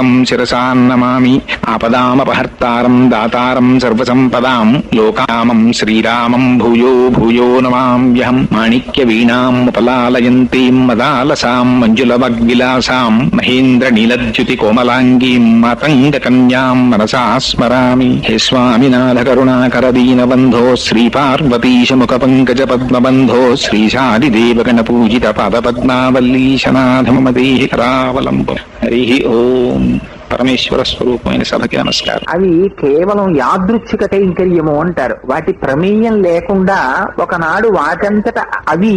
తం శిరసా నమామి. ఆపదామపహర్తారం దాతారం సర్వసంపదాం లోకామం శ్రీరామం భూయో భూయో నమామ్యహం. మాణిక్య వీణాం ఉపలాలయంతీం మదాలసాం మంజులవగ్విలాసాం మహేంద్ర నీలద్యుతి కోమలాంగీం మాతంగ కన్యాం మనసా స్మరామి. హే స్వామినాథ కరుణాకర దీనబంధో శ్రీ పార్వతీశ ముఖ పంకజ పద్మబంధో శ్రీశాదిదేవగణ పూజిత పాదపద్మావల్లీశనాథ మమ దేహి కరావలంబం. హరి ఓం. పరమేశ్వర స్వరూపమైన సభకి నమస్కారం. అవి కేవలం యాదృచ్ఛిక కైంకర్యము అంటారు. వాటి ప్రమేయం లేకుండా ఒకనాడు వాటంతట అవి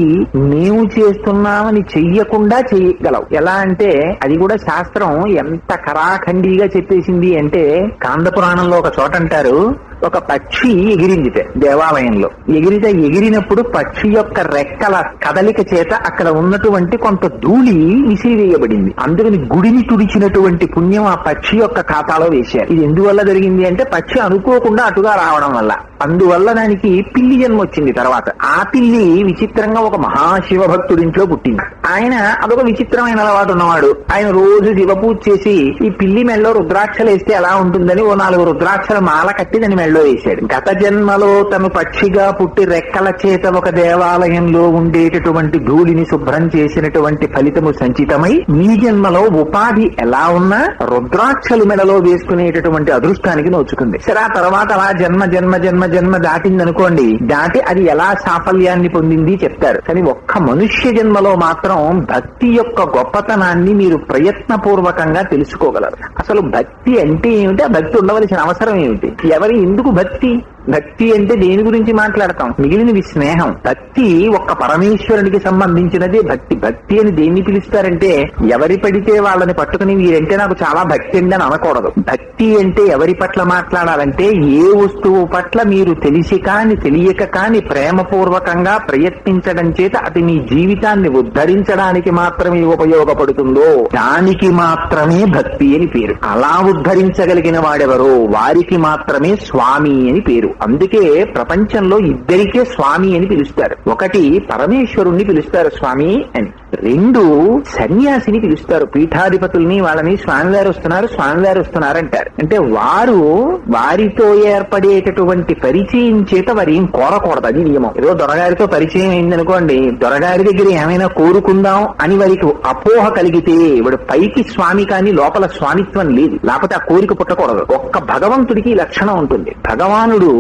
మేము చేస్తున్నామని చెయ్యకుండా చెయ్యగలవు. ఎలా అంటే అది కూడా శాస్త్రం ఎంత కరాఖండిగా చెప్పేసింది అంటే, కాంద పురాణంలో ఒక చోట అంటారు, ఒక పక్షి ఎగిరిందిట దేవాలయంలో. ఎగిరినప్పుడు పక్షి యొక్క రెక్కల కదలిక చేత అక్కడ ఉన్నటువంటి కొంత ధూళి విసిరివేయబడింది. అందుకని గుడిని తుడిచినటువంటి పుణ్యం ఆ పక్షి యొక్క ఖాతాలో వేశారు. ఇది ఎందువల్ల జరిగింది అంటే, పక్షి అనుకోకుండా అటుగా రావడం వల్ల. అందువల్ల దానికి పిల్లి జన్మ వచ్చింది. తర్వాత ఆ పిల్లి విచిత్రంగా ఒక మహాశివ భక్తుడింట్లో పుట్టింది. ఆయన అదొక విచిత్రమైన అలవాటు ఉన్నవాడు. ఆయన రోజు శివ పూజ చేసి ఈ పిల్లి మెళ్ళలో రుద్రాక్షలు వేస్తే ఎలా ఉంటుందని ఓ 4 రుద్రాక్షల మాల కట్టి దాని మెళ్ళలో వేశాడు. గత జన్మలో తను పక్షిగా పుట్టి రెక్కల చేత ఒక దేవాలయంలో ఉండేటటువంటి ధూళిని శుభ్రం చేసినటువంటి ఫలితము సంచితమై ఈ జన్మలో ఉపాధి ఎలా ఉన్నా రుద్రాక్షలు మెడలో వేసుకునేటటువంటి అదృష్టానికి నోచుకుంది. సరే, ఆ తర్వాత అలా జన్మ జన్మ జన్మ జన్మ దాటిందనుకోండి, దాటి అది ఎలా సాఫల్యాన్ని పొందింది చెప్తారు. కానీ ఒక్క మనుష్య జన్మలో మాత్రం భక్తి యొక్క గొప్పతనాన్ని మీరు ప్రయత్నపూర్వకంగా తెలుసుకోగలరు. అసలు భక్తి అంటే ఏమిటి, ఆ భక్తి ఉండవలసిన అవసరం ఏమిటి, ఎందుకు భక్తి? భక్తి అంటే దేని గురించి మాట్లాడతాం? మిగిలినవి స్నేహం. భక్తి ఒక్క పరమేశ్వరుడికి సంబంధించినదే భక్తి. భక్తి అని దేన్ని పిలుస్తారంటే, ఎవరి పడితే వాళ్ళని పట్టుకుని వీరంటే నాకు చాలా భక్తి అండి అని అనకూడదు. భక్తి అంటే ఎవరి పట్ల మాట్లాడాలంటే, ఏ వస్తువు పట్ల మీరు తెలిసి కాని తెలియక కాని ప్రేమపూర్వకంగా ప్రయత్నించడం చేత అది మీ జీవితాన్ని ఉద్ధరించడానికి మాత్రమే ఉపయోగపడుతుందో దానికి మాత్రమే భక్తి అని పేరు. అలా ఉద్ధరించగలిగిన వాడెవరో వారికి మాత్రమే స్వామి అని పేరు. అందుకే ప్రపంచంలో ఇద్దరికే స్వామి అని పిలుస్తారు. ఒకటి పరమేశ్వరుణ్ణి పిలుస్తారు స్వామి అని, 2 సన్యాసిని పిలుస్తారు. పీఠాధిపతుల్ని వాళ్ళని స్వామివారు వస్తున్నారు అంటారు. అంటే వారితో ఏర్పడేటటువంటి పరిచయం చేత వారు ఏం కోరకూడదు, అది నియమం. ఏదో దొరగారితో పరిచయం అయిందనుకోండి, దొరగారి దగ్గర ఏమైనా కోరుకుందాం అని వారికి అపోహ కలిగితే వాడు పైకి స్వామి కానీ లోపల స్వామిత్వం లేదు, లేకపోతే ఆ కోరిక పుట్టకూడదు. ఒక్క భగవంతుడికి లక్షణం ఉంటుంది. భగవానుడు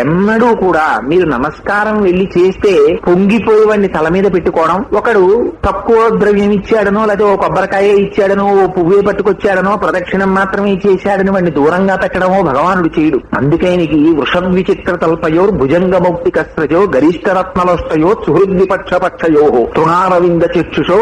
ఎన్నడూ కూడా మీరు నమస్కారం వెళ్లి చేస్తే పొంగిపోయి వాడిని తల మీద పెట్టుకోవడం, ఒకడు తక్కువ ద్రవ్యం ఇచ్చాడనో లేదా ఓ కొబ్బరికాయ ఇచ్చాడనో ఓ పువ్వే పట్టుకొచ్చాడనో ప్రదక్షిణం మాత్రమే చేశాడని వాడిని దూరంగా పెట్టడమో భగవానుడు చేయడు. అందుకైనకి వృషద్విచిత్ర తల్పయోర్ భుజంగ మౌక్తికస్త్రజో గరిష్టరత్నలోష్టయో సుహృద్విపక్షపక్షయో తృణారవింద చక్షుషో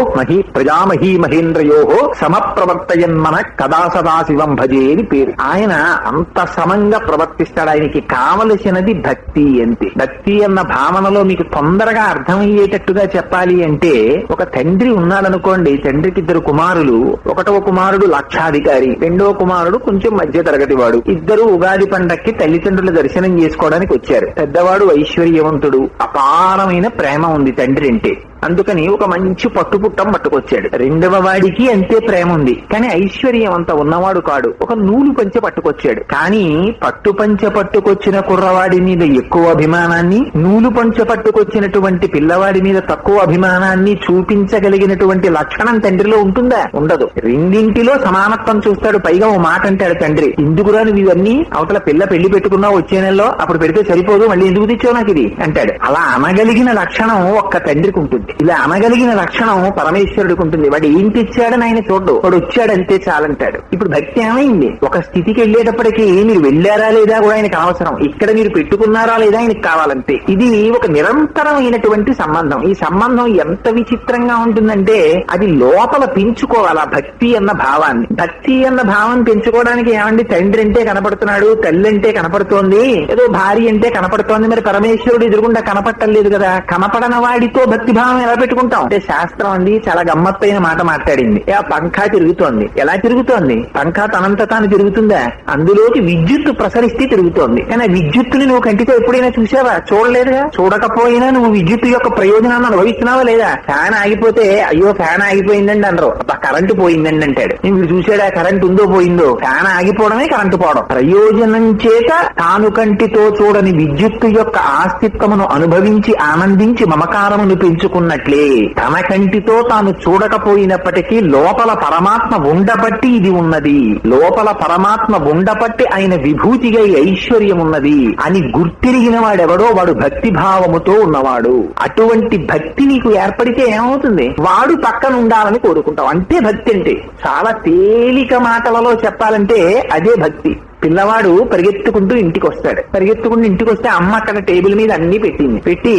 ప్రజామహీ మహేంద్రయో సమప్రవర్తయన్మన కదా సదాశివం భజే అని పేరు. ఆయన అంత సమంగా ప్రవర్తిస్తాడు. ఆయనకి కావలసినది భక్తి అంతే. భక్తి అన్న భావనలో మీకు తొందరగా అర్థమయ్యేటట్టుగా చెప్పాలి అంటే, ఒక తండ్రి ఉన్నాడనుకోండి, తండ్రికి 2 కుమారులు. ఒకటవ కుమారుడు లక్షాధికారి, 2వ కుమారుడు కొంచెం మధ్య తరగతి వాడు. ఇద్దరు ఉగాది పండక్కి తల్లిదండ్రుల దర్శనం చేసుకోవడానికి వచ్చారు. పెద్దవాడు ఐశ్వర్యవంతుడు, అపారమైన ప్రేమ ఉంది తండ్రి అంటే. అందుకని ఒక మంచి పట్టుపుట్టం పట్టుకొచ్చాడు. 2వ వాడికి అంతే ప్రేమ ఉంది, కానీ ఐశ్వర్యం అంత ఉన్నవాడు కాడు. ఒక నూలు పంచె పట్టుకొచ్చాడు. కానీ పట్టు పంచె పట్టుకొచ్చిన కుర్రవాడి మీద ఎక్కువ అభిమానాన్ని, నూలు పంచె పట్టుకొచ్చినటువంటి పిల్లవాడి మీద తక్కువ అభిమానాన్ని చూపించగలిగినటువంటి లక్షణం తండ్రిలో ఉంటుందా? ఉండదు. రెండింటిలో సమానత్వం చూస్తాడు. పైగా ఓ మాట అంటాడు తండ్రి, ఎందుకురా నువ్వు ఇవన్నీ, అవతల పిల్ల పెళ్లి పెట్టుకున్నావు వచ్చే నెలలో, అప్పుడు పెడితే సరిపోదు, మళ్ళీ ఎందుకు తెచ్చావు నాకు ఇది అంటాడు. అలా అనగలిగిన లక్షణం ఒక్క తండ్రికి ఉంటుంది. ఇలా అనగలిగిన లక్షణం పరమేశ్వరుడికి ఉంటుంది. వాడు ఏం తెచ్చాడని ఆయన చూడ్డు, వాడు వచ్చాడంతే చాలంటాడు. ఇప్పుడు భక్తి ఏమైంది? ఒక స్థితికి వెళ్ళేటప్పటికీ మీరు వెళ్ళారా లేదా కూడా ఆయనకు అవసరం, ఇక్కడ మీరు పెట్టుకున్నారా లేదా ఆయనకు కావాలంతే. ఇది ఒక నిరంతరమైనటువంటి సంబంధం. ఈ సంబంధం ఎంత విచిత్రంగా ఉంటుందంటే, అది లోపల పెంచుకోవాలి భక్తి అన్న భావాన్ని. భక్తి అన్న భావం పెంచుకోవడానికి ఏమండి, తండ్రి అంటే కనపడుతున్నాడు, తల్లి అంటే కనపడుతోంది, ఏదో భార్య అంటే కనపడుతోంది, మరి పరమేశ్వరుడు ఎదురుగుండా కనపట్టలేదు కదా. కనపడన వాడితో భక్తి భావం ఎలా పెట్టుకుంటాం అంటే శాస్త్రం అండి చాలా గమ్మత్తైన మాట మాట్లాడింది. ఆ పంఖా తిరుగుతోంది. ఎలా తిరుగుతోంది? పంఖా తనంత తాను తిరుగుతుందా? అందులోకి విద్యుత్తు ప్రసరిస్తే తిరుగుతోంది. కానీ ఆ విద్యుత్తుని నువ్వు కంటితో ఎప్పుడైనా చూసావా? చూడలేదుగా. చూడకపోయినా నువ్వు విద్యుత్తు యొక్క ప్రయోజనాన్ని అనుభవిస్తున్నావా లేదా? ఫ్యాన్ ఆగిపోతే అయ్యో ఫ్యాన్ ఆగిపోయిందండి అనరు, అబ్బా కరెంటు పోయిందండి అంటాడు. నువ్వు చూసాడా కరెంట్ ఉందో పోయిందో? ఫ్యాన్ ఆగిపోవడమే కరెంటు పోవడం. ప్రయోజనం చేత తాను కంటితో చూడని విద్యుత్తు యొక్క ఆస్తిత్వమును అనుభవించి ఆనందించి మమకారమును పెంచుకున్నట్లే తన కంటితో తాను చూడకపోయినప్పటికీ లోపల పరమాత్మ ఉండబట్టి ఇది ఉన్నది, లోపల పరమాత్మ ఉండబట్టి ఆయన విభూతిగా ఈ ఐశ్వర్యం ఉన్నది అని గుర్తిరిగిన వాడెవడో వాడు భక్తి భావముతో ఉన్నవాడు. అటువంటి భక్తి నీకు ఏర్పడితే ఏమవుతుంది? వాడు పక్కన ఉండాలని కోరుకుంటావు. అంతే భక్తి అంటే. చాలా తేలిక మాటలలో చెప్పాలంటే అదే భక్తి. పిల్లవాడు పరిగెత్తుకుంటూ ఇంటికి వస్తాడు. పరిగెత్తుకుంటూ ఇంటికి వస్తే అమ్మ అక్కడ టేబుల్ మీద అన్ని పెట్టింది. పెట్టి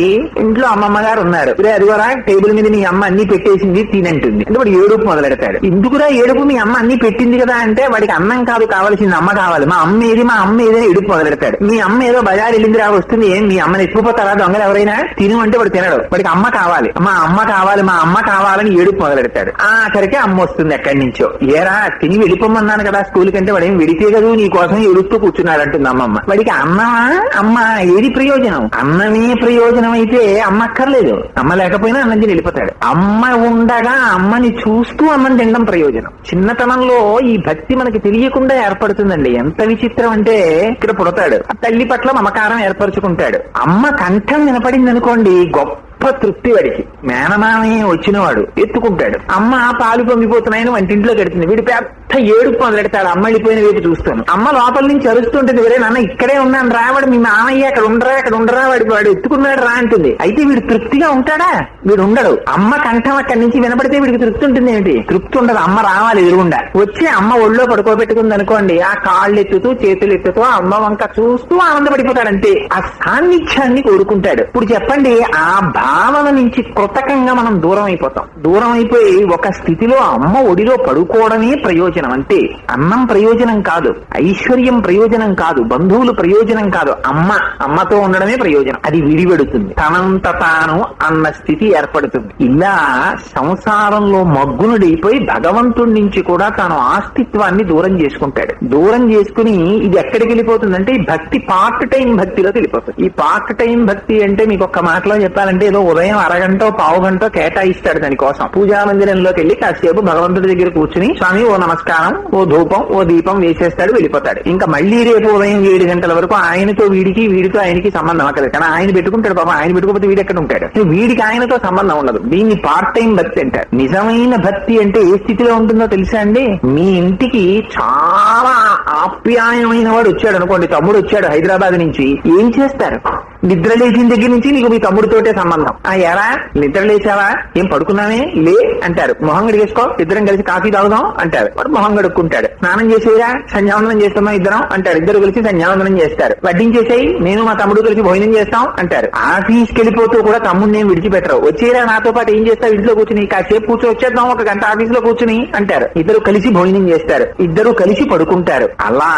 ఇంట్లో అమ్మమ్మ గారు ఉన్నారు. అదిగోరా టేబుల్ మీద మీ అమ్మ అన్ని పెట్టేసింది తినంటుంది. అంటే వాడు ఏడుపు మొదలెడతాడు. ఎందుకురా ఏడుపు? మీ అమ్మ అన్ని పెట్టింది కదా అంటే వాడికి అన్నం కాదు కావాల్సింది, అమ్మ కావాలి. మా అమ్మ ఏది, మా అమ్మ ఏదని ఏడుపు మొదలెడతాడు. మీ అమ్మ ఏదో బజార్ వెళ్ళింది రా వస్తుంది, ఏం మీ అమ్మని ఎత్తుకుపోతారా దొంగలు ఎవరైనా? తిను అంటే వాడు తినడు. వాడికి అమ్మ కావాలి, మా అమ్మ కావాలి, మా అమ్మ కావాలని ఏడుపు మొదలెడతాడు. ఆఖరికి అమ్మ వస్తుంది ఎక్కడి నుంచో. ఏరా తిని వెళ్ళిపోమన్నాను కదా స్కూల్ కంటే వాడు ఏం వెడితే కదా నీ కోసం ఎడుస్తూ కూర్చున్నాడు అంటుంది అమ్మమ్మ. వాడికి అన్నమా అమ్మ ఏది ప్రయోజనం? అన్నమే ప్రయోజనం అయితే అమ్మ అక్కర్లేదు. అమ్మ లేకపోయినా అన్నం తిని వెళ్ళిపోతాడు. అమ్మ ఉండగా అమ్మని చూస్తూ అన్నం తినడం ప్రయోజనం. చిన్నతనంలో ఈ భక్తి మనకి తెలియకుండా ఏర్పడుతుందండి. ఎంత విచిత్రం అంటే ఇక్కడ పుడతాడు, తల్లి పట్ల మమకారం ఏర్పరచుకుంటాడు. అమ్మ కంఠం వినపడింది అనుకోండి గొప్ప తృప్తి వాడికి. మేనమామే వచ్చినవాడు ఎత్తుకుంటాడు. అమ్మ పాలు పొంగిపోతున్నాయని వంటింట్లో కడుతుంది. వీడు పెద్ద ఏడుపు మొదలెడతాడు అమ్మ వెళ్ళిపోయిన వైపు చూస్తాను. అమ్మ లోపల నుంచి అరుస్తుంటుంది, వేరే నాన్న ఇక్కడే ఉన్నాను రా, వాడు మీ మామయ్య అక్కడ ఉండరా వాడు ఎత్తుకున్నాడు రా అంటుంది. అయితే వీడు తృప్తిగా ఉంటాడా? వీడు ఉండడు. అమ్మ కంఠం అక్కడి నుంచి వినపడితే వీడికి తృప్తి ఉంటుంది ఏమిటి? తృప్తి ఉండదు. అమ్మ రావాలి ఎదురుగుండా. వచ్చి అమ్మ ఒళ్ళో పడుకోబెట్టుకుంది అనుకోండి, ఆ కాళ్ళు ఎత్తుతూ చేతులు ఎత్తుతూ అమ్మ వంక చూస్తూ ఆనందపడిపోతాడు. అంతే. ఆ సాన్నిధ్యాన్ని కోరుకుంటాడు. ఇప్పుడు చెప్పండి, ఆ భావన నుంచి కృతకంగా మనం దూరం అయిపోతాం. దూరం అయిపోయి ఒక స్థితిలో అమ్మ ఒడిలో పడుకోవడమే ప్రయోజనం. అంతే. అన్నం ప్రయోజనం కాదు, ఐశ్వర్యం ప్రయోజనం కాదు, బంధువులు ప్రయోజనం కాదు. అమ్మతో ఉండడమే ప్రయోజనం. అది విడిపెడుతుంది, తనంత తాను అన్న స్థితి ఏర్పడుతుంది. ఇలా సంసారంలో మగ్గునుడైపోయి భగవంతుడి నుంచి కూడా తాను ఆస్తిత్వాన్ని దూరం చేసుకుంటాడు. దూరం చేసుకుని ఇది ఎక్కడికి వెళ్ళిపోతుందంటే ఈ భక్తి పార్ట్ టైం భక్తిలోకి వెళ్ళిపోతుంది. ఈ పార్ట్ టైం భక్తి అంటే మీకు ఒక్క మాటలో చెప్పాలంటే ఏదో ఉదయం అరగంట పావు గంట కేటాయిస్తాడు దానికోసం. పూజా మందిరంలోకి వెళ్ళి కాసేపు భగవంతుడి దగ్గర కూర్చుని స్వామి ఓ నమస్కారం, ఓ ధూపం, ఓ దీపం వేసేస్తాడు, వెళ్ళిపోతాడు. ఇంకా మళ్ళీ రేపు ఉదయం 7 గంటల వరకు ఆయనతో వీడితో ఆయనకి సంబంధం అక్కడ. కానీ ఆయన పెట్టుకుంటాడు పాపం. ఆయన పెట్టుకోకపోతే వీడు ఎక్కడ ఉంటాడు? వీడికి ఆయనతో సంబంధం ఉండదు. దీన్ని పార్ట్ టైం భక్తి అంటారు. నిజమైన భక్తి అంటే ఏ స్థితిలో ఉంటుందో తెలుసా అండి? మీ ఇంటికి చాలా ఆప్యాయమైన వాడు వచ్చాడు అనుకోండి, తమ్ముడు వచ్చాడు హైదరాబాద్ నుంచి, ఏం చేస్తారు? నిద్ర లేచిన దగ్గర నుంచి నీకు మీ తమ్ముడితోటే సంబంధం. ఎరా నిద్ర లేచావా? ఏం పడుకున్నావే? లే అంటారు. మొహం గడిగేసుకో, ఇద్దరం కలిసి కాఫీ తాగుదాం అంటారు. వాడు మొహం గడుక్కుంటాడు. స్నానం చేసేరా? సంధ్యావందనం చేస్తున్నాం ఇద్దరం అంటారు. ఇద్దరు కలిసి సంధ్యావందనం చేస్తారు. వడ్డించేసేయి, నేను మా తమ్ముడు కలిసి భోజనం చేస్తాం అంటారు. ఆఫీస్కి వెళ్ళిపోతూ కూడా తమ్ముడిని ఏం విడిచిపెట్టరు. వచ్చేరా నాతో పాటు ఏం చేస్తావు? ఇంట్లో కూర్చుని కాసేపు కూర్చొని వచ్చేద్దాం, 1 గంట ఆఫీస్ లో కూర్చుని అంటారు. ఇద్దరు కలిసి భోజనం చేస్తారు, ఇద్దరు కలిసి పడుకుంటారు. అలా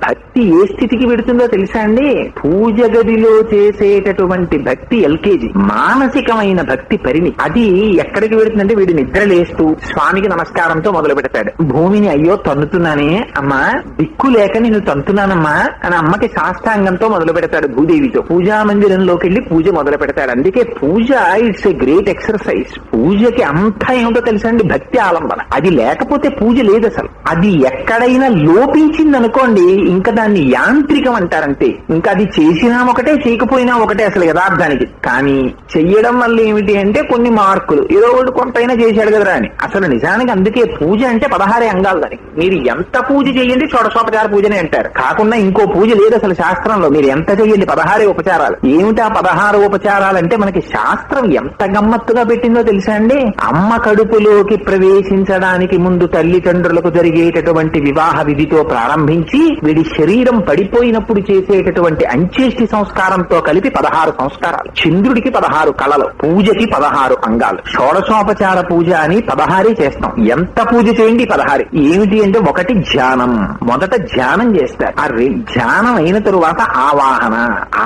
భక్తి ఏ స్థితికి పెడుతుందో తెలుసా అండి? పూజ గదిలో చేసేటటువంటి భక్తి ఎల్కేజీ, మానసికమైన భక్తి పరిణి. అది ఎక్కడికి పెడుతుందంటే వీడు నిద్ర లేస్తూ స్వామికి నమస్కారంతో మొదలు పెడతాడు. భూమిని అయ్యో తన్నుతున్నానే అమ్మా, దిక్కు లేక నేను తంతున్నానమ్మా అని అమ్మకి సాష్టాంగంతో మొదలు పెడతాడు. భూదేవితో పూజా మందిరంలోకి వెళ్లి పూజ మొదలు పెడతాడు. అందుకే పూజ ఇట్స్ ఏ గ్రేట్ ఎక్సర్సైజ్. పూజకి అంతా ఏమిటో తెలుసా అండి? భక్తి ఆలంబన. అది లేకపోతే పూజ లేదు అసలు. అది ఎక్కడైనా లోపించింది అనుకోండి, ఇంకా దాన్ని యాంత్రికం అంటారంతే. ఇంకా అది చేసినా ఒకటే, చేయకపోయినా ఒకటే అసలు యథార్థానికి. కానీ చెయ్యడం వల్ల ఏమిటి అంటే కొన్ని మార్కులు, ఏదో ఒకటి కొంతైనా చేశాడు కదరా అని. అసలు నిజానికి అందుకే పూజ అంటే 16 అంగాలు. దానికి మీరు ఎంత పూజ చేయండి షోడశోపచార పూజనే అంటారు. కాకుండా ఇంకో పూజ లేదు అసలు శాస్త్రంలో. మీరు ఎంత చెయ్యండి 16 ఉపచారాలు. ఏమిటా 16 ఉపచారాలు అంటే మనకి శాస్త్రం ఎంత గమ్మత్తుగా పెట్టిందో తెలుసా అండి? అమ్మ కడుపులోకి ప్రవేశించడానికి ముందు తల్లిదండ్రులకు జరిగేటటువంటి వివాహ విధితో ప్రారంభించి వీడి శరీరం పడిపోయినప్పుడు చేసేటటువంటి అంత్యేష్టి సంస్కారంతో కలిపి 16 సంస్కారాలు, చంద్రుడికి 16 కళలు, పూజకి 16 అంగాలు. షోడశోపచార పూజ అని 16 చేస్తాం. ఎంత పూజ చేయండి 16. ఏమిటి అంటే ఒకటి ధ్యానం. మొదట ధ్యానం చేస్తారు. ఆ ధ్యానం అయిన తరువాత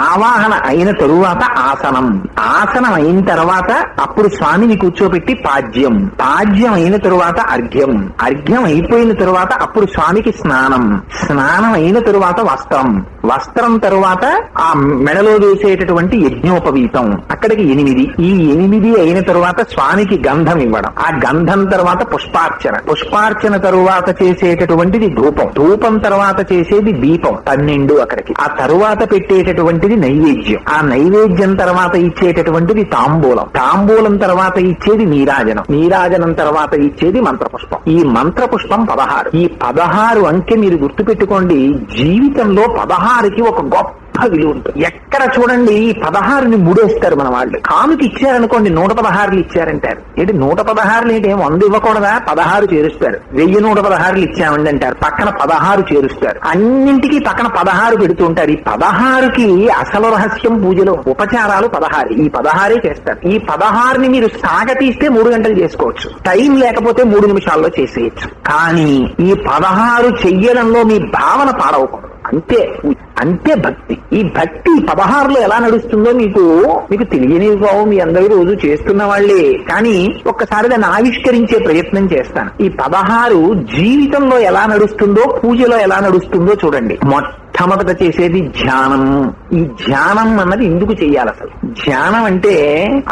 ఆవాహన అయిన తరువాత ఆసనం అయిన తర్వాత అప్పుడు స్వామిని కూర్చోబెట్టి పాద్యం అయిన తరువాత అర్ఘ్యం అయిపోయిన తరువాత అప్పుడు స్వామికి స్నానం అయిన తరువాత వస్త్రం తరువాత ఆ మెడలో వేసేటటువంటి యజ్ఞోపవీతం. అక్కడికి 8. ఈ 8 అయిన తరువాత స్వామికి గంధం ఇవ్వడం. ఆ గంధం తర్వాత పుష్పార్చన తరువాత చేసేటటువంటిది ధూపం తర్వాత చేసేది దీపం 12. అక్కడికి ఆ తరువాత పెట్టేటటువంటిది నైవేద్యం. ఆ నైవేద్యం తర్వాత ఇచ్చేటటువంటిది తాంబూలం తర్వాత ఇచ్చేది నీరాజనం తర్వాత ఇచ్చేది మంత్రపుష్పం. ఈ మంత్రపుష్పం 16. ఈ 16 అంకె మీరు గుర్తుపెట్టుకోండి. జీవితంలో 16కి ఒక గొప్ప విలువ ఉంటుంది. ఎక్కడ చూడండి ఈ 16ని ముడేస్తారు మన వాళ్ళు. కానుక ఇచ్చారనుకోండి 116 ఇచ్చారంటారు. ఏంటి 116 ఏంటి 100 ఇవ్వకూడదా? 16 చేరుస్తారు. 1116 ఇచ్చామండి అంటారు. పక్కన 16 చేరుస్తారు. అన్నింటికి పక్కన 16 పెడుతూ ఉంటారు. ఈ 16కి అసలు రహస్యం పూజలో ఉపచారాలు 16. ఈ 16 చేస్తారు. ఈ 16ని మీరు సాగతీస్తే 3 గంటలు చేసుకోవచ్చు. టైం లేకపోతే 3 నిమిషాల్లో చేసేయచ్చు. కానీ ఈ 16 చెయ్యడంలో మీ భావన పాడవకూడదు. అంతే భక్తి. ఈ భక్తి 16లో ఎలా నడుస్తుందో మీకు తెలియని భావం. మీ అందరూ రోజు చేస్తున్న వాళ్లే. కానీ ఒక్కసారి దాన్ని ఆవిష్కరించే ప్రయత్నం చేస్తాను. ఈ 16 జీవితంలో ఎలా నడుస్తుందో, పూజలో ఎలా నడుస్తుందో చూడండి. మొట్టమొదట చేసేది ధ్యానం. ఈ ధ్యానం అన్నది ఎందుకు చెయ్యాలి? అసలు ధ్యానం అంటే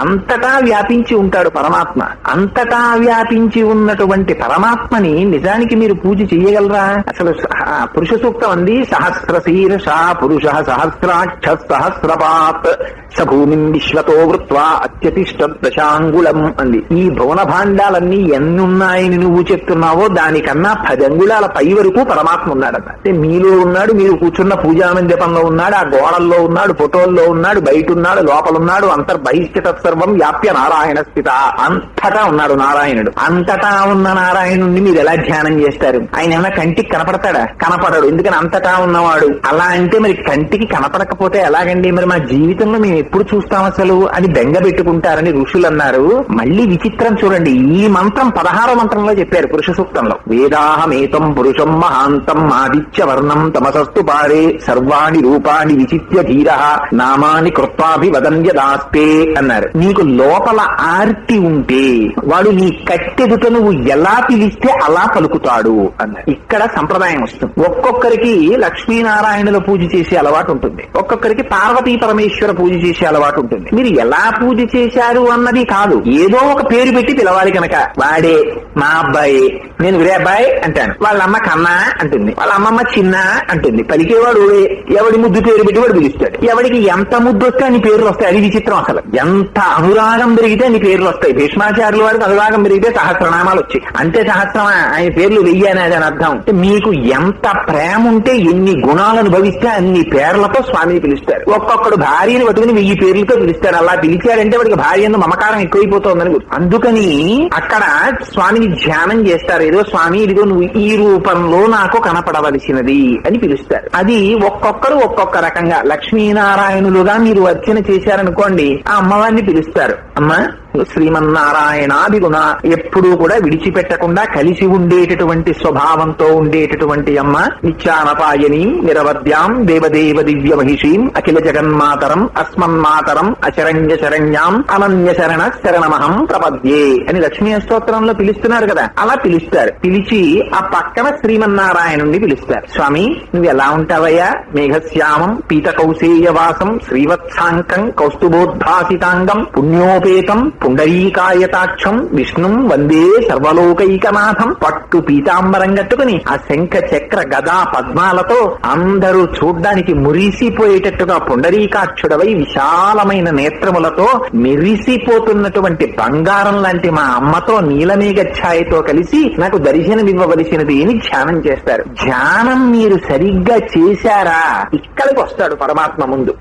అంతటా వ్యాపించి ఉంటాడు పరమాత్మ. అంతటా వ్యాపించి ఉన్నటువంటి పరమాత్మని నిజానికి మీరు పూజ చెయ్యగలరా? అసలు పురుష సూక్తం అంది సహస్రశీర్ష పురుష సహస్రాక్ష సహస్రపాత్ సభూమిం విశ్వతో వృత్వా అత్యతిష్ట దశాంగుళం అంది. ఈ భువన భాండాలన్నీ ఎన్నున్నాయని నువ్వు చెప్తున్నావో దానికన్నా 10 అంగుళాల పై వరకు పరమాత్మ ఉన్నాడట. అంటే మీలో ఉన్నాడు, మీరు కూర్చున్న పూజామందిపంలో ఉన్నాడు, ఆ గోడల్లో ఉన్నాడు, ఫోటోల్లో ఉన్నాడు, బయట ఉన్నాడు, లోపలున్నాడు. అంతర్బహిష్ట తత్సర్వం వ్యాప్య నారాయణ స్థిత. అంతటా ఉన్నాడు నారాయణుడు. అంతటా ఉన్న నారాయణుడిని మీరు ఎలా ధ్యానం చేస్తారు? ఆయన ఏమైనా కంటికి కనపడతాడా? కనపడడు. ఎందుకని అంతటా ఉన్నవాడు. అలా అంటే మరి కంటికి కనపడకపోతే ఎలాగండి? మరి మా జీవితంలో మేము ఎప్పుడు చూస్తాం అసలు అని బెంగ పెట్టుకుంటారని ఋషులు అన్నారు. మళ్ళీ విచిత్రం చూడండి. ఈ మంత్రం 16వ మంత్రంలో చెప్పారు పురుష సూక్తంలో. వేదాహమేతం పురుషం మహాంతం ఆదిత్య వర్ణం తమసస్తు పారే సర్వాణి రూపాణి విచిత్య ధీర నామాని కృత్వాభివదన్యదాస్తే అన్నారు. నీకు లోపల ఆర్తి ఉంటే వాడు నీ కట్టెదుట నువ్వు ఎలా పిలిస్తే అలా పలుకుతాడు అన్నారు. ఇక్కడ సంప్రదాయం వస్తుంది. ఒక్కొక్కరికి లక్ష్మీనారాయణుల పూజ చేసే అలవాటు ఉంటుంది, ఒక్కొక్కరికి పార్వతీ పరమేశ్వర పూజ చేసే అలవాటు ఉంటుంది. మీరు ఎలా పూజ చేశారు అన్నది కాదు, ఏదో ఒక పేరు పెట్టి పిలవాలి. కనుక వాడే మా అబ్బాయి, నేను వేరే అబ్బాయి అంటాను. వాళ్ళ అమ్మ కన్నా అంటుంది, వాళ్ళ అమ్మమ్మ చిన్న అంటుంది. పలికేవాడు ఎవడి ముద్దు పేరు పెట్టి వాడు పిలుస్తాడు. ఎవడికి ఎంత ముద్దు వస్తే అన్ని పేర్లు వస్తాయి. అది విచిత్రం. అసలు ఎంత అనురాగం పెరిగితే అన్ని పేర్లు వస్తాయి. భీష్మాచార్యుల వారికి అనురాగం పెరిగితే సహస్రనామాలు వచ్చాయి. అంతే సహస్రమా? ఆయన పేర్లు వెయ్యని అని అర్థం. మీకు ఎంత ప్రేమ ఉంటే ఎన్ని గుణాలు అనుభవిస్తే అన్ని పేర్లతో స్వామిని పిలుస్తారు. ఒక్కొక్కడు భార్యను పట్టుకుని 1000 పేర్లతో పిలుస్తారు. అలా పిలిచాడంటే వాడికి భార్య మమకారం ఎక్కువైపోతుందని. అందుకని అక్కడ స్వామిని ధ్యానం చేస్తారు. ఏదో స్వామి ఇదిగో నువ్వు ఈ రూపంలో నాకు కనపడవలసినది అని పిలుస్తారు. అది ఒక్కొక్కరు ఒక్కొక్క రకంగా. లక్ష్మీనారాయణులుగా మీరు అర్చన చేశారనుకోండి, ఆ అమ్మవారిని పిలుస్తారు. అమ్మ శ్రీమన్నారాయణాదిగుణ ఎప్పుడూ కూడా విడిచిపెట్టకుండా కలిసి ఉండేటటువంటి స్వభావంతో ఉండేటటువంటి అమ్మ నిత్యానపాయని నిరవద్యాం దేవదేవ దివ్య మహిషీం అఖిల జగన్మాతరం అస్మన్మాతరం అశరణ్య శరణ్యాం అనన్య శరణ శరణమహం ప్రపద్యే అని లక్ష్మీ స్తోత్రంలో పిలుస్తున్నారు కదా. అలా పిలుస్తారు. పిలిచి ఆ పక్కన శ్రీమన్నారాయణుణ్ణి పిలుస్తారు. స్వామి నువ్వు ఎలా ఉంటావయ్యా? మేఘశ్యామం పీత కౌశేయవాసం శ్రీవత్సాంకం కౌస్తుభోద్భాసితాంగం పుణ్యోపేతం పుండరీకాయతాక్షం విష్ణుం వందే సర్వలోకైకనాథం. పట్టు పీతాంబరం కట్టుకుని ఆ శంఖ చక్ర గదా పద్మాలతో అందరూ చూడ్డానికి మురిసిపోయేటట్టుగా పుండరీకాక్షుడవై విశాలమైన నేత్రములతో మెరిసిపోతున్నటువంటి బంగారం లాంటి మా అమ్మతో నీలమేఘ ఛాయతో కలిసి నాకు దర్శనమివ్వవలసినది అని ధ్యానం చేస్తారు. ధ్యానం మీరు సరిగ్గా చేశారా ఇక్కడికి వస్తాడు పరమాత్మ ముందు.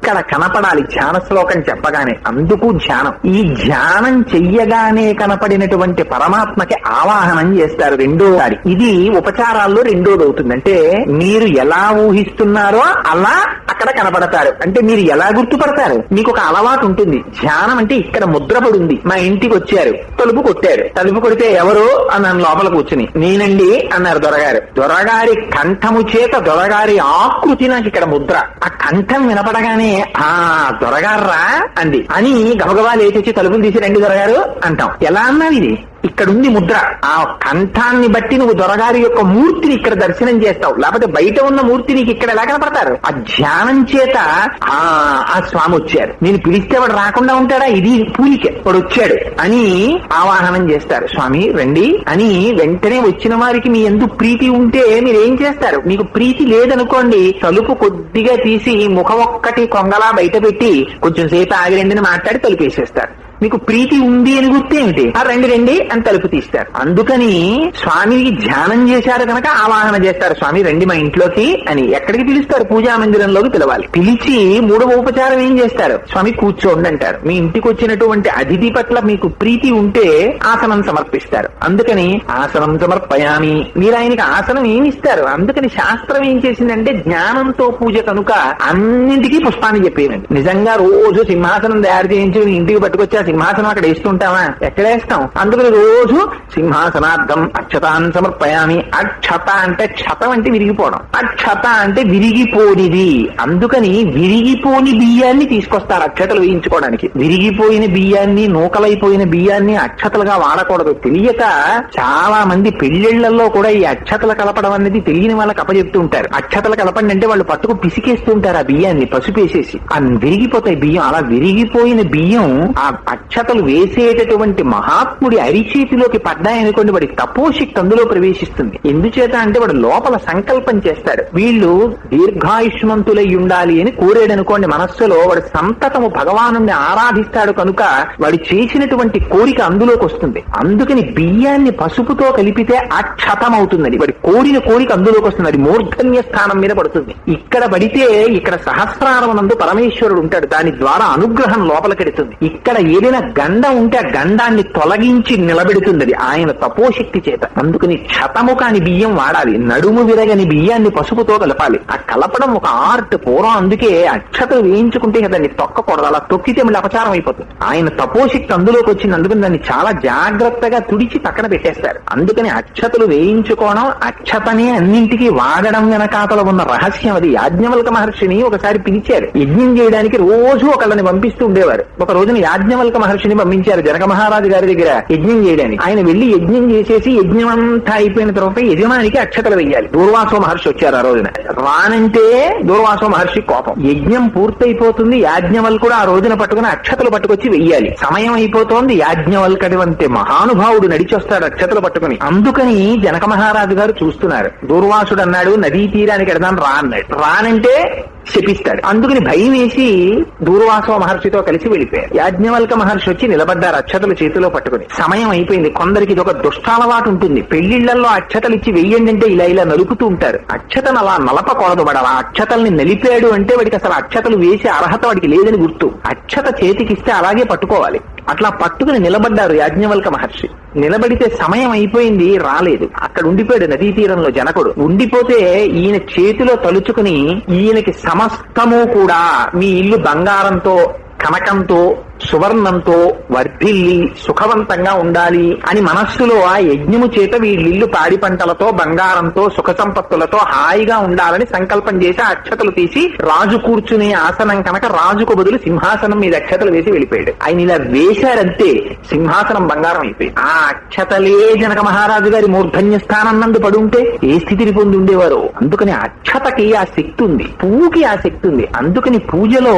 ఇక్కడ కనపడాలి ధ్యాన శ్లోకం చెప్పగానే. అందుకు ధ్యానం. ఈ ధ్యానం చెయ్యగానే కనపడినటువంటి పరమాత్మకి ఆవాహనం చేస్తారు రెండోసారి. ఇది ఉపచారాల్లో రెండోది అవుతుంది. అంటే మీరు ఎలా ఊహిస్తున్నారో అలా అక్కడ కనపడతారు. అంటే మీరు ఎలా గుర్తుపడతారు? మీకు ఒక అలవాటు ఉంటుంది. ధ్యానం అంటే ఇక్కడ ముద్రపడి ఉంది. మా ఇంటికి వచ్చారు, తలుపు కొట్టారు. తలుపు కొడితే ఎవరు అన్నాను లోపల కూర్చుని. నేనండి అన్నారు దొరగారు. దొరగారి కంఠము చేత దొరగారి ఆకృతి నాకు ఇక్కడ ముద్ర. ఆ కంఠం వినపడగానే ఆ దొరగారా అంది అని గబగబా లేచి తలుపులు తీసి రండి దొరగారు అంటాం. ఎలా అన్నావు ఇది? ఇక్కడుంది ముద్ర. ఆ కంఠాన్ని బట్టి నువ్వు దొరగారి యొక్క మూర్తిని ఇక్కడ దర్శనం చేస్తావు. లేకపోతే బయట ఉన్న మూర్తి నీకు ఇక్కడ ఎలా కనపడతారు? ఆ ధ్యానం చేత ఆ స్వామి వచ్చారు, నేను పిలిస్తే వాడు రాకుండా ఉంటాడా? ఇది పూలికే, వాడు వచ్చాడు అని ఆవాహనం చేస్తారు. స్వామి రండి అని. వెంటనే వచ్చిన వారికి మీ ఎందుకు ప్రీతి ఉంటే మీరు ఏం చేస్తారు? మీకు ప్రీతి లేదనుకోండి, తలుపు కొద్దిగా తీసి ముఖం ఒక్కటి కొంగలా బయట పెట్టి కొంచెం సేపు ఆగిరండిని మాట్లాడి తలుపు వేసేస్తారు. మీకు ప్రీతి ఉంది అని గుర్తేమిటి? రండి రండి అని తలుపు తీస్తారు. అందుకని స్వామికి ధ్యానం చేశారు కనుక ఆవాహన చేస్తారు. స్వామి రండి మా ఇంట్లోకి అని. ఎక్కడికి పిలుస్తారు? పూజా మందిరంలోకి పిలవాలి. పిలిచి మూడవ ఉపచారం ఏం చేస్తారు? స్వామి కూర్చోండి అంటారు. మీ ఇంటికి వచ్చినటువంటి అతిథి పట్ల మీకు ప్రీతి ఉంటే ఆసనం సమర్పిస్తారు. అందుకని ఆసనం సమర్పయామి. మీరు ఆయనకి ఆసనం ఏమి ఇస్తారు? అందుకని శాస్త్రం ఏం చేసిందంటే జ్ఞానంతో పూజ కనుక అన్నింటికీ పుష్పాన్ని చెప్పేయండి. నిజంగా రోజు సింహాసనం తయారు చేయించి ఇంటికి పట్టుకొచ్చా సింహాసనం అక్కడ వేస్తుంటావా? ఎక్కడ వేస్తాం? అందుకని రోజు సింహాసనార్థం అక్షతాన్ని సమర్పయామి. అక్షత అంటే క్షతం అంటే విరిగిపోవడం, అక్షత అంటే విరిగిపోనిది. అందుకని విరిగిపోని బియ్యాన్ని తీసుకొస్తారు అక్షతలు వేయించుకోవడానికి. విరిగిపోయిన బియ్యాన్ని, నూకలైపోయిన బియ్యాన్ని అక్షతలుగా వాడకూడదు. తెలియక చాలా మంది పెళ్లిళ్లలో కూడా ఈ అక్షతలు కలపడం అనేది తెలియని వాళ్ళకి అప్పచెప్తూ ఉంటారు. అక్షతలు కలపండి అంటే వాళ్ళు పట్టుకు పిసికేస్తూ ఉంటారు ఆ బియ్యాన్ని పసుపేసేసి. విరిగిపోతాయి బియ్యం. అలా విరిగిపోయిన బియ్యం ఆ అక్షతలు వేసేటటువంటి మహాత్ముడి అరిచేతిలోకి పడ్డాయనుకోండి, వాడి తపోశక్తి అందులో ప్రవేశిస్తుంది. ఎందుచేత అంటే వాడు లోపల సంకల్పం చేస్తాడు, వీళ్ళు దీర్ఘాయుష్మంతులై ఉండాలి అని కోరాడనుకోండి మనస్సులో, వాడు సంతతము భగవాను ఆరాధిస్తాడు కనుక వాడు చేసినటువంటి కోరిక అందులోకి వస్తుంది. అందుకని బియ్యాన్ని పసుపుతో కలిపితే అక్షతం అవుతుందని వాడి కోరిన కోరిక అందులోకి వస్తుంది. అది మూర్ధన్య స్థానం మీద పడుతుంది. ఇక్కడ పడితే ఇక్కడ సహస్రారమునందు పరమేశ్వరుడు ఉంటాడు. దాని ద్వారా అనుగ్రహం లోపలికెడుతుంది. ఇక్కడ ఏదైనా గండం ఉంటే ఆ గండాన్ని తొలగించి నిలబెడుతుంది అది ఆయన తపోశక్తి చేత. అందుకని క్షతము కాని బియ్యం వాడాలి. నడుము విరగని బియ్యాన్ని పసుపుతో కలపాలి. ఆ కలపడం ఒక ఆర్ట్ పూర్వం. అందుకే అక్షతలు వేయించుకుంటే దాన్ని తొక్కకూడదు. అలా తొక్కితే మళ్ళీ అపచారం అయిపోతుంది. ఆయన తపోశక్తి అందులోకి వచ్చింది. అందుకని దాన్ని చాలా జాగ్రత్తగా తుడిచి పక్కన పెట్టేస్తారు. అందుకని అక్షతలు వేయించుకోవడం, అక్షతనే అన్నింటికి వాడడం వెనకాతలో ఉన్న రహస్యం అది. యాజ్ఞవల్క మహర్షిని ఒకసారి పిలిచారు యజ్ఞం చేయడానికి. రోజు ఒకళ్ళని పంపిస్తూ ఉండేవారు. ఒక రోజున యాజ్ఞవల్క మహర్షిని పంపించారు జనక మహారాజు గారి దగ్గర యజ్ఞం చేయడానికి. ఆయన వెళ్లి యజ్ఞం చేసేసి యజ్ఞం అంతా అయిపోయిన తర్వాత యజమానికి అక్షతలు వెయ్యాలి. దూర్వాసో మహర్షి వచ్చారు ఆ రోజున. రానంటే దూర్వాసో మహర్షి కోపం. యజ్ఞం పూర్తయిపోతుంది, యాజ్ఞవల్కుడు ఆ రోజున పట్టుకుని అక్షతలు పట్టుకొచ్చి వెయ్యాలి. సమయం అయిపోతోంది, యాజ్ఞవల్కడి వంటి మహానుభావుడు నడిచొస్తాడు అక్షతలు పట్టుకుని. అందుకని జనక మహారాజు గారు చూస్తున్నారు. దూర్వాసుడు అన్నాడు నదీ తీరానికి ఎడదాం రా అన్నాడు. రానంటే శపిస్తాడు. అందుకని భయం వేసి దూర్వాసో మహర్షితో కలిసి వెళ్ళిపోయారు. యాజ్ఞవల్క మహర్షి వచ్చి నిలబడ్డారు అక్షతలు చేతిలో పట్టుకుని. సమయం అయిపోయింది. కొందరికి ఇది ఒక దుష్టాలవాటు ఉంటుంది. పెళ్లిళ్లలో అక్షతలు ఇచ్చి వెయ్యండి అంటే ఇలా ఇలా నలుపుతూ ఉంటారు. అక్షతను అలా నలపకూడదు. వాడు అలా అక్షతల్ని నలిపాడు అంటే వాడికి అసలు అక్షతలు వేసే అర్హత వాడికి లేదని గుర్తు. అక్షత చేతికిస్తే అలాగే పట్టుకోవాలి. అట్లా పట్టుకుని నిలబడ్డారు యాజ్ఞవల్క మహర్షి. నిలబడితే సమయం అయిపోయింది, రాలేదు. అక్కడ ఉండిపోయాడు నదీ తీరంలో జనకుడు. ఉండిపోతే ఈయన చేతిలో తలుచుకుని ఈయనకి సమస్తము కూడా మీ ఇల్లు బంగారంతో, కనకంతో, సువర్ణంతో వర్ధిల్లి సుఖవంతంగా ఉండాలి అని మనస్సులో ఆ యజ్ఞము చేత వీళ్ళిల్లు పాడి పంటలతో, బంగారంతో, సుఖ సంపత్తులతో హాయిగా ఉండాలని సంకల్పం చేసి అక్షతలు తీసి రాజు కూర్చునే ఆసనం కనుక రాజుకు బదులు సింహాసనం మీద అక్షతలు వేసి వెళ్ళిపోయాడు. ఆయన ఇలా వేశారంతే సింహాసనం బంగారం అయిపోయింది. ఆ అక్షతలే జనక మహారాజు గారి మూర్ధన్య స్థానం నందు పడుంటే ఏ స్థితిని పొంది ఉండేవారు. అందుకని అక్షతకి ఆ శక్తి ఉంది, పువ్వుకి ఆ శక్తి ఉంది. అందుకని పూజలో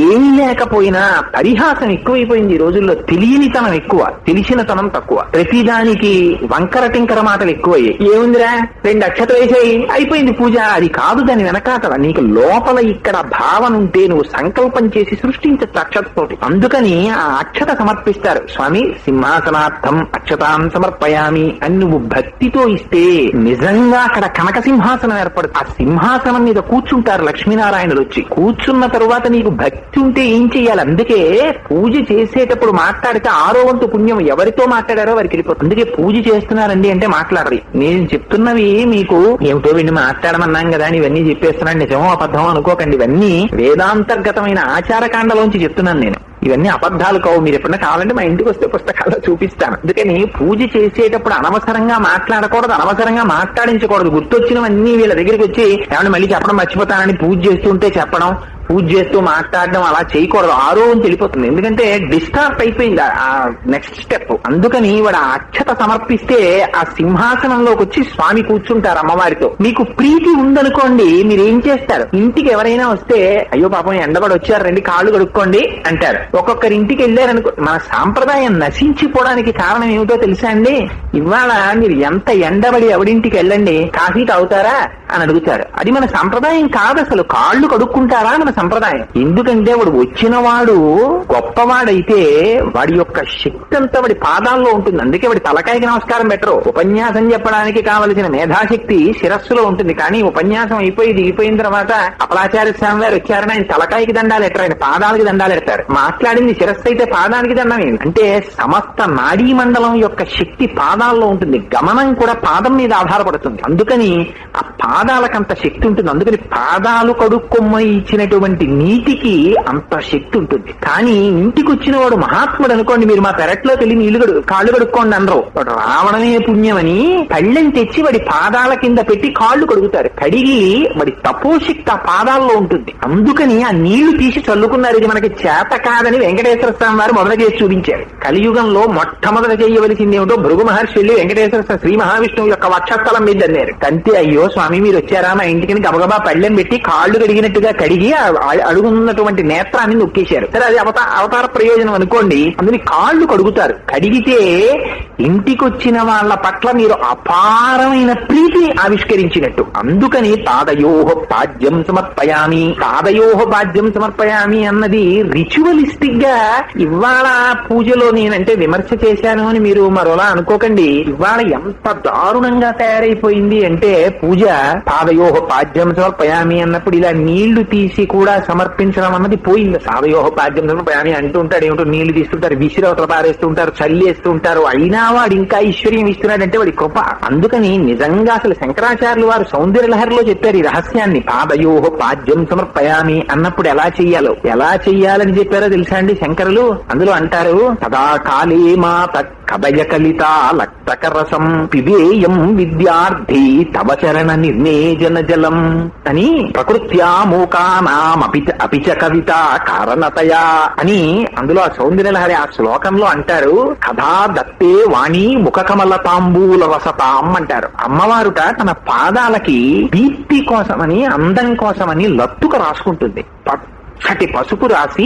ఏం లేకపోయినా పరిహాసం అభ్యాసం ఎక్కువైపోయింది ఈ రోజుల్లో. తెలియనితనం ఎక్కువ, తెలిసినతనం తక్కువ. ప్రతిదానికి వంకర టింకర మాటలు ఎక్కువయ్యాయి. ఏముందిరా 2 అక్షతలు వేసేయి అయిపోయింది పూజ. అది కాదు, దాని వెనకాతల నీకు లోపల ఇక్కడ భావన ఉంటే నువ్వు సంకల్పం చేసి సృష్టించచ్చు అక్షతతోటి. అందుకని ఆ అక్షత సమర్పిస్తారు. స్వామి సింహాసనార్థం అక్షతాం సమర్పయామి అని నువ్వు భక్తితో ఇస్తే నిజంగా అక్కడ కనక సింహాసనం ఏర్పడుతుంది. ఆ సింహాసనం మీద కూర్చుంటారు లక్ష్మీనారాయణులు వచ్చి. కూర్చున్న తరువాత నీకు భక్తి ఉంటే ఏం చెయ్యాలి? అందుకే పూజ చేసేటప్పుడు మాట్లాడితే 6వ వంతు పుణ్యం ఎవరితో మాట్లాడారో వారికి వెళ్ళిపోతుంది. అందుకే పూజ చేస్తున్నారండి అంటే మాట్లాడరు. నేను చెప్తున్నవి మీకు ఏమిటో వీడిని మాట్లాడమన్నాం కదా అని ఇవన్నీ చెప్పేస్తున్నాను, నిజమో అబద్ధమో అనుకోకండి. ఇవన్నీ వేదాంతర్గతమైన ఆచారకాండలోంచి చెప్తున్నాను నేను. ఇవన్నీ అబద్ధాలు కావు. మీరు ఎప్పుడన్నా కావాలంటే మా ఇంటికి వస్తే పుస్తకాల్లో చూపిస్తాను. అందుకని పూజ చేసేటప్పుడు అనవసరంగా మాట్లాడకూడదు, అనవసరంగా మాట్లాడించకూడదు. గుర్తొచ్చినవన్నీ వీళ్ళ దగ్గరికి వచ్చి ఏమన్నా మళ్ళీ చెప్పడం మర్చిపోతానని పూజ చేస్తుంటే చెప్పడం, పూజ చేస్తూ మాట్లాడడం అలా చేయకూడదు. 6వ వంతు వెళ్ళిపోతుంది. ఎందుకంటే డిస్టార్ట్ అయిపోయింది ఆ నెక్స్ట్ స్టెప్. అందుకని వాడు ఆ అక్షత సమర్పిస్తే ఆ సింహాసనంలోకి వచ్చి స్వామి కూర్చుంటారు అమ్మవారితో. మీకు ప్రీతి ఉందనుకోండి, మీరు ఏం చేస్తారు? ఇంటికి ఎవరైనా వస్తే అయ్యో పాపం ఎండబడి వచ్చారు రండి కాళ్ళు కడుక్కోండి అంటారు. ఒక్కొక్కరి ఇంటికి వెళ్ళారనుకో, మన సాంప్రదాయం నశించిపోవడానికి కారణం ఏమిటో తెలుసా అండి? ఇవాళ మీరు ఎంత ఎండబడి ఎవడింటికి వెళ్ళండి కాఫీ తాగుతారా అని అడుగుతారు. అది మన సంప్రదాయం కాదు అసలు. కాళ్ళు కడుక్కుంటారా మన సంప్రదాయం. ఎందుకంటే వాడు వచ్చిన వాడు గొప్పవాడైతే వాడి యొక్క శక్తి అంతా వాడి పాదాల్లో ఉంటుంది. అందుకే వాడి తలకాయకి నమస్కారం పెట్టరు. ఉపన్యాసం చెప్పడానికి కావలసిన మేధాశక్తి శిరస్సులో ఉంటుంది. కానీ ఉపన్యాసం అయిపోయి దిగిపోయిన తర్వాత అపలాచార్య స్వామి వారు వచ్చారని ఆయన తలకాయకి దండాలు ఎట్టరు, ఆయన పాదాలకి దండాలు ఎడతారు. మాట్లాడింది శిరస్సు అయితే పాదానికి దండం ఏంటి అంటే సమస్త నాడీ మండలం యొక్క శక్తి పాదాల్లో ఉంటుంది. గమనం కూడా పాదం మీద ఆధారపడుతుంది. అందుకని ఆ పాదాలకంత శక్తి ఉంటుంది. అందుకని పాదాలు కడుక్కొమ్మని ఇచ్చినటువంటి నీటికి అంత శక్తి ఉంటుంది. కానీ ఇంటికి వచ్చిన వాడు మహాత్ముడు అనుకోండి, మీరు మా పెరట్లోకి వెళ్ళి కాళ్ళు కడుక్కోండి అనరు. వాడు రావడమే పుణ్యమని పళ్ళెం తెచ్చి వాడి పాదాల కింద పెట్టి కాళ్ళు కడుగుతారు. కడిగి వాడి తపోశక్తి ఆ పాదాల్లో ఉంటుంది. అందుకని ఆ నీళ్లు తీసి చల్లుకున్నారు. ఇది మనకి చేత కాదని వెంకటేశ్వర స్వామి వారు మొదట చేసి చూపించారు. కలియుగంలో మొట్టమొదట చేయవలసింది ఏమిటో భృగు మహర్షి వెళ్ళి వెంకటేశ్వర శ్రీ మహావిష్ణువు యొక్క వక్షస్థలం మీద అన్నారు. కంటే అయ్యో స్వామి మీరు వచ్చారా మా ఇంటికి గబగబా పళ్ళెం పెట్టి కాళ్ళు కడిగినట్టుగా కడిగి అడుగున్నటువంటి నేత్రాన్ని నొక్కేశారు. సరే అది అవతార ప్రయోజనం అనుకోండి. అందుకని కాళ్ళు కడుగుతారు. కడిగితే ఇంటికి వచ్చిన వాళ్ళ పట్ల మీరు అపారమైన ప్రీతిని ఆవిష్కరించినట్టు. అందుకని తాదయోహ పాద్యం సమర్పయామి, తాదయోహ పాద్యం సమర్పయామి అన్నది రిచువలిస్టిక్ గా ఇవాళ పూజలో నేనంటే విమర్శ చేశాను అని మీరు మరోలా అనుకోకండి. ఇవాళ ఎంత దారుణంగా తయారైపోయింది అంటే పూజ తాదయోహ పాద్యం సమర్పయామి అన్నప్పుడు ఇలా నీళ్లు తీసి కూడా సమర్పించడం అన్నది పోయింది. సాదయోహ పాద్యం సమర్పయామి అంటూ ఉంటాడు. ఏమిటో నీళ్లు తీస్తుంటారు, విసిరవతల పారేస్తూ ఉంటారు, చల్లేస్తూ ఉంటారు. అయినా వాడు ఇంకా ఐశ్వర్యం ఇస్తున్నాడంటే వాడి కృప. అందుకని నిజంగా అసలు శంకరాచార్యులు వారు సౌందర్య లహరిలో చెప్పారు ఈ రహస్యాన్ని. పాదయోహ పాద్యం సమర్పయామి అన్నప్పుడు ఎలా చెయ్యాలని చెప్పారో తెలుసా అండి శంకరులు? అందులో అంటారు సదా కాళే మాత కదయ కలిత లక్తకరసం పిబేయం విద్యార్థి తవ చరణ నిర్ణేజన జలం అని ప్రకృత్యా మూకానాం అపిచ కవిత కారణతయా అని అందులో ఆ సౌందర్యలహరి ఆ శ్లోకంలో అంటారు. కథా దత్తే వాణి ముఖ కమల తాంబూల వసతాం అంటారు. అమ్మవారుట తన పాదాలకి దీప్తి కోసమని అందం కోసమని లత్తుక రాసుకుంటుంది. పచ్చటి పసుపు రాసి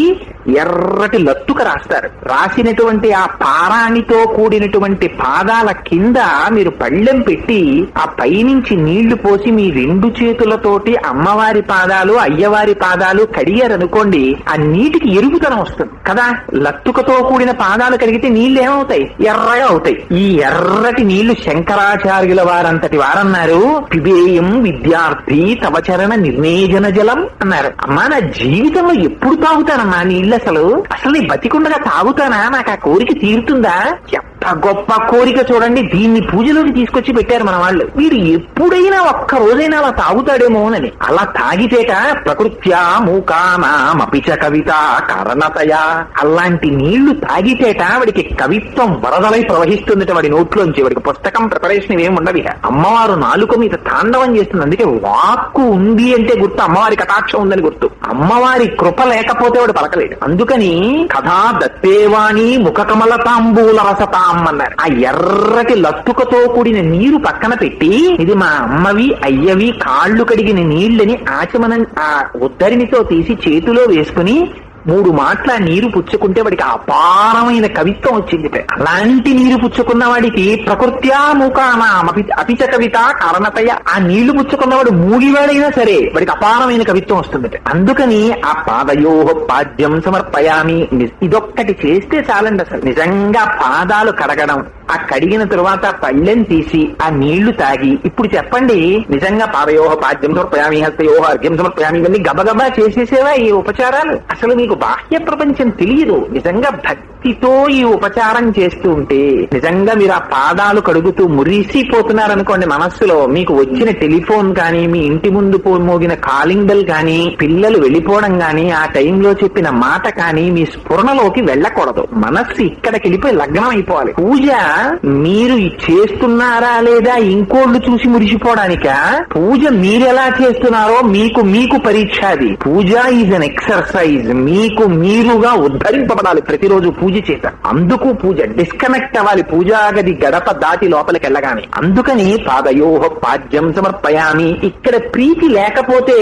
ఎర్రటి లత్తుక రాస్తారు. రాసినటువంటి ఆ పారాణితో కూడినటువంటి పాదాల కింద మీరు పళ్ళెం పెట్టి ఆ పైనుంచి నీళ్లు పోసి మీ 2 చేతులతోటి అమ్మవారి పాదాలు అయ్యవారి పాదాలు కడిగారనుకోండి, ఆ నీటికి ఎరుగుతనం వస్తుంది కదా. లత్తుకతో కూడిన పాదాలు కడిగితే నీళ్లు ఏమవుతాయి? ఎర్రగా అవుతాయి. ఈ ఎర్రటి నీళ్లు శంకరాచార్యుల వారంతటి వారన్నారు పిబేయం విద్యార్థి తవచరణ నిర్ణేజన జలం అన్నారు. అమ్మా నా జీవితంలో ఎప్పుడు తాగుతానమ్మా నీళ్ళు? అసలు నీ బతికుండగా తాగుతానా? నాకు ఆ కోరిక తీరుతుందా? ఎంత గొప్ప కోరిక చూడండి. దీన్ని పూజలోకి తీసుకొచ్చి పెట్టారు మన వాళ్ళు. వీడు ఎప్పుడైనా ఒక్క రోజైనా అలా తాగుతాడేమోనని. అలా తాగితేట ప్రకృత్యా మూకానాం అపిచ కవిత కారణతయా, అలాంటి నీళ్లు తాగితేట వాడికి కవిత్వం వరదలై ప్రవహిస్తుందట వాడి నోట్లోంచి. వాడికి పుస్తకం ప్రిపరేషన్ ఏమి ఉండదు. అమ్మవారు నాలుక మీద తాండవం చేస్తుంది. అందుకే వాక్కు ఉంది అంటే గుర్తు అమ్మవారి కటాక్షం ఉందని గుర్తు. అమ్మవారి కృప లేకపోతే వాడు పలకలేడు. అందుకని కథా దత్తేవాణి ముఖ కమల తాంబూల రసతాం అన్నారు. ఆ ఎర్రటి లత్తుకతో కూడిన నీరు పక్కన పెట్టి ఇది మా అమ్మవి అయ్యవి కాళ్ళు కడిగిన నీళ్ళని ఆచమనం ఆ ఉద్దరినితో తీసి చేతిలో వేసుకుని 3 మాటల నీరు పుచ్చుకుంటే వాడికి అపారమైన కవిత్వం వచ్చింది. అలాంటి నీరు పుచ్చుకున్న వాడికి ప్రకృత్యా మూకాన అపిచ కవిత కారణతయ, ఆ నీళ్లు పుచ్చుకున్నవాడు మూడివాడైనా సరే వాడికి అపారమైన కవిత్వం వస్తుంది. అందుకని ఆ పాదయో పాద్యం సమర్పయామి, ఇదొక్కటి చేస్తే చాలండి. అసలు నిజంగా పాదాలు కడగడం, ఆ కడిగిన తరువాత పళ్ళెం తీసి ఆ నీళ్లు తాగి, ఇప్పుడు చెప్పండి నిజంగా పాదయోహ పాద్యం సమర్పయామి, హస్తయోహ అర్ఘ్యం సమర్పయామి, ఇవన్నీ గబగబా చేసేసేవా ఈ ఉపచారాలు? అసలు మీకు బాహ్య ప్రపంచం తెలియదు. నిజంగా భక్తితో ఈ ఉపచారం చేస్తూ ఉంటే నిజంగా మీరు ఆ పాదాలు కడుగుతూ మురిసిపోతున్నారనుకోండి మనస్సులో, మీకు వచ్చిన టెలిఫోన్ కానీ, మీ ఇంటి ముందు మోగిన కాలింగ్ బెల్ కానీ, పిల్లలు వెళ్ళిపోవడం కానీ, ఆ టైంలో చెప్పిన మాట కానీ మీ స్ఫురణలోకి వెళ్ళకూడదు. మనస్సు ఇక్కడికి వెళ్ళిపోయి లగ్నం అయిపోవాలి. పూజ మీరు చేస్తున్నారా లేదా ఇంకోళ్ళు చూసి మురిసిపోవడానిక? పూజ మీరెలా చేస్తున్నారో మీకు పరీక్ష. అది పూజ ఈజ్ అన్ ఎక్సర్సైజ్. మీకు మీరుగా ఉద్ధరింపబడాలి ప్రతిరోజు పూజ చేత. అందుకు పూజ డిస్కనెక్ట్ అవ్వాలి పూజా గది గడప దాటి లోపలికి వెళ్ళగానే. అందుకని పాదయోహ పాద్యం సమర్పయామి. ఇక్కడ ప్రీతి లేకపోతే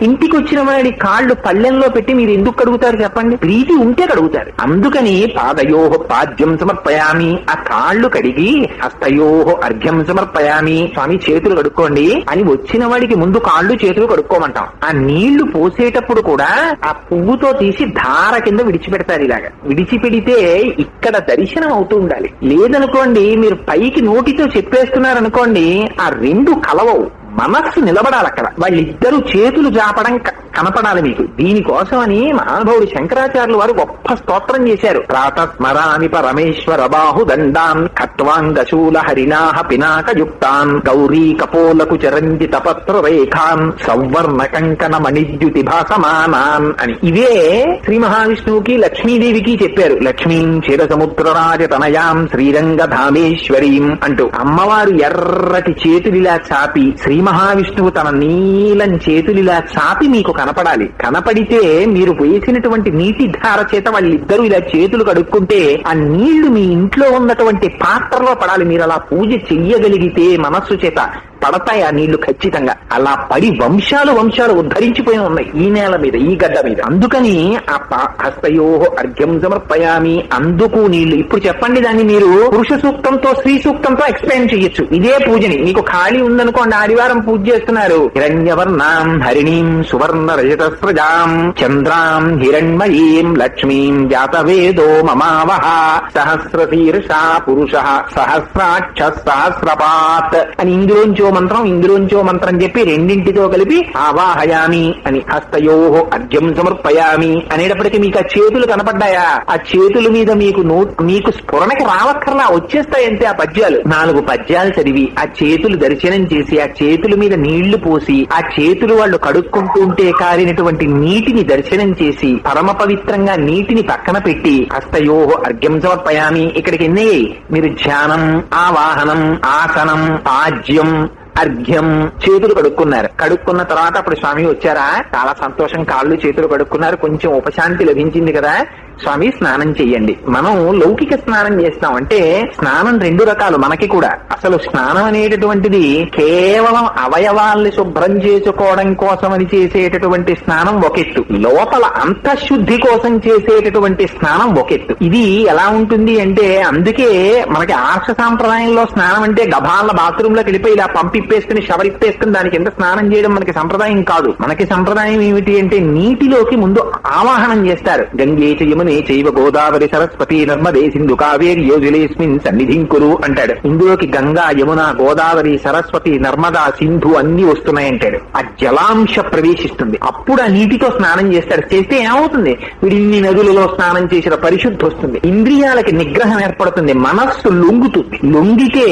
ఇంటికి వచ్చిన వాడి కాళ్ళు పళ్ళెంలో పెట్టి మీరు ఎందుకు కడుగుతారు చెప్పండి? ప్రీతి ఉంటే కడుగుతారు. అందుకని పాదయోహ పాద్యం సమర్పయామి, ఆ కాళ్ళు కడిగి హస్తయోహ అర్ఘ్యం సమర్పయామి, స్వామి చేతులు కడుక్కోండి అని వచ్చిన వాడికి ముందు కాళ్ళు చేతులు కడుక్కోమంటాం. ఆ నీళ్లు పోసేటప్పుడు కూడా ఆ పువ్వుతో తీసి ధార కింద విడిచిపెడతారు. ఇలాగా విడిచిపెడితే ఇక్కడ దర్శనం అవుతూ ఉండాలి. లేదనుకోండి మీరు పైకి నోటితో చెప్పేస్తున్నారనుకోండి, ఆ రెండు కలవవు. మనస్సు నిలబడాలి అక్కడ. వాళ్ళిద్దరూ చేతులు జాపడం కనపడాలి మీకు. దీనికోసమని మహానుభావుడు శంకరాచార్యులు వారు గొప్ప స్తోత్రం చేశారు. ప్రాతస్మరామి పరమేశ్వర బాహుదండాన్ ఖట్వాంగశూల హరినాహ పినాకయుక్తాన్ గౌరీ కపోలకు చరంజిత పత్ర రేఖాన్ సౌవర్ణ కంకణ మణిద్యుతి భాసమానాన్ అని. ఇవే శ్రీ మహావిష్ణువుకి లక్ష్మీదేవికి చెప్పారు. లక్ష్మీం క్షీరసముద్రరాజ తనయాం శ్రీరంగధామేశ్వరీం అంటూ అమ్మవారు ఎర్రటి చేతులిలా చాపి, శ్రీ మహావిష్ణువు తన నీలం చేతులిలా చాపి మీకు కనపడాలి. కనపడితే మీరు వేసినటువంటి నీటి ధార చేత వాళ్ళిద్దరూ ఇలా చేతులు కడుక్కుంటే ఆ నీళ్లు మీ ఇంట్లో ఉన్నటువంటి పాత్రలో పడాలి. మీరు అలా పూజ చెయ్యగలిగితే మనస్సు చేత పడతాయి ఆ నీళ్లు ఖచ్చితంగా. అలా పడి వంశాలు ఉద్ధరించిపోయి ఉన్నాయి ఈ నేల మీద, ఈ గడ్డ మీద. అందుకని ఆ హస్తయోహ అర్ఘ్యం సమర్పయామి, అందుకు నీళ్లు. ఇప్పుడు చెప్పండి దాన్ని మీరు పురుష సూక్తంతో స్త్రీ సూక్తంతో ఎక్స్ప్లెయిన్ చేయొచ్చు ఇదే పూజని. మీకు ఖాళీ ఉందనుకోండి, ఆదివారం పూజ చేస్తున్నారు. హిరణ్యవర్ణాం హరిణీం సువర్ణ రజతస్రజాం చంద్రాం హిరణ్మయీం లక్ష్మీం జాతవేదో మమావహ సహస్రశీర్షా పురుష సహస్రాక్ష సహస్రపాత్ అని ఇందులోంచో మంత్రం చెప్పి రెండింటితో కలిపి ఆవాహయామి అని హస్తయోహ అర్ఘ్యం సమర్పయామి అనేటప్పటికీ మీకు ఆ చేతులు కనపడ్డాయా? ఆ చేతుల మీద మీకు స్ఫురణకి రావక్కర్లా, వచ్చేస్తాయంతే ఆ పద్యాలు. 4 పద్యాలు చదివి ఆ చేతులు దర్శనం చేసి ఆ చేతుల మీద నీళ్లు పోసి ఆ చేతులు వాళ్ళు కడుక్కుంటుంటే కారినటువంటి నీటిని దర్శనం చేసి పరమ పవిత్రంగా నీటిని పక్కన పెట్టి హస్తయోహ అర్ఘ్యం సమర్పయామి. ఇక్కడికి ఎన్నయ్యాయి? మీరు ధ్యానం, ఆవాహనం, ఆసనం, పాజ్యం, అర్ఘ్యం, చేతులు కడుక్కున్నారు. కడుక్కున్న తర్వాత అప్పుడు స్వామి వచ్చారా, చాలా సంతోషం, కాళ్ళు చేతులు కడుక్కున్నారు, కొంచెం ఉపశాంతి లభించింది కదా, స్వామి స్నానం చెయ్యండి. మనం లౌకిక స్నానం చేస్తాం. అంటే స్నానం 2 రకాలు మనకి కూడా. అసలు స్నానం అనేటటువంటిది కేవలం అవయవాల్ని శుభ్రం చేసుకోవడం కోసం అని చేసేటటువంటి స్నానం ఒకెత్తు, లోపల అంతఃశుద్ధి కోసం చేసేటటువంటి స్నానం ఒకెత్తు. ఇది ఎలా ఉంటుంది అంటే, అందుకే మనకి ఆర్ష సాంప్రదాయంలో స్నానం అంటే గభాల బాత్రూమ్ లోకి వెళ్ళిపోయి ఇలా పంపిప్పేసుకుని షవరిప్పేసుకుని దాని కింద స్నానం చేయడం మనకి సంప్రదాయం కాదు. మనకి సంప్రదాయం ఏమిటి అంటే, నీటిలోకి ముందు ఆవాహనం చేస్తారు. గంగే యమునే చైవ గోదావరి సరస్వతి నర్మదే సింధు కావేరి యోజులేస్మిన్ సన్నిధిం కురు అంటాడు. ఇందులోకి గంగా, యమున, గోదావరి, సరస్వతి, నర్మదా, సింధు అన్ని వస్తున్నాయంటాడు. ఆ జలాంశ ప్రవేశిస్తుంది. అప్పుడు ఆ నీటితో స్నానం చేస్తాడు. చేస్తే ఏమవుతుంది? వీడి ఇన్ని నదులలో స్నానం చేసిన పరిశుద్ధి వస్తుంది, ఇంద్రియాలకి నిగ్రహం ఏర్పడుతుంది, మనస్సు లొంగుతుంది. లొంగితే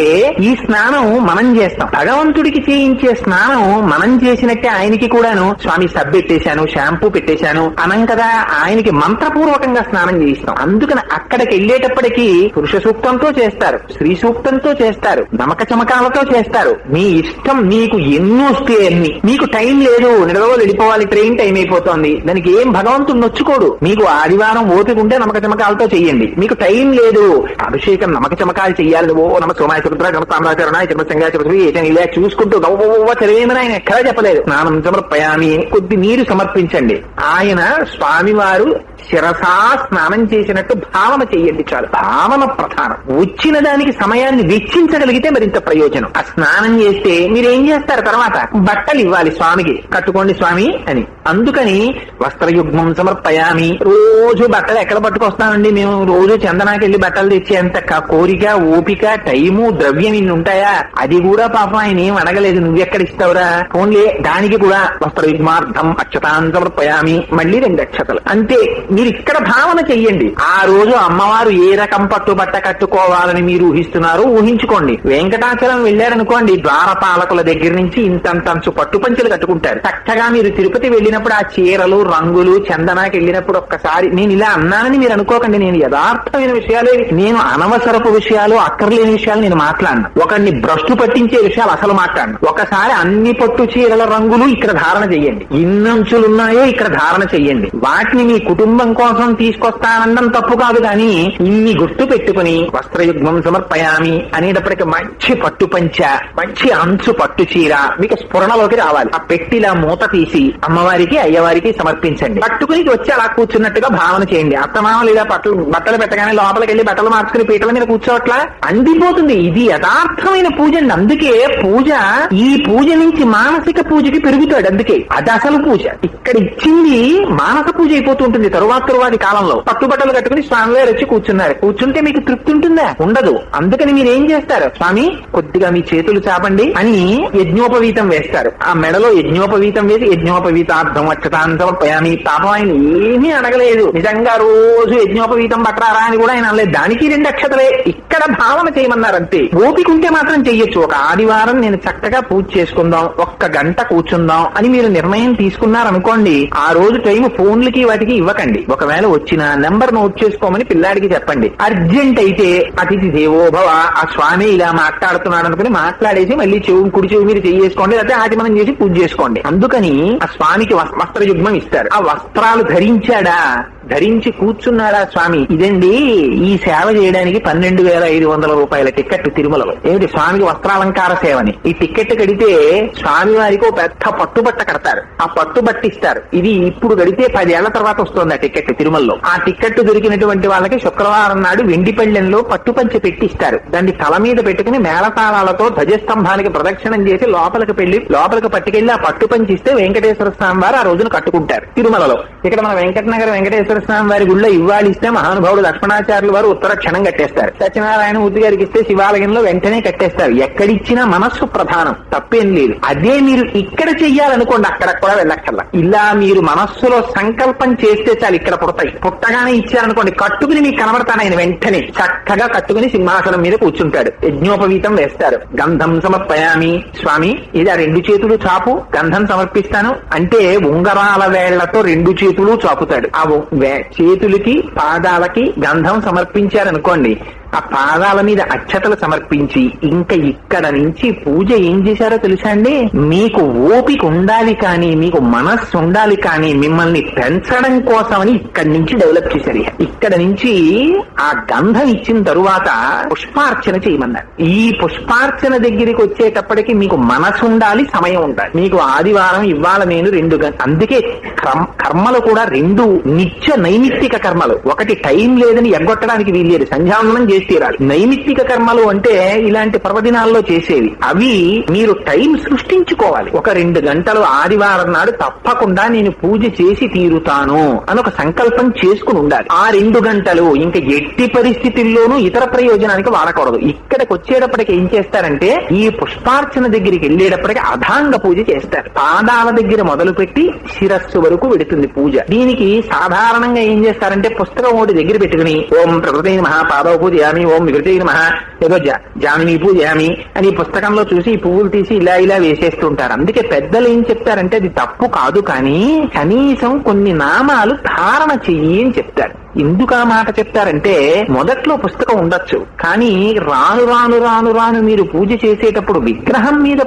ఈ స్నానం మనం చేస్తాం. భగవంతుడికి చేయించే స్నానం మనం చేసినట్టే ఆయనకి కూడాను స్వామి సబ్బు పెట్టేశాను, షాంపూ పెట్టేశాను అనం కదా, ఆయనకి మంత్రపూర్వకంగా స్నానం చేయిస్తాం. అందుకని అక్కడికి వెళ్ళేటప్పటికీ పురుష సూక్తంతో చేస్తారు, స్త్రీ సూక్తంతో చేస్తారు, నమక చమకాలతో చేస్తారు. మీ ఇష్టం, మీకు ఎన్ని వస్తే అన్ని. మీకు టైం లేదు, నిడదవోలు వెళ్ళిపోవాలి, ట్రైన్ టైం అయిపోతుంది, దానికి ఏం భగవంతుడు నొచ్చుకోడు. మీకు ఆదివారం ఓపిక ఉంటే నమక చమకాలతో చెయ్యండి. మీకు టైం లేదు, అభిషేకం నమక చమకాలు చెయ్యాలి, ఓ నమ సోమాయ సుభద్ర నమ సామ్రాచరణ చంద్రశంగా ఇలా చూసుకుంటూ గౌవ చదివేమని ఆయన ఎక్కడా చెప్పలేదు. స్నానం సమర్పయామి, కొద్ది నీరు సమర్పించండి. ఆయన స్వామివారు శిరసా స్నానం చేసినట్టు భావన చెయ్యండి చాలు. భావన ప్రధానం. వచ్చిన దానికి సమయాన్ని వెచ్చించగలిగితే మరింత ప్రయోజనం. ఆ స్నానం చేస్తే మీరేం చేస్తారు? తర్వాత బట్టలు ఇవ్వాలి స్వామికి, కట్టుకోండి స్వామి అని. అందుకని వస్త్రయుగ్మం సమర్పయామి. రోజు బట్టలు ఎక్కడ పట్టుకొస్తామండి మేము? రోజు చందనాకి వెళ్ళి బట్టలు తెచ్చేంత కోరిక, ఓపిక, టైము, ద్రవ్యం ఇన్ని ఉంటాయా? అది కూడా పాపం ఆయన ఏం అడగలేదు, నువ్వెక్కడ ఇస్తావురా? ఓన్లీ దానికి కూడా వస్త్రయుగ్మార్థం అక్షతాన్ సమర్పయామి, మళ్ళీ 2 అక్షతలు అంతే. మీరు ఇక్కడ భావన చెయ్యండి. ఆ రోజు అమ్మవారు ఏ రకం పట్టుబట్ట కట్టుకోవాలని మీరు ఊహిస్తున్నారు ఊహించుకోండి. వెంకటాచలం వెళ్ళారనుకోండి, ద్వారపాలకుల దగ్గర నుంచి ఇంతంతంచు పట్టు పంచెలు కట్టుకుంటారు. చక్కగా మీరు తిరుపతి వెళ్ళినప్పుడు ఆ చీరలు, రంగులు, చందనాకి వెళ్ళినప్పుడు ఒక్కసారి, నేను ఇలా అన్నానని మీరు అనుకోకండి, నేను యథార్థమైన విషయాలే, నేను అనవసరపు విషయాలు, అక్కర్లేని విషయాలు నేను మాట్లాడను. ఒకరిని భ్రష్టు పట్టించే విషయాలు అసలు మాట్లాడను. ఒకసారి అన్ని పట్టు చీరల రంగులు ఇక్కడ ధారణ చెయ్యండి, ఇన్నంచులున్నాయో ఇక్కడ ధారణ చెయ్యండి. వాటిని మీ కుటుంబం కోసం తీసుకొస్తానడం తప్పు కాదు, కానీ ఇన్ని గుర్తు పెట్టుకుని వస్త్రయుగ్మం సమర్పయామి అనేటప్పటికి మంచి పట్టు పంచ, మంచి అంచు పట్టు చీర మీకు స్ఫురణలోకి రావాలి. ఆ పెట్టిలా మూత తీసి అమ్మవారికి, అయ్యవారికి సమర్పించండి. పట్టుకుని వచ్చి అలా కూర్చున్నట్టుగా భావన చేయండి. అత్తమామలు ఇలా బట్టలు పెట్టగానే లోపలికి వెళ్ళి బట్టలు మార్చుకుని పీటల మీద కూర్చోట్లా అందిపోతుంది. ఇది యథార్థమైన పూజ అండి. అందుకే పూజ, ఈ పూజ నుంచి మానసిక పూజకి పెరుగుతాడు. అందుకే అది అసలు పూజ. ఇక్కడ ఇచ్చింది మానస పూజ అయిపోతుంటుంది తరువాతి కాలంలో. పట్టుబట్టలు కట్టుకుని స్వామివారు వచ్చి కూర్చున్నారు. కూర్చుంటే మీకు తృప్తి ఉంటుందా? ఉండదు. అందుకని మీరు ఏం చేస్తారు? స్వామి కొద్దిగా మీ చేతులు చాపండి అని యజ్ఞోపవీతం వేస్తారు. ఆ మెడలో యజ్ఞోపవీతం వేసి యజ్ఞోపవీతార్థం అక్షతాన్ సమర్పయామి. పాపం ఆయన ఏమీ అడగలేదు, నిజంగా రోజు యజ్ఞోపవీతం పట్టరారా అని కూడా ఆయన అనలేదు. దానికి 2 అక్షతలే. ఇక్కడ భావన చేయమన్నారు అంతే. ఓపిక ఉంటే మాత్రం చెయ్యొచ్చు. ఒక ఆదివారం నేను చక్కగా పూజ చేసుకుందాం, 1 గంట కూర్చుందాం అని మీరు నిర్ణయం తీసుకున్నారనుకోండి, ఆ రోజు టైం ఫోన్లకి వాటికి ఇవ్వకండి. ఒకవేళ వచ్చిన నెంబర్ నోట్ చేసుకోమని పిల్లాడికి చెప్పండి. అర్జెంట్ అయితే అతిథి దేవోభవ, ఆ స్వామి ఇలా మాట్లాడుతున్నాడు అనుకుని మాట్లాడేసి మళ్ళీ కుడి చెవి మీరు చేసుకోండి, లేకపోతే ఆచమనం చేసి పూజ చేసుకోండి. అందుకని ఆ స్వామికి వస్త్రయుగ్మం ఇస్తారు. ఆ వస్త్రాలు ధరించాడా, ధరించి కూర్చున్నాడా స్వామి? ఇదండి ఈ సేవ చేయడానికి 12,500 రూపాయల టికెట్ తిరుమలలో. ఏమిటి? స్వామికి వస్త్రాలంకార సేవని. ఈ టికెట్ కడితే స్వామి వారికి ఒక పెద్ద పట్టుబట్ట కడతారు. ఆ పట్టుబట్ట ఇస్తారు. ఇది ఇప్పుడు కడితే 10 ఏళ్ల తర్వాత వస్తుంది ఆ టికెట్ తిరుమలలో. ఆ టికెట్ దొరికినటువంటి వాళ్ళకి శుక్రవారం నాడు వెండిపళ్ళెంలో పట్టుపంచ పెట్టి ఇస్తారు. దాన్ని తల మీద పెట్టుకుని మేళతాళాలతో ధ్వజస్తంభానికి ప్రదక్షిణం చేసి లోపలికి పట్టుకెళ్లి ఆ పట్టుపంచి ఇస్తే వెంకటేశ్వర స్వామి వారు ఆ రోజున కట్టుకుంటారు తిరుమలలో. ఇక్కడ మన వెంకటనగర్ వెంకటేశ్వర స్వామి వారి గుళ్ళో ఇవ్వాలి ఇస్తే మహానుభావుడు లక్ష్మణాచార్యులు వారు ఉత్తర క్షణం కట్టేస్తారు. సత్యనారాయణ మూర్తి గారికి ఇస్తే శివాలయంలో వెంటనే కట్టేస్తారు. ఎక్కడిచ్చినా మనస్సు ప్రధానం, తప్పేం లేదు. అదే మీరు ఇక్కడ చెయ్యాలనుకోండి, అక్కడ కూడా వెళ్ళక్కర్లా. ఇలా మీరు మనస్సులో సంకల్పం చేస్తే చాలు, ఇక్కడ పుడతాయి. పుట్టగానే ఇచ్చారనుకోండి, కట్టుకుని మీకు కనబడతాను ఆయన. వెంటనే చక్కగా కట్టుకుని సింహాసనం మీద కూర్చుంటాడు. యజ్ఞోపవీతం వేస్తారు. గంధం సమర్పయామి. స్వామి ఇది ఆ 2 చేతులు చాపు, గంధం సమర్పిస్తాను అంటే ఉంగరాల వేళ్లతో 2 చేతులు చాపుతాడు. ఆ చేతులకి పాదాలకి గంధం సమర్పించారనుకోండి, ఆ పాదాల మీద అక్షతలు సమర్పించి ఇంకా ఇక్కడ నుంచి పూజ ఏం చేశారో తెలుసా అండి? మీకు ఓపిక ఉండాలి కానీ, మీకు మనస్సు ఉండాలి కానీ, మిమ్మల్ని పెంచడం కోసమని ఇక్కడి నుంచి డెవలప్ చేశారు. ఇక్కడ నుంచి ఆ గంధం ఇచ్చిన తరువాత పుష్పార్చన చేయమన్నారు. ఈ పుష్పార్చన దగ్గరికి వచ్చేటప్పటికి మీకు మనసు ఉండాలి, సమయం ఉండాలి. మీకు ఆదివారం ఇవాళ నేను 2 గంటలు. అందుకే కర్మలు కూడా 2 నిత్య నైమిత్తిక కర్మలు. ఒకటి టైం లేదని ఎగ్గొట్టడానికి వీల్లేదు, సంధ్యావందనం చేసి తీరాలి. నైమిత్తిక కర్మలు అంటే ఇలాంటి పర్వదినాల్లో చేసేవి. అవి మీరు టైం సృష్టించుకోవాలి. ఒక 2 గంటలు ఆదివారం నాడు తప్పకుండా నేను పూజ చేసి తీరుతాను అని ఒక సంకల్పం చేసుకుని ఉండాలి. ఆ 2 గంటలు ఇంకా ఎట్టి పరిస్థితుల్లోనూ ఇతర ప్రయోజనానికి వాడకూడదు. ఇక్కడికి వచ్చేటప్పటికి ఏం చేస్తారంటే, ఈ పుష్పార్చన దగ్గరికి వెళ్ళేటప్పటికి అధాంగ పూజ చేస్తారు. పాదాల దగ్గర మొదలుపెట్టి శిరస్సు వరకు వెడుతుంది పూజ. దీనికి సాధారణంగా ఏం చేస్తారంటే, పుస్తకం ఒకటి దగ్గర పెట్టుకుని ఓం ప్రకృతి నమః పాదవ పూజయామి, ఓం వికృతి నమః ఏదో జామిని పూజయామి అని పుస్తకంలో చూసి ఈ పువ్వులు తీసి ఇలా వేసేస్తుంటారు. అందుకే పెద్దలు ఏం చెప్తారంటే, అది తప్పు కాదు, కానీ కనీసం కొన్ని నామాలు ధారణ చెయ్యి అని చెప్తారు. ఎందుకు ఆ మాట చెప్తారంటే మొదట్లో పుస్తకం ఉండొచ్చు, కానీ రాను రాను రాను రాను మీరు పూజ చేసేటప్పుడు విగ్రహం మీద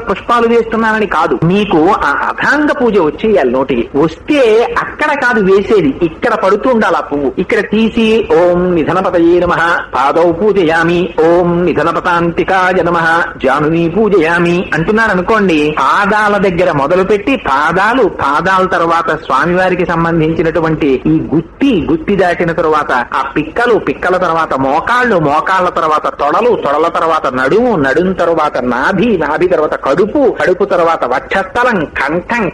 పుష్పాలు వేస్తున్నానని కాదు, మీకు ఆ అథాంగ పూజ వచ్చేయాలి. నోటికి వస్తే అక్కడ కాదు వేసేది, ఇక్కడ పడుతూ ఉండాలి ఆ పువ్వు. ఇక్కడ తీసి ఓం నిధనపతయే నమః పాదౌ పూజయామి, ఓం నిధనపతాంతికాయ నమః జానుని పూజయామి అంటున్నారు అనుకోండి. పాదాల దగ్గర మొదలుపెట్టి పాదాల తర్వాత స్వామివారికి సంబంధించినటువంటి ఈ గుత్తి దాటిన తరువాత ఆ పిక్కల తర్వాత మోకాళ్ళ తర్వాత తొడల తర్వాత నడుం తర్వాత నాభి తర్వాత కడుపు తర్వాత వక్షస్థలం,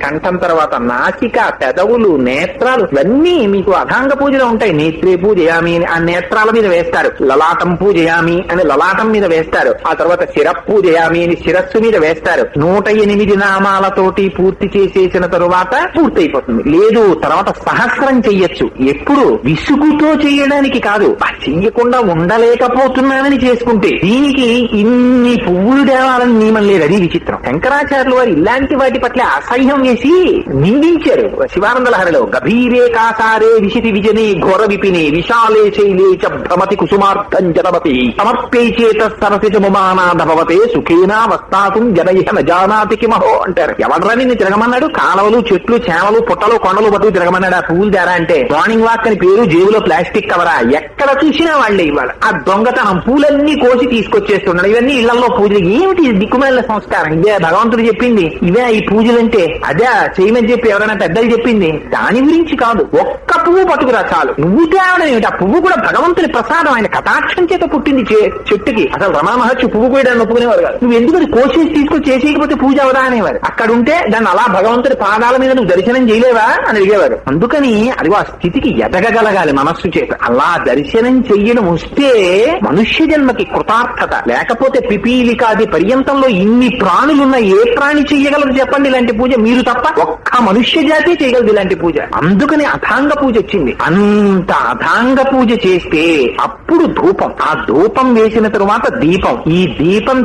కంఠం తర్వాత నాసిక, పెదవులు, నేత్రాలు ఇవన్నీ మీకు అథాంగ పూజలో ఉంటాయి. నేత్రే పూజయామి అని ఆ నేత్రాల మీద వేస్తారు, లలాటం పూజయామి అని లలాటం మీద వేస్తారు, ఆ తర్వాత శిరపూజయామి అని శిరస్సు మీద వేస్తారు. 108 నామాలతోటి పూర్తి చేసేసిన తరువాత పూర్తయిపోతుంది. లేదు తర్వాత సహస్రం చెయ్యొచ్చు. ఎప్పుడు విసుగుతో చేయడానికి కాదు, చెయ్యకుండా ఉండలేకపోతున్నానని చేసుకుంటే. దీనికి ఇన్ని పువ్వులు దేవాలని నియమం లేదు, అది విచిత్రం. శంకరాచార్యులు వారు ఇలాంటి వాటి పట్ల అసహ్యం వేసి నిందించారు శివానంద లహరిలో. గభీరే కాసారే విశితి విజనే ఘోర విపినే విశాలే శైలే చ భ్రమతి కుసుమార్థం జనమతి సమర్పే చేత సరసిజ ముమానాధభవతే సుఖేనా వస్తాతుం జనయిహ నజానాతి కిమహో అంటారు. ఎవడరా నిన్ను తిరగమన్నాడు? కాలవలు, చెట్లు, చేమలు, పుట్టలు, కొండలు పట్టుకు తిరగమన్నాడు ఆ పువ్వులు తేరా అంటే? మార్నింగ్ వాక్ అని పేరు, జేబులో ప్లాస్టిక్ కవరా? ఎక్కడ చూసినా వాళ్ళే ఇవాళ ఆ దొంగతనం. పూలన్నీ కోసి తీసుకొచ్చేస్తున్నాడు. ఇవన్నీ ఇళ్లలో పూజలు. ఏమిటి దిక్కుమాలిన సంస్కారం? ఇదే భగవంతుడు చెప్పింది? ఇవే ఈ పూజలంటే? అదే చేయమని చెప్పి ఎవరైనా పెద్దలు చెప్పింది? దాని గురించి కాదు. ఒక్క పువ్వు పట్టుకురా చాలు. నువ్వు తేవడం ఏమిటి? ఆ పువ్వు కూడా భగవంతుని ప్రసాదం, ఆయన కటాక్షం చేత పుట్టింది చెట్టుకి. అసలు రమణ మహర్షి పువ్వు కోయడాన్ని ఒప్పుకునేవారు కాదు. నువ్వు ఎందుకు కోసేసి తీసుకొచ్చి చేసేయకపోతే పూజ అవదా అనేవారు. అక్కడ ఉంటే దాన్ని అలా భగవంతుడి పాదాల మీద నువ్వు దర్శనం చేయలేవా అని అడిగేవారు. అందుకని అది ఆ స్థితికి ఎదగగలగాలి మనస్సు చేత. అలా దర్శనం చెయ్యడం వస్తే మనుష్య జన్మకి కృతార్థత. లేకపోతే పిపీలికాది పర్యంతంలో ఇన్ని ప్రాణులున్న ఏ ప్రాణి చెయ్యగలరు చెప్పండి ఇలాంటి పూజ? మీరు తప్ప ఒక్క మనుష్య జాతి చేయగలదు ఇలాంటి పూజ. అందుకని అథాంగ పూజ వచ్చింది. అంత అథాంగ పూజ చేస్తే అప్పుడు ధూపం. ఆ ధూపం వేసిన తరువాత దీపం. ఈ దీపం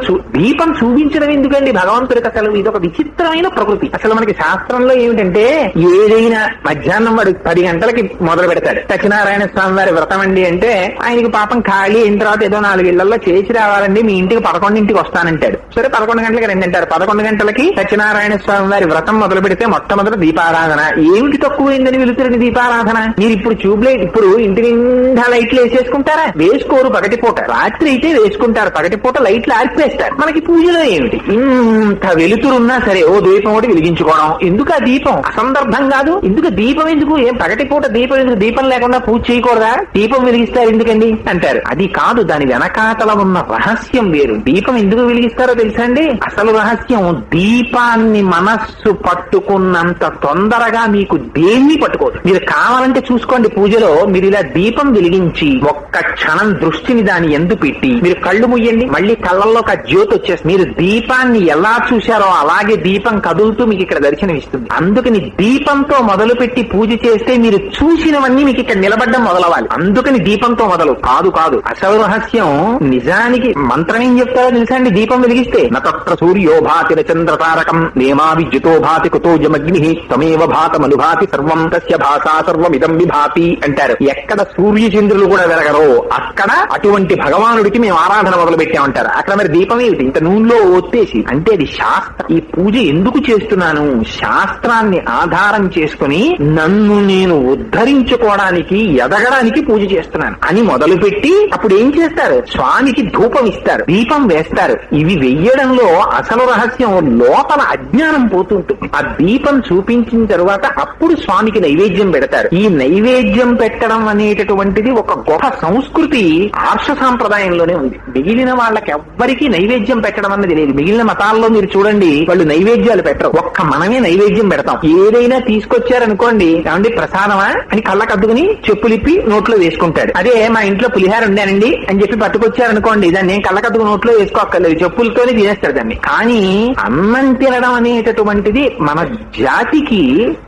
చూపించడం ఎందుకండి భగవంతుడికి? అసలు ఇదొక విచిత్రమైన ప్రకృతి. అసలు మనకి శాస్త్రంలో ఏమిటంటే, ఏదైనా మధ్యాహ్నం వాడు 10 గంటలకి మొదలు పెడతాడు. సత్యనారాయణ స్వామి వారి వ్రతం అండి అంటే ఆయనకి పాపం ఖాళీ అయిన తర్వాత ఏదో 4 ఇళ్లలో చేసి రావాలండి, మీ ఇంటికి 11ంటికి వస్తానంటాడు. సరే 11 గంటలకి రండి అంటారు. 11 గంటలకి సత్యనారాయణ స్వామి వారి వ్రతం మొదలు పెడితే మొట్టమొదటి దీపారాధన. ఏమిటి తక్కువైందని వెలుతురుని దీపారాధన? మీరు ఇప్పుడు ట్యూబ్లైట్, ఇప్పుడు ఇంటి నిండా లైట్లు వేసేసుకుంటారా? వేసుకోరు. పగటిపూట, రాత్రి అయితే వేసుకుంటారు. పగటిపూట లైట్లు ఆర్పేస్తారు. మనకి పూజలో ఏమిటి? ఇంత వెలుతురున్నా సరే ఓ దీపం ఒకటి వెలిగించుకోవడం. ఎందుకు ఆ దీపం? అసందర్భం కాదు. ఎందుకు దీపం? ఎందుకు? ఏం పగటిపూట దీపం ఎందుకు? దీపం లేకుండా పూజ చేయకూడదా? దీపం వెలిగిస్తారు ఎందుకండి అంటారు. అది కాదు, దాని వెనకాతల ఉన్న రహస్యం వేరు. దీపం ఎందుకు వెలిగిస్తారో తెలుసా అండి? అసలు రహస్యం, దీపాన్ని మనస్సు పట్టుకున్నంత తొందరగా మీకు దేన్ని పట్టుకోదు. మీరు కావాలంటే చూసుకోండి, పూజలో మీరు ఇలా దీపం వెలిగించి ఒక్క క్షణం దృష్టిని దాని ఎందు పెట్టి మీరు కళ్ళు ముయ్యండి, మళ్ళీ కళ్ళల్లో ఒక జ్యోతి వచ్చేస్తుంది. మీరు దీపాన్ని ఎలా చూశారో అలాగే దీపం కదులుతూ మీకు ఇక్కడ దర్శనం ఇస్తుంది. అందుకని దీపంతో మొదలు పెట్టి పూజ చేస్తే మీరు చూసినవన్నీ మీకు ఇక్కడ నిలబడ్డం మొదలవ్వాలి. అందుకని దీపంతో మొదలు కాదు. అసలు రహస్యం నిజానికి మంత్రం ఏం చెప్తారో తెలుసా అండి? దీపం వెలిగిస్తే నత్ర సూర్యో భాతి చంద్రతారకం నేమా విద్యుతో భాతి కుతో జమగ్ని తమేవ భాతమనుభాతి సర్వం తస్య భాషా సర్వమిదం విభాతి అంటారు. ఎక్కడ సూర్య చంద్రులు కూడా వెలగరో అక్కడ అటువంటి భగవానుడికి మేము ఆరాధన మొదలు పెట్టామంటారు. అక్కడ మరి దీపం ఏమిటి? ఇంత నూనెలో ఒత్తేసి అంటే అది శాస్త్రం. ఈ పూజ ఎందుకు చేస్తున్నాను? శాస్త్రాన్ని ఆధారం చేసుకుని నన్ను నేను ఉద్ధరించుకోవడానికి, ఎదగడానికి పూజ చేస్తున్నాను అని మొదలుపెట్టి అప్పుడు ఏం చేస్తారు? స్వామికి ధూపం ఇస్తారు, దీపం వేస్తారు. ఇవి వెయ్యడంలో అసలు రహస్యం లోపల అజ్ఞానం పోతుంటుంది. ఆ దీపం చూపించిన తరువాత అప్పుడు స్వామికి నైవేద్యం పెడతారు. ఈ నైవేద్యం పెట్టడం అనేటటువంటిది ఒక గొప్ప సంస్కృతి ఆర్ష సాంప్రదాయంలోనే ఉంది. మిగిలిన వాళ్ళకి ఎవ్వరికీ నైవేద్యం పెట్టడం అన్నది లేదు. మిగిలిన మతాల్లో మీరు చూడండి, వాళ్ళు నైవేద్యాలు పెట్టరు. ఒక్క మనమే నైవేద్యం పెడతాం. ఏదైనా తీసుకొచ్చారనుకోండి, ఏమండి ప్రసాదమా అని కళ్ళకద్దుకుని చెప్పులిప్పి నోట్లో వేసుకుంటాడు. అదే మా ఇంట్లో పులిహార ఉండానండి అని చెప్పి పట్టుకొచ్చారనుకోండి, దాన్ని ఏం కళ్ళకద్దుకు నోట్లో వేసుకోక్కర్లేదు, చెప్పులతోనే తినేస్తాడు దాన్ని. కానీ అన్నం తినడం అనేటటువంటిది మన జాతికి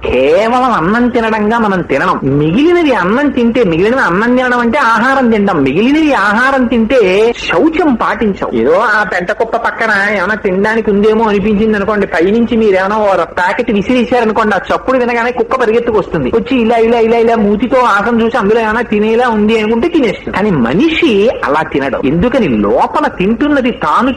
కేవలం అన్నం తినడంగా మనం తినడం. మిగిలినవి అన్నం తింటే, మిగిలినవి అన్నం తినడం అంటే ఆహారం తినడం. మిగిలినవి ఆహారం తింటే శౌచం పాటించవు. ఏదో ఆ పెంట కుప్ప పక్కన ఏమైనా తినడానికి ఉందేమో అనిపించింది అనుకోండి, పైనుంచి మీరు ఏమైనా ప్యాకెట్ విసిరేశారనుకోండి, ఆ చప్పుడు వినగానే కుక్క పరిగెత్తుకు వస్తుంది. వచ్చి ఇలా మూతితో ఇంకో ఆసన చూసి అందులో ఏమైనా తినేలా ఉంది అనుకుంటే తినేస్తుంది. కానీ మనిషి అలా తినడం. ఎందుకని? లోపల తింటున్నది తాను.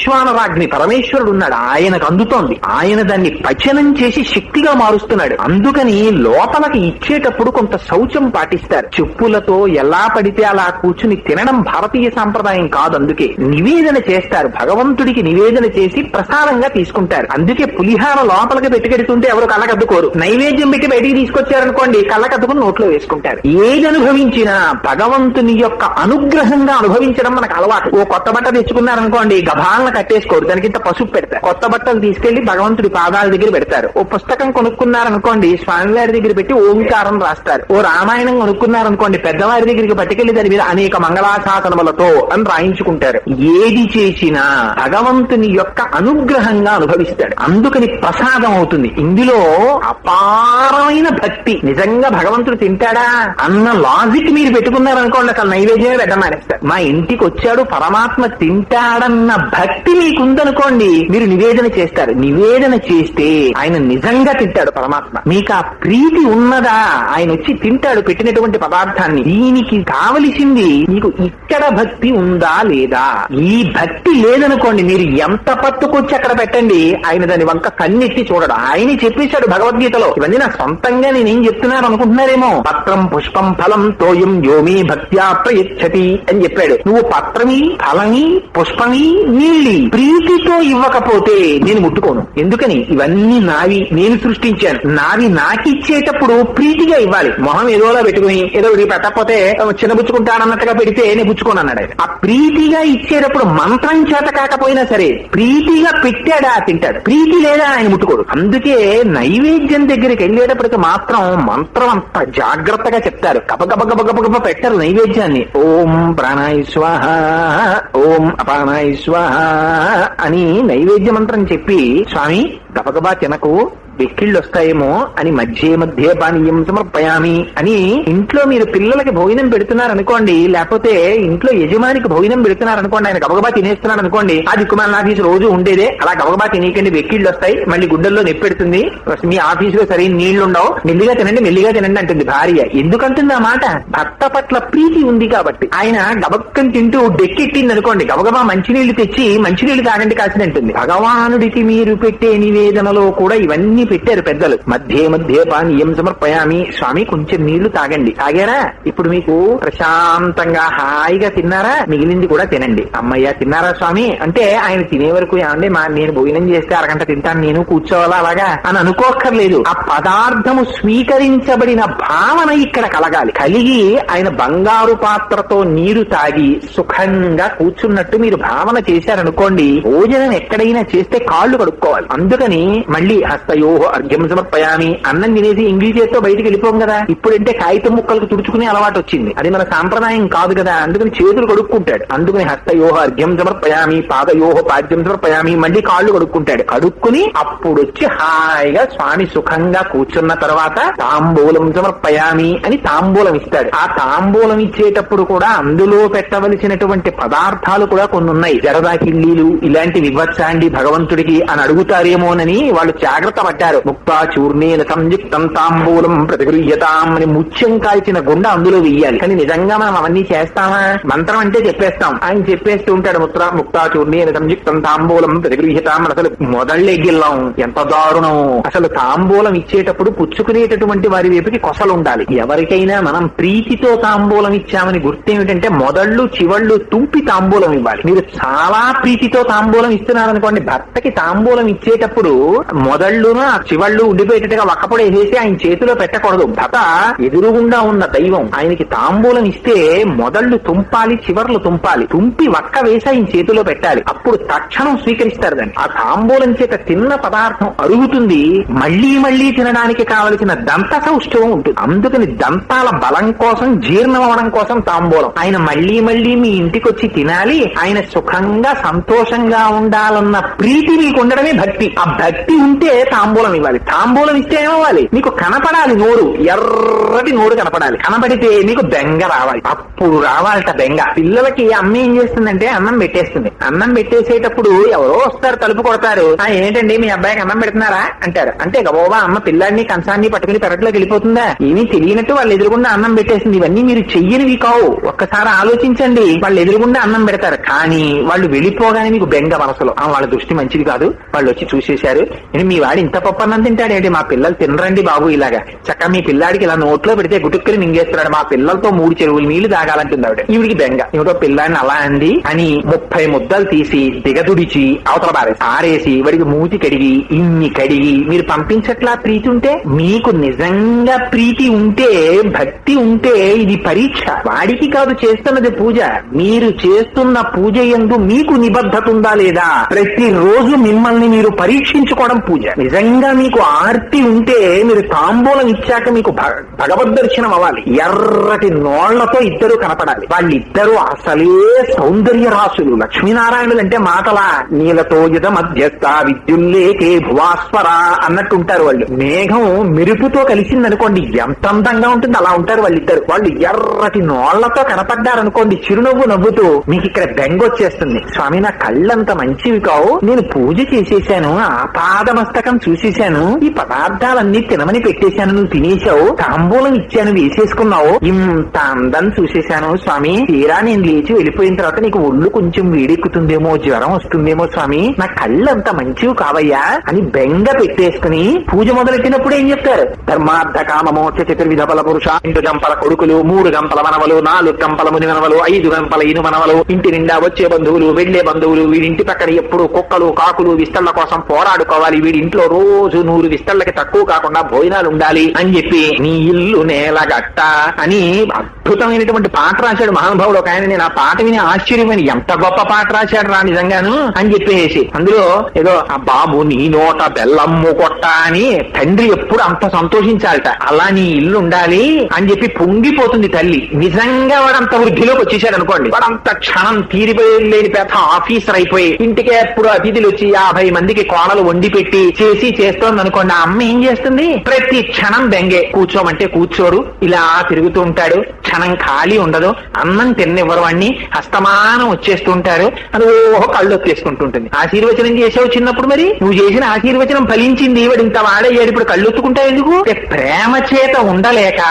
విశ్వానరాగ్ని పరమేశ్వరుడు ఉన్నాడు, ఆయనకు అందుతోంది. ఆయన దాన్ని పచనం చేసి శక్తిగా మారుస్తున్నాడు. అందుకని లోపలికి ఇచ్చేటప్పుడు కొంత శౌచం పాటిస్తారు. చెప్పులతో ఎలా పడితే అలా కూర్చుని తినడం భారతీయ సాంప్రదాయం కాదు. అందుకే నివేదన చేస్తారు, భగవంతుడికి నివేదన చేసి ప్రసాదంగా తీసుకుంటారు. అందుకే పులిహార లోపలికి పెట్టుకెడుతుంటే ఎవరు కళ్ళకద్దుకోరు. నైవేద్యం పెట్టి బయటికి తీసుకొచ్చారనుకోండి, కళ్ళకద్దుకుని నోట్లో వేసుకుంటారు. ఏది అనుభవించినా భగవంతుని యొక్క అనుగ్రహంగా అనుభవించడం మనకు అలవాటు. ఓ కొత్త బట్ట తెచ్చుకున్నారనుకోండి, గభాలను కట్టేసుకోరు, దానికింత పసుపు పెడతారు. కొత్త బట్టలు తీసుకెళ్లి భగవంతుడి పాదాల దగ్గర పెడతారు. ఓ పుస్తకం కొనుక్కున్నారనుకోండి, స్వామివారి దగ్గర పెట్టి ఓంకారం రాస్తారు. ఓ రామాయణం కొనుక్కున్నారనుకోండి, పెద్దవారి దగ్గరికి పట్టుకెళ్లి దాని మీద అనేక మంగళాశాసనములతో అని రాయించుకుంటారు. ఏది చేసినా భగవంతుని యొక్క అనుగ్రహంగా అనుభవిస్తాడు. అందుకని ప్రసాదం అవుతుంది. ఇందులో అపారమైన భక్తి. నిజంగా భగవంతుడు తింటాడా అన్న లాజిక్ మీరు పెట్టుకున్నారనుకోండి, అసలు నైవేద్యమే పెట్టమానేస్తారు. మా ఇంటికి వచ్చాడు పరమాత్మ తింటాడన్న భక్తి మీకుందనుకోండి, మీరు నివేదన చేస్తారు. నివేదన చేస్తే ఆయన నిజంగా తింటాడు పరమాత్మ. మీకు ఆ ప్రీతి ఉన్నదా? ఆయన వచ్చి తింటాడు పెట్టినటువంటి పదార్థాన్ని. దీనికి కావలసింది మీకు ఇక్కడ భక్తి ఉందా లేదా. ఈ భక్తి లేదనుకోండి, మీరు ఎంత పట్టుకొచ్చి అక్కడ పెట్టండి, ఆయన దాని వంక కన్నెత్తి చూడడు. ఆయన చెప్పేశాడు భగవద్గీతలో. ఇవన్నీ నా సొంతంగా నేనేం చెప్తున్నాను అనుకుంటున్నారేమో. పత్రం పుష్పం ఫలం తోయం యోమి భక్త్యా ప్రయచ్చతి అని చెప్పాడు. నువ్వు పత్రమి, ఫలమి, పుష్పమి, నీళ్ళి ప్రీతితో ఇవ్వకపోతే నేను ముట్టుకోను. ఎందుకని? ఇవన్నీ నావి, నేను సృష్టించాను. నావి నాకిచ్చేటప్పుడు ప్రీతిగా ఇవ్వాలి. మొహం ఏదోలా పెట్టుకుని ఏదో పెట్టకపోతే చిన్నబుచ్చుకుంటానన్నట్టుగా పెడితే నేను పుచ్చుకోను అన్నాడు. ఆ ప్రీతిగా ఇచ్చేటప్పుడు మంత్రం చేత కాకపోయినా సరే ప్రీతిగా పెట్టాడా తింటాడు. ప్రీతి లేదా ఆయన ముట్టుకోడు. అందుకే నైవేద్యం దగ్గరికి వెళ్ళేటప్పటికి మాత్రం మంత్రం అంత జాగ్రత్తగా చెప్తారు. గబగబ పెట్టరు నైవేద్యాన్ని. ఓం ప్రాణాయ స్వాహ, ఓం అపానాయ స్వాహ అని నైవేద్య మంత్రం చెప్పి, స్వామి గబగబా తినకు, వెక్కిళ్ళు వస్తాయేమో అని మధ్య పానీయం సమర్పయామి అని. ఇంట్లో మీరు పిల్లలకి భోజనం పెడుతున్నారు అనుకోండి, లేకపోతే ఇంట్లో యజమానికి భోజనం పెడుతున్నారు అనుకోండి, ఆయన గబగబా తినేస్తున్నాడు అనుకోండి, ఆ దిక్కుమాల ఆఫీసు రోజు ఉండేదే. అలా గబగబా తినేకండి, వెక్కిళ్ళు వస్తాయి, మళ్ళీ గుడ్డల్లో నెప్పెడుతుంది, మీ ఆఫీసులో సరైన నీళ్లు ఉండవు, మెల్లిగా తినండి అంటుంది భార్య. ఎందుకంటుంది ఆ మాట? భర్త పట్ల ప్రీతి ఉంది కాబట్టి. ఆయన గబక్కని తింటూ డెక్కెట్టింది అనుకోండి, గబగబా మంచినీళ్లు తెచ్చి మంచినీళ్లు తాగండి కాసిన అంటుంది. భగవానుడికి మీరు పెట్టే నివేదనలో కూడా ఇవన్నీ పెట్టారు పెద్దలు. మధ్య పానీయం సమర్పయామి, స్వామి కొంచెం నీళ్లు తాగండి. తాగారా? ఇప్పుడు మీకు ప్రశాంతంగా హాయిగా తిన్నారా? మిగిలింది కూడా తినండి. అమ్మయ్య తిన్నారా స్వామి అంటే ఆయన తినే వరకు ఏమండి నేను భోజనం చేస్తే అరగంట తింటాను, నేను కూర్చోవాలా అలాగా అని అనుకోక్కర్లేదు. ఆ పదార్థము స్వీకరించబడిన భావన ఇక్కడ కలగాలి. కలిగి ఆయన బంగారు పాత్రతో నీరు తాగి సుఖంగా కూర్చున్నట్టు మీరు భావన చేశారనుకోండి, భోజనం ఎక్కడైనా చేస్తే కాళ్ళు కడుక్కోవాలి. అందుకని మళ్ళీ హస్తయో అర్ఘ్యం సమర్పయామి, అన్నం తినేసి ఇంగ్లీష్ చేత్తో బయటికి వెళ్ళిపోం కదా. ఇప్పుడంటే కాగితం ముక్కలకు తుడుచుకునే అలవాటు వచ్చింది, అది మన సాంప్రదాయం కాదు కదా. అందుకని చేతులు కడుక్కుంటాడు. అందుకని హస్తయోహ అర్ఘ్యం సమర్పయామి, పాదయోహ పాద్యం సమర్పయామి, మళ్ళీ కాళ్ళు కడుక్కుంటాడు. కడుక్కుని అప్పుడు వచ్చి హాయిగా స్వామి సుఖంగా కూర్చున్న తర్వాత తాంబూలం సమర్పయామి అని తాంబూలం ఇస్తాడు. ఆ తాంబూలం ఇచ్చేటప్పుడు కూడా అందులో పెట్టవలసినటువంటి పదార్థాలు కూడా కొన్ని ఉన్నాయి. జరదా కిళ్ళీలు ఇలాంటివి ఇవ్వచ్చా అండి భగవంతుడికి అని అడుగుతారేమోనని వాళ్ళు జాగ్రత్త పడ్డారు. ముక్తా చూర్ణేన సంయుక్తం తాంబూలం ప్రతిగృహ్యతాం అని ముత్యం కాల్చిన గుండ అందులో వెయ్యాలి. కానీ నిజంగా మనం అవన్నీ చేస్తామా? మంత్రం అంటే చెప్పేస్తాం, ఆయన చెప్పేస్తూ ఉంటాడు ముక్తా చూర్ణేన సంయుక్తం తాంబూలం ప్రతిగృహ్యతాం. అసలు మొదళ్ళెగిల్లాం, ఎంత దారుణం. అసలు తాంబూలం ఇచ్చేటప్పుడు పుచ్చుకునేటటువంటి వారి వైపుకి కొసలు ఉండాలి. ఎవరికైనా మనం ప్రీతితో తాంబూలం ఇచ్చామని గుర్తేమిటంటే మొదళ్ళు చివళ్ళు తుంపి తాంబూలం ఇవ్వాలి. మీరు చాలా ప్రీతితో తాంబూలం ఇస్తున్నారనుకోండి, భర్తకి తాంబూలం ఇచ్చేటప్పుడు మొదళ్ళును ఆ చివళ్ళు ఉండిపోయేటట్టుగా ఒక్కపొడి వేసేసి ఆయన చేతిలో పెట్టకూడదు. భర్త ఎదురుగుండా ఉన్న దైవం, ఆయనకి తాంబూలం ఇస్తే మొదళ్ళు తుంపాలి, చివర్లు తుంపాలి, తుంపి వక్క వేసి ఆయన చేతిలో పెట్టాలి. అప్పుడు తక్షణం స్వీకరిస్తారు దాన్ని. ఆ తాంబూలం చేత తిన్న పదార్థం అరుగుతుంది, మళ్లీ మళ్లీ తినడానికి కావలసిన దంత సౌష్ఠవం ఉంటుంది. అందుకని దంతాల బలం కోసం, జీర్ణం అవడం కోసం తాంబూలం. ఆయన మళ్లీ మళ్లీ మీ ఇంటికి వచ్చి తినాలి, ఆయన సుఖంగా సంతోషంగా ఉండాలన్న ప్రీతి మీకు ఉండడమే భక్తి. ఆ భక్తి ఉంటే తాంబూలం తాంబూలం ఇవ్వాలి. తాంబూలం ఇస్తే ఏమవ్వాలి? మీకు కనపడాలి నోరు, ఎర్రటి నోరు కనపడాలి. కనపడితే మీకు బెంగ రావాలి. అప్పుడు రావాలట బెంగ. పిల్లలకి అమ్మ ఏం చేస్తుందంటే అన్నం పెట్టేస్తుంది. అన్నం పెట్టేసేటప్పుడు ఎవరో వస్తారు, తలుపు కొడతారు. ఏంటండి మీ అబ్బాయికి అన్నం పెడుతున్నారా అంటారు. అంటే గబోబా అమ్మ పిల్లాడిని కంచాన్ని పట్టుకుని పెరట్లోకి వెళ్ళిపోతుందా? ఏమీ తెలియనట్టు వాళ్ళు ఎదురుగుండా అన్నం పెట్టేస్తుంది. ఇవన్నీ మీరు చెయ్యనివి కావు. ఒక్కసారి ఆలోచించండి. వాళ్ళు ఎదురుగుండా అన్నం పెడతారు, కానీ వాళ్ళు వెళ్ళిపోగానే మీకు బెంగ మనసులో. వాళ్ళ దృష్టి మంచిది కాదు, వాళ్ళు వచ్చి చూసేశారు. మీ వాడు ఇంత పప్పు అన్నం తింటాడేంటి, మా పిల్లలు తినరండి బాబు ఇలాగా. చక్కగా మీ పిల్లాడికి ఇలా నోట్లో పెడితే గుటుక్కని మింగేస్తున్నాడు, మా పిల్లలతో 3 చెరువులు నీళ్లు తాగాలంటుంది ఆవిడ. ఈవిడికి బెంగ. ఏమిటో పిల్లాడిని అలా అంది అని 30 ముద్దలు తీసి దిగదుడిచి అవతల ఆరేసి వాడికి మూతి కడిగి ఇన్ని కడిగి మీరు పంపించట్లా. ప్రీతి ఉంటే, మీకు నిజంగా ప్రీతి ఉంటే, భక్తి ఉంటే ఇది పరీక్ష. వాడికి కాదు చేస్తున్నది పూజ, మీరు చేస్తున్న పూజ యందు మీకు నిబద్ధత ఉందా లేదా ప్రతిరోజు మిమ్మల్ని మీరు పరీక్షించుకోవడం పూజ. నిజంగా మీకు ఆర్తి ఉంటే మీరు తాంబూలం ఇచ్చాక మీకు భగవద్ దర్శనం అవ్వాలి. ఎర్రటి నోళ్లతో ఇద్దరు కనపడాలి. వాళ్ళిద్దరూ అసలే సౌందర్య రాసులు. లక్ష్మీనారాయణులు అంటే మాటలా. నీలతో యుధ మధ్యస్థ విద్యుల్లేకే భువాస్వర అన్నట్టుంటారు వాళ్ళు. మేఘం మెరుపుతో కలిసిందనుకోండి ఎంత అందంగా ఉంటుంది, అలా ఉంటారు వాళ్ళిద్దరు. వాళ్ళు ఎర్రటి నోళ్లతో కనపడ్డారనుకోండి చిరునవ్వు నవ్వుతూ, మీకు ఇక్కడ బెంగొచ్చేస్తుంది. స్వామి నా కళ్ళంత మంచివి కావు, నేను పూజ చేసేశాను, ఆపాదమస్తకం చూసేశాను, ఈ పదార్థాలన్నీ తినమని పెట్టేశాను, నువ్వు తినేశావు, తాంబూలం ఇచ్చాను వేసేసుకున్నావు, ఇంత అందం చూసేశాను స్వామి, తీరా నేను లేచి వెళ్ళిపోయిన తర్వాత నీకు ఒళ్ళు కొంచెం వేడెక్కుతుందేమో, జ్వరం వస్తుందేమో స్వామి, నా కళ్ళంత మంచివి కావయ్యా అని బెంగ పెట్టేసుకుని పూజ మొదలెట్టినప్పుడు ఏం చెప్తారు? ధర్మార్థ కామమోక్ష చతుర్విధ బల పురుష, 2 గంపల కొడుకులు, 3 గంపల మనవలు, 4 గంపల ముని మనవలు, 5 గంపల ఇను మనవలు, ఇంటి నిండా వచ్చే బంధువులు వెళ్లే బంధువులు, వీడింటి పక్కన ఎప్పుడు కుక్కలు కాకులు విస్తళ్ల కోసం పోరాడుకోవాలి, వీడింట్లో రోజు 100 విస్తళ్లకి తక్కువ కాకుండా భోజనాలు ఉండాలి అని చెప్పి నీ ఇల్లు నేలగట్ట అని అద్భుతమైనటువంటి పాట రాశాడు మహానుభావుడు ఒక ఆయన. నేను ఆ పాట విని ఆశ్చర్యమైన, ఎంత గొప్ప పాట రాశాడు రా నిజంగాను అని చెప్పేసి, అందులో ఏదో ఆ బాబు నీ నోట బెల్లమ్ము కొట్ట అని తండ్రి ఎప్పుడు అంత సంతోషించాలట, అలా నీ ఇల్లు ఉండాలి అని చెప్పి పొంగిపోతుంది తల్లి. నిజంగా వాడంత వృద్ధిలోకి వచ్చేసాడు అనుకోండి, వాడంత క్షణం తీరిపోలేని పెద్ద ఆఫీసర్ అయిపోయి ఇంటికి ఎప్పుడు అతిథులు వచ్చి 50 మందికి కోడలు వండి పెట్టి చేస్తోంది అనుకోండి. ఆ అమ్మ ఏం చేస్తుంది? ప్రతి క్షణం బెంగే. కూర్చోమంటే కూర్చోడు, ఇలా తిరుగుతూ ఉంటాడు, క్షణం ఖాళీ ఉండదు, అన్నం తిన్నివ్వరు వాడిని, హస్తమానం వచ్చేస్తూ ఉంటారు, అని ఓహో కళ్ళు వచ్చేసుకుంటుంటుంది. ఆశీర్వచనం చేసావు చిన్నప్పుడు, మరి నువ్వు చేసిన ఆశీర్వచనం ఫలించింది, వాడు ఇంత వాడయ్యాడు, ఇప్పుడు కళ్ళు ఒత్తుకుంటావు ఎందుకు? ప్రేమ చేత ఉండలేక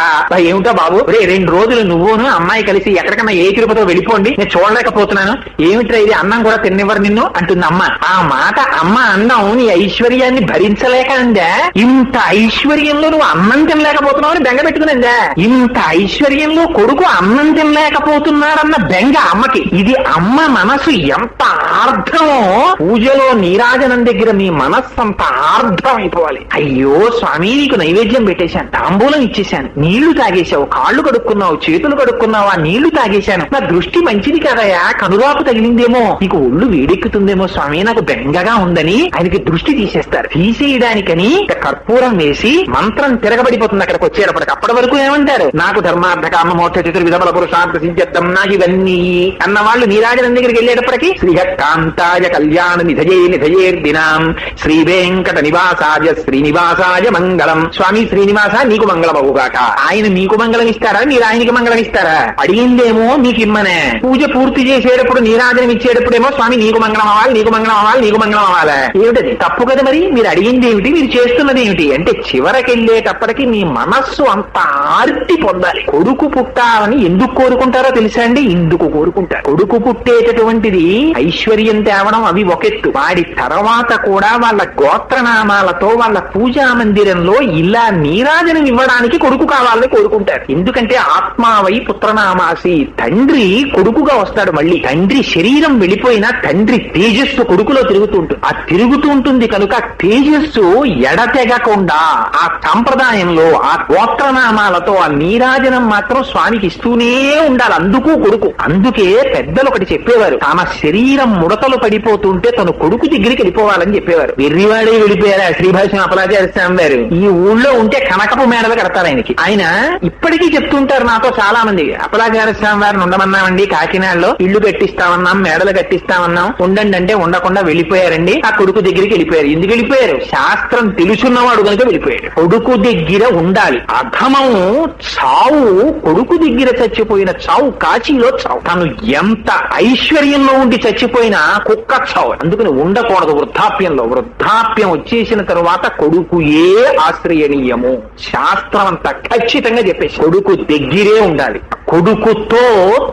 ఏమిటో బాబు 2 రోజులు నువ్వును అమ్మాయి కలిసి ఎక్కడికన్నా ఏ తిరుపతితో వెళ్ళిపోండి, నేను చూడలేకపోతున్నాను, ఏమిట్రా ఇది అన్నం కూడా తిన్నివ్వరు నిన్ను అంటుంది అమ్మ. ఆ మాట అమ్మ అన్నం నీ ఐశ్వర్యాన్ని భరించలేక అందా, ఇంత ఐశ్వర్యంలో నువ్వు అన్నం తినలేకపోతున్నావు అని బెంగ పెట్టుకునిందా, ఇంత ఐశ్వర్యంలో కొడుకు అన్నం తినలేకపోతున్నాడన్న బెంగ అమ్మకి. ఇది అమ్మ మనసు ఎంత ఆర్ద్రమో, పూజలో నీరాజనం దగ్గర మీ మనస్సు అంత ఆర్ద్రం అయిపోవాలి. అయ్యో స్వామి నీకు నైవేద్యం పెట్టేశాను, తాంబూలం ఇచ్చేశాను, నీళ్లు తాగేశావు, కాళ్ళు కడుక్కున్నావు, చేతులు కడుక్కున్నావు, ఆ నీళ్లు తాగేశాను, నా దృష్టి మంచిది కదయా, కనురాపు తగిలిందేమో, నీకు ఒళ్ళు వేడెక్కుతుందేమో స్వామి, నాకు బెంగగా ఉందని ఆయనకి దృష్టి తీసేస్తారు. తీసేయడానికని కర్పూరం వేసి మంత్రం తిరగబడిపోతుంది అక్కడికి వచ్చేటప్పటికి. అప్పటి వరకు ఏమంటారు? నాకు ధర్మార్థ కామ మోక్ష చతుర్విధ బల పురుషార్థ సిద్ధ్యర్థం నాకు ఇవన్నీ అన్న వాళ్ళు నీరాజనం దగ్గరికి వెళ్ళేటప్పటికి శ్రీహకాంతాయ కళ్యాణ నిధయేర్దినాం శ్రీ వెంకట నివాసాయ శ్రీనివాసాయ మంగళం. స్వామి శ్రీనివాస నీకు మంగళం అవుగాక. ఆయన మీకు మంగళం ఇస్తారా, మీరు ఆయనకి మంగళం ఇస్తారా? అడిగిందేమో మీకు ఇమ్మనే. పూజ పూర్తి చేసేటప్పుడు నీరాజనం ఇచ్చేటప్పుడేమో స్వామి నీకు మంగళం అవ్వాలి, నీకు మంగళం అవ్వాలి, నీకు మంగళం అవ్వాలి. ఏమిటది? తప్పు కదా. మరి మీరు అడిగింది ఏమిటి, మీరు చేస్తున్నది ఏమిటి అంటే చివరకెళ్ళేటప్పటికి మీ మనస్సు అంత ఆర్తి పొందాలి. కొడుకు పుట్టాలని ఎందుకు కోరుకుంటారో తెలుసా అండి? ఇందుకు కోరుకుంటారు. కొడుకు పుట్టేటటువంటిది ఐశ్వర్యం తేవడం అవి ఒకెత్తు, వాడి తర్వాత కూడా వాళ్ళ గోత్రనామాలతో వాళ్ళ పూజా మందిరంలో ఇలా నీరాజనం ఇవ్వడానికి కొడుకు కావాలని కోరుకుంటారు. ఎందుకంటే ఆత్మావై పుత్రనామాసి, తండ్రి కొడుకుగా వస్తాడు. మళ్ళీ తండ్రి శరీరం వెళ్ళిపోయినా తండ్రి తేజస్సు కొడుకులో తిరుగుతుంటుంది. ఆ తిరుగుతూ ఉంటుంది కనుక తేజస్సు ఎడతెగకుండా ఆ సంప్రదాయంలో ఆ గోత్రనామాలతో ఆ నీరాజనం మాత్రం స్వామికి ఇస్తూనే ఉండాలి. అందుకు కొడుకు. అందుకే పెద్దలు ఒకటి చెప్పేవారు, తమ శరీరం ముడతలు పడిపోతుంటే తను కొడుకు దగ్గరికి వెళ్ళిపోవాలని చెప్పేవారు. వెర్రివాడే వెళ్ళిపోయారు ఆ శ్రీభాష్యం అపలాచార్య స్వామి వారు. ఈ ఊళ్ళో ఉంటే కనకపు మేడలు కడతారు ఆయనకి. ఆయన ఇప్పటికీ చెప్తుంటారు నాతో చాలా మంది, అపలాచార్య స్వామి వారిని ఉండమన్నామండి, కాకినాడలో ఇల్లు కట్టిస్తామన్నాం, మేడలు కట్టిస్తామన్నాం, ఉండండి అంటే ఉండకుండా వెళ్ళిపోయారండి. ఆ కొడుకు దగ్గరికి వెళ్ళిపోయారు. ఎందుకు వెళ్ళిపోయారు? శాస్త్రం తెలుసున్నవాడు కనుక వెళ్ళిపోయాడు. కొడుకు దగ్గర ఉండాలి. అధమము చావు, కొడుకు దగ్గర చచ్చిపోయిన చావు, కాశీలో చావు. తను ఎంత ఐశ్వర్యంలో ఉండి చచ్చిపోయినా కుక్క చావు. అందుకని ఉండకూడదు వృద్ధాప్యంలో. వృద్ధాప్యం వచ్చేసిన తరువాత కొడుకుయే ఆశ్రయణీయము. శాస్త్రం అంతా ఖచ్చితంగా చెప్పేసి కొడుకు దగ్గరే ఉండాలి. కొడుకుతో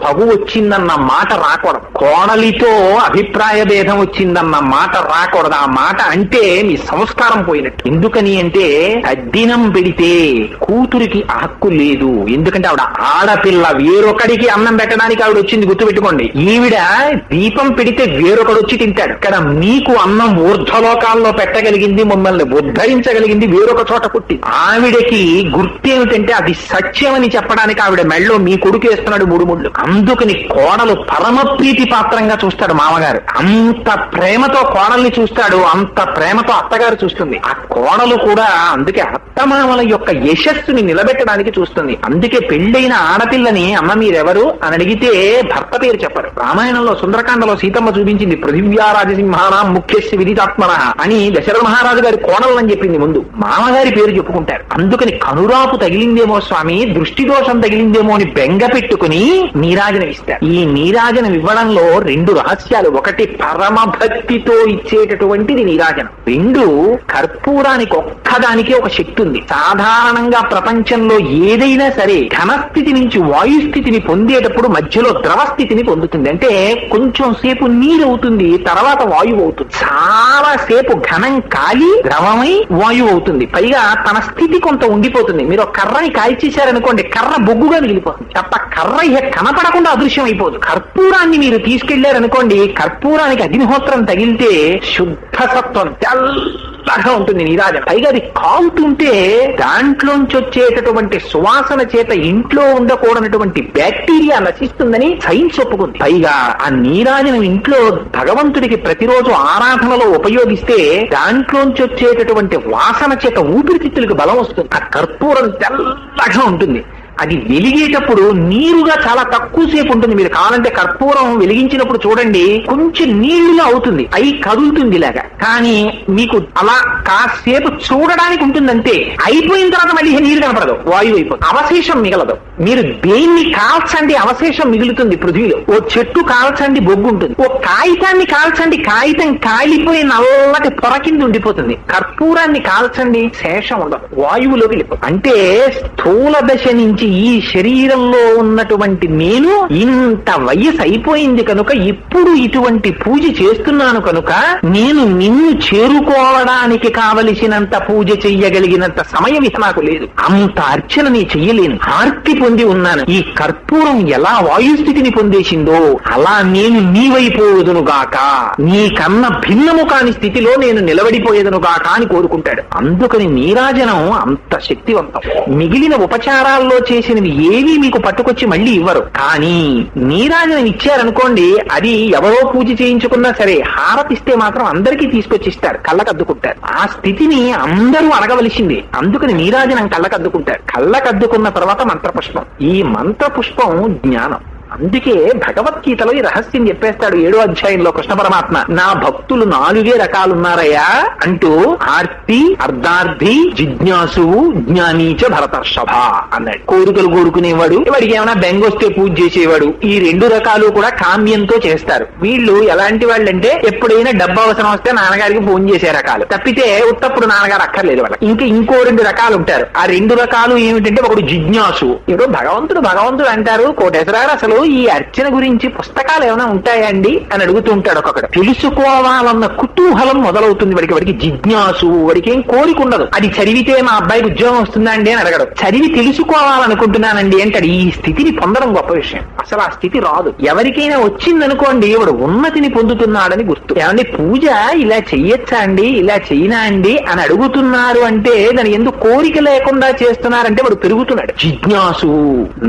తగు వచ్చిందన్న మాట రాకూడదు. కోడలితో అభిప్రాయ భేదం వచ్చిందన్న మాట రాకూడదు. ఆ మాట అంటే మీ సంస్కారం పోయినట్టు. ఎందుకని అంటే తద్దినం పెడితే కూతురికి హక్కు లేదు. ఎందుకంటే ఆవిడ ఆడపిల్ల, వేరొకడికి అన్నం పెట్టడానికి ఆవిడ వచ్చింది, గుర్తుపెట్టుకోండి. ఈవిడ దీపం పెడితే వేరొకడు వచ్చి తింటాడు. ఇక్కడ మీకు అన్నం ఊర్ధ్వలోకాల్లో పెట్టగలిగింది, మమ్మల్ని ఉద్ధరించగలిగింది వేరొక చోట పుట్టి. ఆవిడకి గుర్తేమిటంటే అది సత్యమని చెప్పడానికి ఆవిడ మెళ్ళో మీ కొడుకు వేస్తున్నాడు 3 ముళ్ళు. అందుకని కోడలు పరమ ప్రీతి పాత్రంగా చూస్తాడు మామగారు. అంత ప్రేమతో కోడల్ని చూస్తాడు, అంత ప్రేమతో అత్తగారు చూస్తుంది. ఆ కోడలు కూడా అందుకే అత్తమామల యొక్క యశస్సుని నిలబెట్టడానికి చూస్తుంది. అందుకే పెళ్ళైన ఆడపిల్లని అమ్మ మీరెవరు అని అడిగితే భర్త పేరు చెప్పరు. రామాయణంలో సుందరకాండలో సీతమ్మ చూపించింది పృథివ్యారాజసింహానాం ముఖ్యస్య విదితాత్మన అని దశరథ మహారాజు గారి కోడలని చెప్పింది. ముందు మామగారి పేరు చెప్పుకుంటారు. అందుకని కనురాపు తగిలిందేమో స్వామి, దృష్టి దోషం తగిలిందేమో అని బెంగ పెట్టుకుని నీరాజనం ఇస్తారు. ఈ నీరాజనం ఇవ్వడంలో 2 రహస్యాలు. ఒకటి పరమ భక్తితో ఇచ్చేటటువంటిది నీరాజనం. 2 కర్పూరానికి ఒక్కదానికి ఒక శక్తి ఉంది. సాధారణంగా ప్రపంచంలో ఏదైనా సరే ఘనస్థితి నుంచి వాయుస్థితిని పొందేటప్పుడు మధ్యలో ద్రవస్థితిని పొందుతుంది. అంటే కొంచెం సేపు నీరు అవుతుంది, తర్వాత వాయువు అవుతుంది. చాలా సేపు ఘనం కాలి ద్రవమై వాయువు అవుతుంది. పైగా తన స్థితి కొంత ఉండిపోతుంది. మీరు కర్రని కాల్చేశారనుకోండి, కర్ర బొగ్గుగా మిగిలిపోతుంది తప్ప కర్ర కనపడకుండా అదృశ్యం అయిపోదు. కర్పూరాన్ని మీరు తీసుకెళ్లారనుకోండి, కర్పూరానికి అగ్నిహోత్రం తగిలితే శుద్ధ సత్వం తెల్లగా ఉంటుంది నీరాజనం. పైగా అది కాలుతుంటే దాంట్లోంచి వచ్చేటటువంటి సువాసన చేత ఇంట్లో ఉండకూడనటువంటి బ్యాక్టీరియా నశిస్తుందని సైన్స్ ఒప్పుకుంది. పైగా ఆ నీరాజనం ఇంట్లో భగవంతుడికి ప్రతిరోజు ఆరాధనలో ఉపయోగిస్తే దాంట్లోంచి వచ్చేటటువంటి వాసన చేత ఊపిరితిత్తులకు బలం వస్తుంది. ఆ కర్పూరం తెల్లగా ఉంటుంది. అది వెలిగేటప్పుడు నీరుగా చాలా తక్కువ సేపు ఉంటుంది. మీరు కావాలంటే కర్పూరం వెలిగించినప్పుడు చూడండి, కొంచెం నీళ్లుగా అవుతుంది, అయి కదులుతుంది ఇలాగా. కానీ మీకు అలా కాసేపు చూడడానికి ఉంటుందంటే అయిపోయిన తర్వాత మళ్ళీ నీరు కనపడదు, వాయువు అయిపోతుంది, అవశేషం మిగలదు. మీరు దేన్ని కాల్చండి అవశేషం మిగులుతుంది పృథ్వీలో. ఓ చెట్టు కాల్చండి బొగ్గు ఉంటుంది, ఓ కాగితాన్ని కాల్చండి కాగితం కాలిపోయి నల్లటి పొర కింద ఉండిపోతుంది. కర్పూరాన్ని కాల్చండి శేషం ఉండదు, వాయువులోకి వెళ్ళిపోతుంది. అంటే స్థూల దశ నుంచి ఈ శరీరంలో ఉన్నటువంటి నేను ఇంత వయసు అయిపోయింది కనుక ఇప్పుడు ఇటువంటి పూజ చేస్తున్నాను కనుక నేను నిన్ను చేరుకోవడానికి కావలసినంత పూజ చెయ్యగలిగినంత సమయం ఇక నాకు లేదు. అంత అర్చన నీ చెయ్యలేను, ఆర్తి పొంది ఉన్నాను. ఈ కర్పూరం ఎలా వాయుస్థితిని పొందేసిందో అలా నేను నీవైపోదునుగాక, నీకన్నా భిన్నము కాని స్థితిలో నేను నిలబడిపోయేదనుగాక అని కోరుకుంటాడు. అందుకని నీరాజనం అంత శక్తివంతం. మిగిలిన ఉపచారాల్లో చేసినవి ఏవి మీకు పట్టుకొచ్చి మళ్ళీ ఇవ్వరు. కానీ నీరాజనం ఇచ్చారనుకోండి, అది ఎవరో పూజ చేయించుకున్నా సరే హారతిస్తే మాత్రం అందరికీ తీసుకొచ్చి ఇస్తారు, కళ్ళకద్దుకుంటారు. ఆ స్థితిని అందరూ అడగవలసింది. అందుకని నీరాజనం కళ్ళకద్దుకుంటారు. కళ్ళకద్దుకున్న తర్వాత మంత్రపుష్పం. ఈ మంత్రపుష్పం జ్ఞానం. అందుకే భగవద్గీతలో ఈ రహస్యం చెప్పేస్తాడు 7వ అధ్యాయంలో కృష్ణ పరమాత్మ. నా భక్తులు 4 రకాలున్నారయ్యా అంటూ ఆర్తి, అర్ధార్థి, జిజ్ఞాసువు, జ్ఞానీచ భరతర్షభ అన్నాడు. కోరికలు కోరుకునేవాడు, వాడికి ఏమైనా బెంగొస్తే పూజ చేసేవాడు. ఈ 2 రకాలు కూడా కామ్యంతో చేస్తారు. వీళ్ళు ఎలాంటి వాళ్ళంటే ఎప్పుడైనా డబ్బు అవసరం వస్తే నాన్నగారికి ఫోన్ చేసే రకాలు, తప్పితే ఉత్తప్పుడు నాన్నగారు అక్కర్లేదు వాళ్ళకి. ఇంకో 2 రకాలు ఉంటారు. ఆ 2 రకాలు ఏమిటంటే, ఒకడు జిజ్ఞాసు. ఇప్పుడు భగవంతుడు అంటారు కోటేశ్వరారు, అసలు ఈ అర్చన గురించి పుస్తకాలు ఏమైనా ఉంటాయండి అని అడుగుతూ ఉంటాడు. ఒక్కొక్కడు తెలుసుకోవాలన్న కుతూహలం మొదలవుతుంది వాడికి జిజ్ఞాసు. వాడికి ఏం కోరిక ఉండదు, అది చదివితే మా అబ్బాయికి ఉద్యోగం వస్తుందా అండి అని అడగడు. చదివి తెలుసుకోవాలనుకుంటున్నానండి అంటాడు. ఈ స్థితిని పొందడం గొప్ప విషయం. అసలు ఆ స్థితి రాదు. ఎవరికైనా వచ్చిందనుకోండి, వాడు ఉన్నతిని పొందుతున్నాడని గుర్తు. ఏమండి పూజ ఇలా చెయ్యొచ్చా అండి, ఇలా చెయ్యినా అండి అని అడుగుతున్నారు అంటే దాని ఎందుకు కోరిక లేకుండా చేస్తున్నారంటే వాడు పెరుగుతున్నాడు. జిజ్ఞాసు.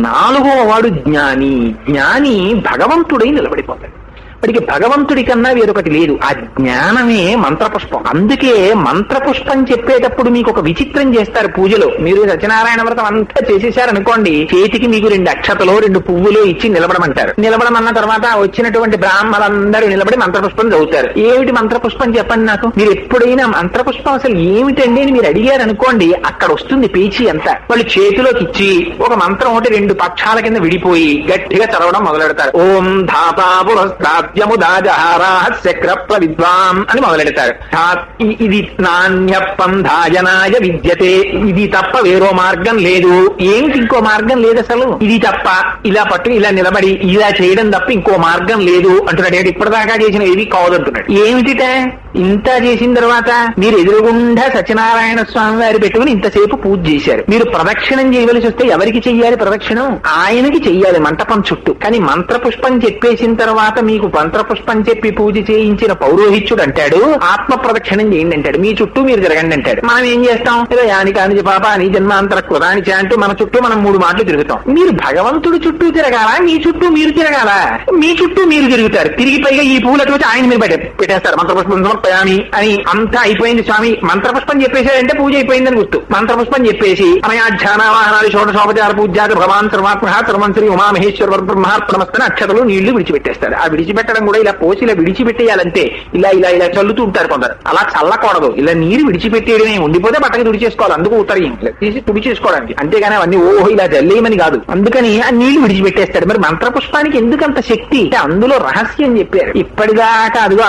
4వ వాడు జ్ఞాని. జ్ఞాని భగవంతుడై నిలబడిపోతాడు. వాడికి భగవంతుడి కన్నా వేరొకటి లేదు. ఆ జ్ఞానమే మంత్రపుష్పం. అందుకే మంత్రపుష్పం చెప్పేటప్పుడు మీకు ఒక విచిత్రం చేస్తారు పూజలో. మీరు సత్యనారాయణ వ్రతం అంతా చేసేసారనుకోండి, చేతికి మీకు 2 అక్షతలో 2 పువ్వులు ఇచ్చి నిలబడమంటారు. నిలబడమన్న తర్వాత వచ్చినటువంటి బ్రాహ్మణులందరూ నిలబడి మంత్రపుష్పం చదువుతారు. ఏమిటి మంత్రపుష్పం చెప్పండి నాకు. మీరు ఎప్పుడైనా మంత్రపుష్పం అసలు ఏమిటండి అని మీరు అడిగారు అనుకోండి, అక్కడ వస్తుంది పేచీ అంతా. వాళ్ళు చేతిలోకి ఇచ్చి ఒక మంత్రం ఒకటి 2 పక్షాల కింద విడిపోయి గట్టిగా చదవడం మొదలెడతారు. ఓం ధాతాపురస్త్యముదాజహారాహస్యక్రప్ర విద్వాం అని మొదలెడతారు. ఇది నాణ్యపంధాయనాయ విద్యతే, ఇది తప్ప వేరో మార్గం లేదు. ఏమిటి ఇంకో మార్గం లేదు అసలు, ఇది తప్ప, ఇలా పట్టు ఇలా నిలబడి ఇలా చేయడం తప్ప ఇంకో మార్గం లేదు అంటున్నాడు. ఇప్పటిదాకా చేసిన ఏది కావదంటున్నాడు. ఏమిటిట ఇంత చేసిన తర్వాత మీరు ఎదురుగుండా సత్యనారాయణ స్వామి వారి పెట్టుకుని ఇంతసేపు పూజ చేశారు. మీరు ప్రదక్షిణం చేయవలసి వస్తే ఎవరికి చెయ్యాలి ప్రదక్షిణం? ఆయనకి చెయ్యాలి మంటపం చుట్టూ. కానీ మంత్రపుష్పం చెప్పేసిన తర్వాత మీకు మంత్రపుష్పం చెప్పి పూజ చేయించిన పౌరోహిత్యుడు అంటాడు ఆత్మ ప్రదక్షిణం చేయండి అంటాడు. మీ చుట్టూ మీరు తిరగండి అంటాడు. మనం ఏం చేస్తాం? ఏదో యాని కాని పాప అని జన్మాంతర కృతాని అంటూ మన చుట్టూ మనం 3 మాటలు తిరుగుతాం. మీరు భగవంతుడి చుట్టూ తిరగాలా, మీ చుట్టూ మీరు తిరగాలా? మీ చుట్టూ మీరు తిరుగుతారు. తిరిగి పైగా ఈ పూలకి వచ్చి ఆయన మీరు పెట్టేస్తారు. మంత్రపుష్పం సమర్పయామి అని అంతా అయిపోయింది స్వామి, మంత్రపుష్పం చెప్పేశాడంటే పూజ అయిపోయిందని గుర్తు. మంత్రపుష్పం చెప్పేసి అనయాధ్యానావాహనాలు షోడశోపచార పూజ్యాత భగవాన్ సర్వాత్మ సర్వం శ్రీ ఉమామహేశ్వర బ్రహ్మార్పణమస్తని అక్షతలు నీళ్లు విడిచిపెట్టేస్తారు. ఆ విడిచిపెట్టడం కూడా ఇలా పోసి ఇలా విడిచిపెట్టేయాలంటే ఇలా ఇలా ఇలా చల్లుతూ ఉంటారు కొందరు. అలా చల్లకూడదు, ఇలా నీరు విడిచిపెట్టేయడమే. ఉండిపోతే బట్టకి తుడి చేసుకోవాలి, అందుకు ఉత్తరీయం తీసి తుడి చేసుకోవడానికి. అంతేగాని అవన్నీ ఓహో ఇలా జల్లేయమని కాదు. అందుకని ఆ నీళ్లు విడిచిపెట్టేస్తాడు. మరి మంత్రపుష్పానికి ఎందుకంత శక్తి? అందులో రహస్యం చెప్పారు. ఇప్పటిదాకా అదిగో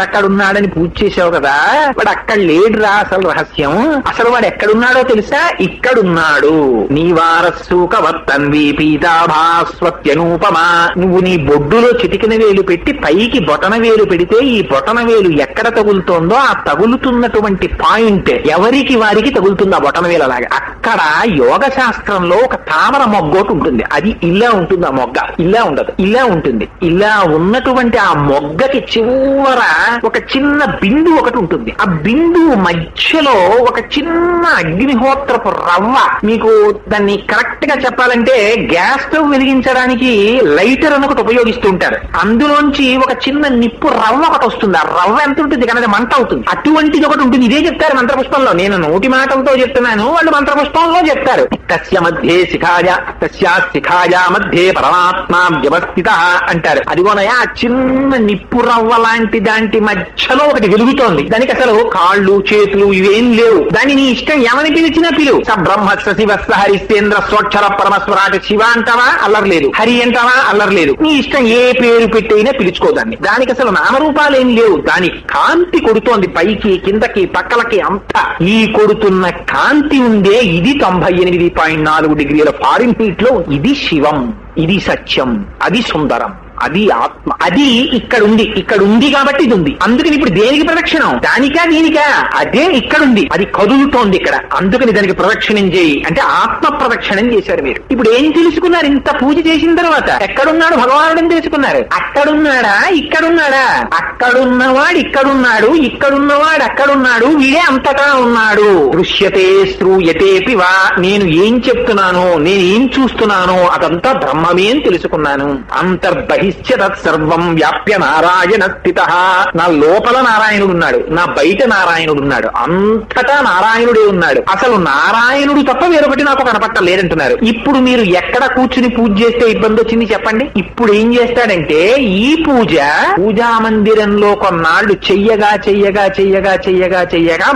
అక్కడున్నాడని పూజ చేసావు కదా, వాడు అక్కడ లేడురా. అసలు రహస్యం అసలు వాడు ఎక్కడున్నాడో తెలుసా? ఇక్కడున్నాడు. నీ వారస్సుకవత్తన్వి పీతాభాస్వత్యనూపమా. నువ్వు నీ బొడ్డులో చిటికిన వేలు పెట్టి పైకి బొటన వేలు పెడితే ఈ బొటన వేలు ఎక్కడ తగులుతోందో ఆ తగులుతున్నటువంటి పాయింట్ ఎవరికి వారికి తగులుతుంది ఆ బొటన వేలు. అలాగా అక్కడ యోగ శాస్త్రంలో ఒక తామర మొగ్గోటి ఉంటుంది. అది ఇలా ఉంటుంది. ఆ మొగ్గ ఇలా ఉండదు, ఇలా ఉంటుంది. ఇలా ఉన్నటువంటి ఆ మొగ్గకి చివర ఒక చిన్న బిందు ఒకటి ఉంటుంది. ఆ బిందు మధ్యలో ఒక చిన్న అగ్నిహోత్రపు రవ్వ. మీకు దాన్ని కరెక్ట్ గా చెప్పాలంటే గ్యాస్ స్టవ్ వెలిగించడానికి లైటర్ అని ఒకటి ఉపయోగిస్తూ ఉంటారు. అందులోంచి ఒక చిన్న నిప్పు రవ్వ ఒకటి వస్తుంది. ఆ రవ్వ ఎంత ఉంటుంది కనుక మంట అవుతుంది. అటువంటిది ఒకటి ఉంటుంది. ఇదే చెప్తారు మంత్రపుష్పంలో. నేను నోటి మాటలతో చెప్తున్నాను, వాళ్ళు మంత్రపుష్పంలో చెప్తారు. తస్య మధ్యే శిఖాయ మధ్యే పరమాత్మా వ్యవస్థిత అంటారు. అదిగోనయా ఆ చిన్న నిప్పు రవ్వ లాంటి దాంటి మధ్యలో ఒకటి వెలుగుతోంది. దానికి అసలు కాళ్ళు చేతులు ఇవేం లేవు. దాన్ని నీ ఇష్టం ఏమని పిలిచినా పిలువు. స బ్రహ్మస్వ శివస్వ హరిశ్చేంద్ర స్వక్షర పరమస్వరాట. శివ అంటావా అల్లర్లేదు, హరి అంటావా అల్లర్లేదు. నీ ఇష్టం ఏ పేరు పెట్టైనా పిలుచుకోదాన్ని. దానికి అసలు నామరూపాలు ఏం లేవు. దాని కాంతి కొడుతోంది పైకి కిందకి పక్కలకి అంతా. ఈ కొడుతున్న కాంతి ఉందే ఇది 98.4 డిగ్రీల ఫారెన్హీట్ లో. ఇది శివం, ఇది సత్యం, అది సుందరం, అది ఆత్మ. అది ఇక్కడుంది కాబట్టి ఇది ఉంది. అందుకని ఇప్పుడు దేనికి ప్రదక్షిణం? దానికా దీనికా? అదే ఇక్కడుంది, అది కదులుతోంది ఇక్కడ. అందుకని దానికి ప్రదక్షిణం చేయి అంటే ఆత్మ ప్రదక్షిణం చేశారు మీరు. ఇప్పుడు ఏం తెలుసుకున్నారు ఇంత పూజ చేసిన తర్వాత? ఎక్కడున్నాడు భగవానుడని తెలుసుకున్నారు. అక్కడున్నాడా ఇక్కడున్నాడా? అక్కడున్నవాడు ఇక్కడున్నాడు, ఇక్కడున్నవాడు అక్కడున్నాడు, వీడే అంతటా ఉన్నాడు. దృశ్యతే శ్రూయతే పివా. నేను ఏం చెప్తున్నానో, నేను ఏం చూస్తున్నానో అదంతా బ్రహ్మమే అని తెలుసుకున్నాను. అంతర్బహి సర్వం వ్యాప్య నారాయణ స్థిత. నా లోపల నారాయణుడు ఉన్నాడు, నా బయట నారాయణుడు ఉన్నాడు, అంతటా నారాయణుడే ఉన్నాడు. అసలు నారాయణుడు తప్ప వేరొకటి నాకు కనపట్టలేదంటున్నారు. ఇప్పుడు మీరు ఎక్కడ కూర్చుని పూజ చేస్తే ఇబ్బంది వచ్చింది చెప్పండి? ఇప్పుడు ఏం చేస్తాడంటే ఈ పూజా మందిరంలో కొన్నాళ్ళు చెయ్యగా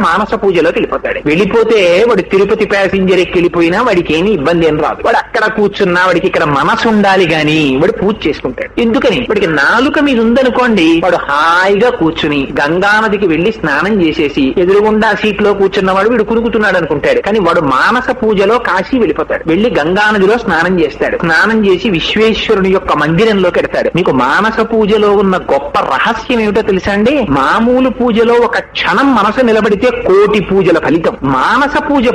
మానస పూజలోకి వెళ్ళిపోతాడు. వెళ్ళిపోతే వాడు తిరుపతి ప్యాసింజర్ ఎక్కి వెళ్ళిపోయినా వాడికి ఏమి ఇబ్బంది ఏం రాదు. వాడు అక్కడ కూర్చున్నా వాడికి ఇక్కడ మనసు ఉండాలి గాని వాడు పూజ చేసుకుంటాడు. ఎందుకని? వాడికి నాలుక మీద ఉందనుకోండి, వాడు హాయిగా కూర్చుని గంగానదికి వెళ్లి స్నానం చేసేసి ఎదురుగుండా సీట్ లో కూర్చున్నవాడు వీడు కురుకుతున్నాడు అనుకుంటాడు. కానీ వాడు మానస పూజలో కాశీ వెళ్ళిపోతాడు. వెళ్లి గంగానదిలో స్నానం చేస్తాడు. స్నానం చేసి విశ్వేశ్వరుని యొక్క మందిరంలోకి వెడతాడు. మీకు మానస పూజలో ఉన్న గొప్ప రహస్యం ఏమిటో తెలుసా అండి? మామూలు పూజలో ఒక క్షణం మనసు నిలబడితే 1,000,000 పూజల ఫలితం. మానస పూజ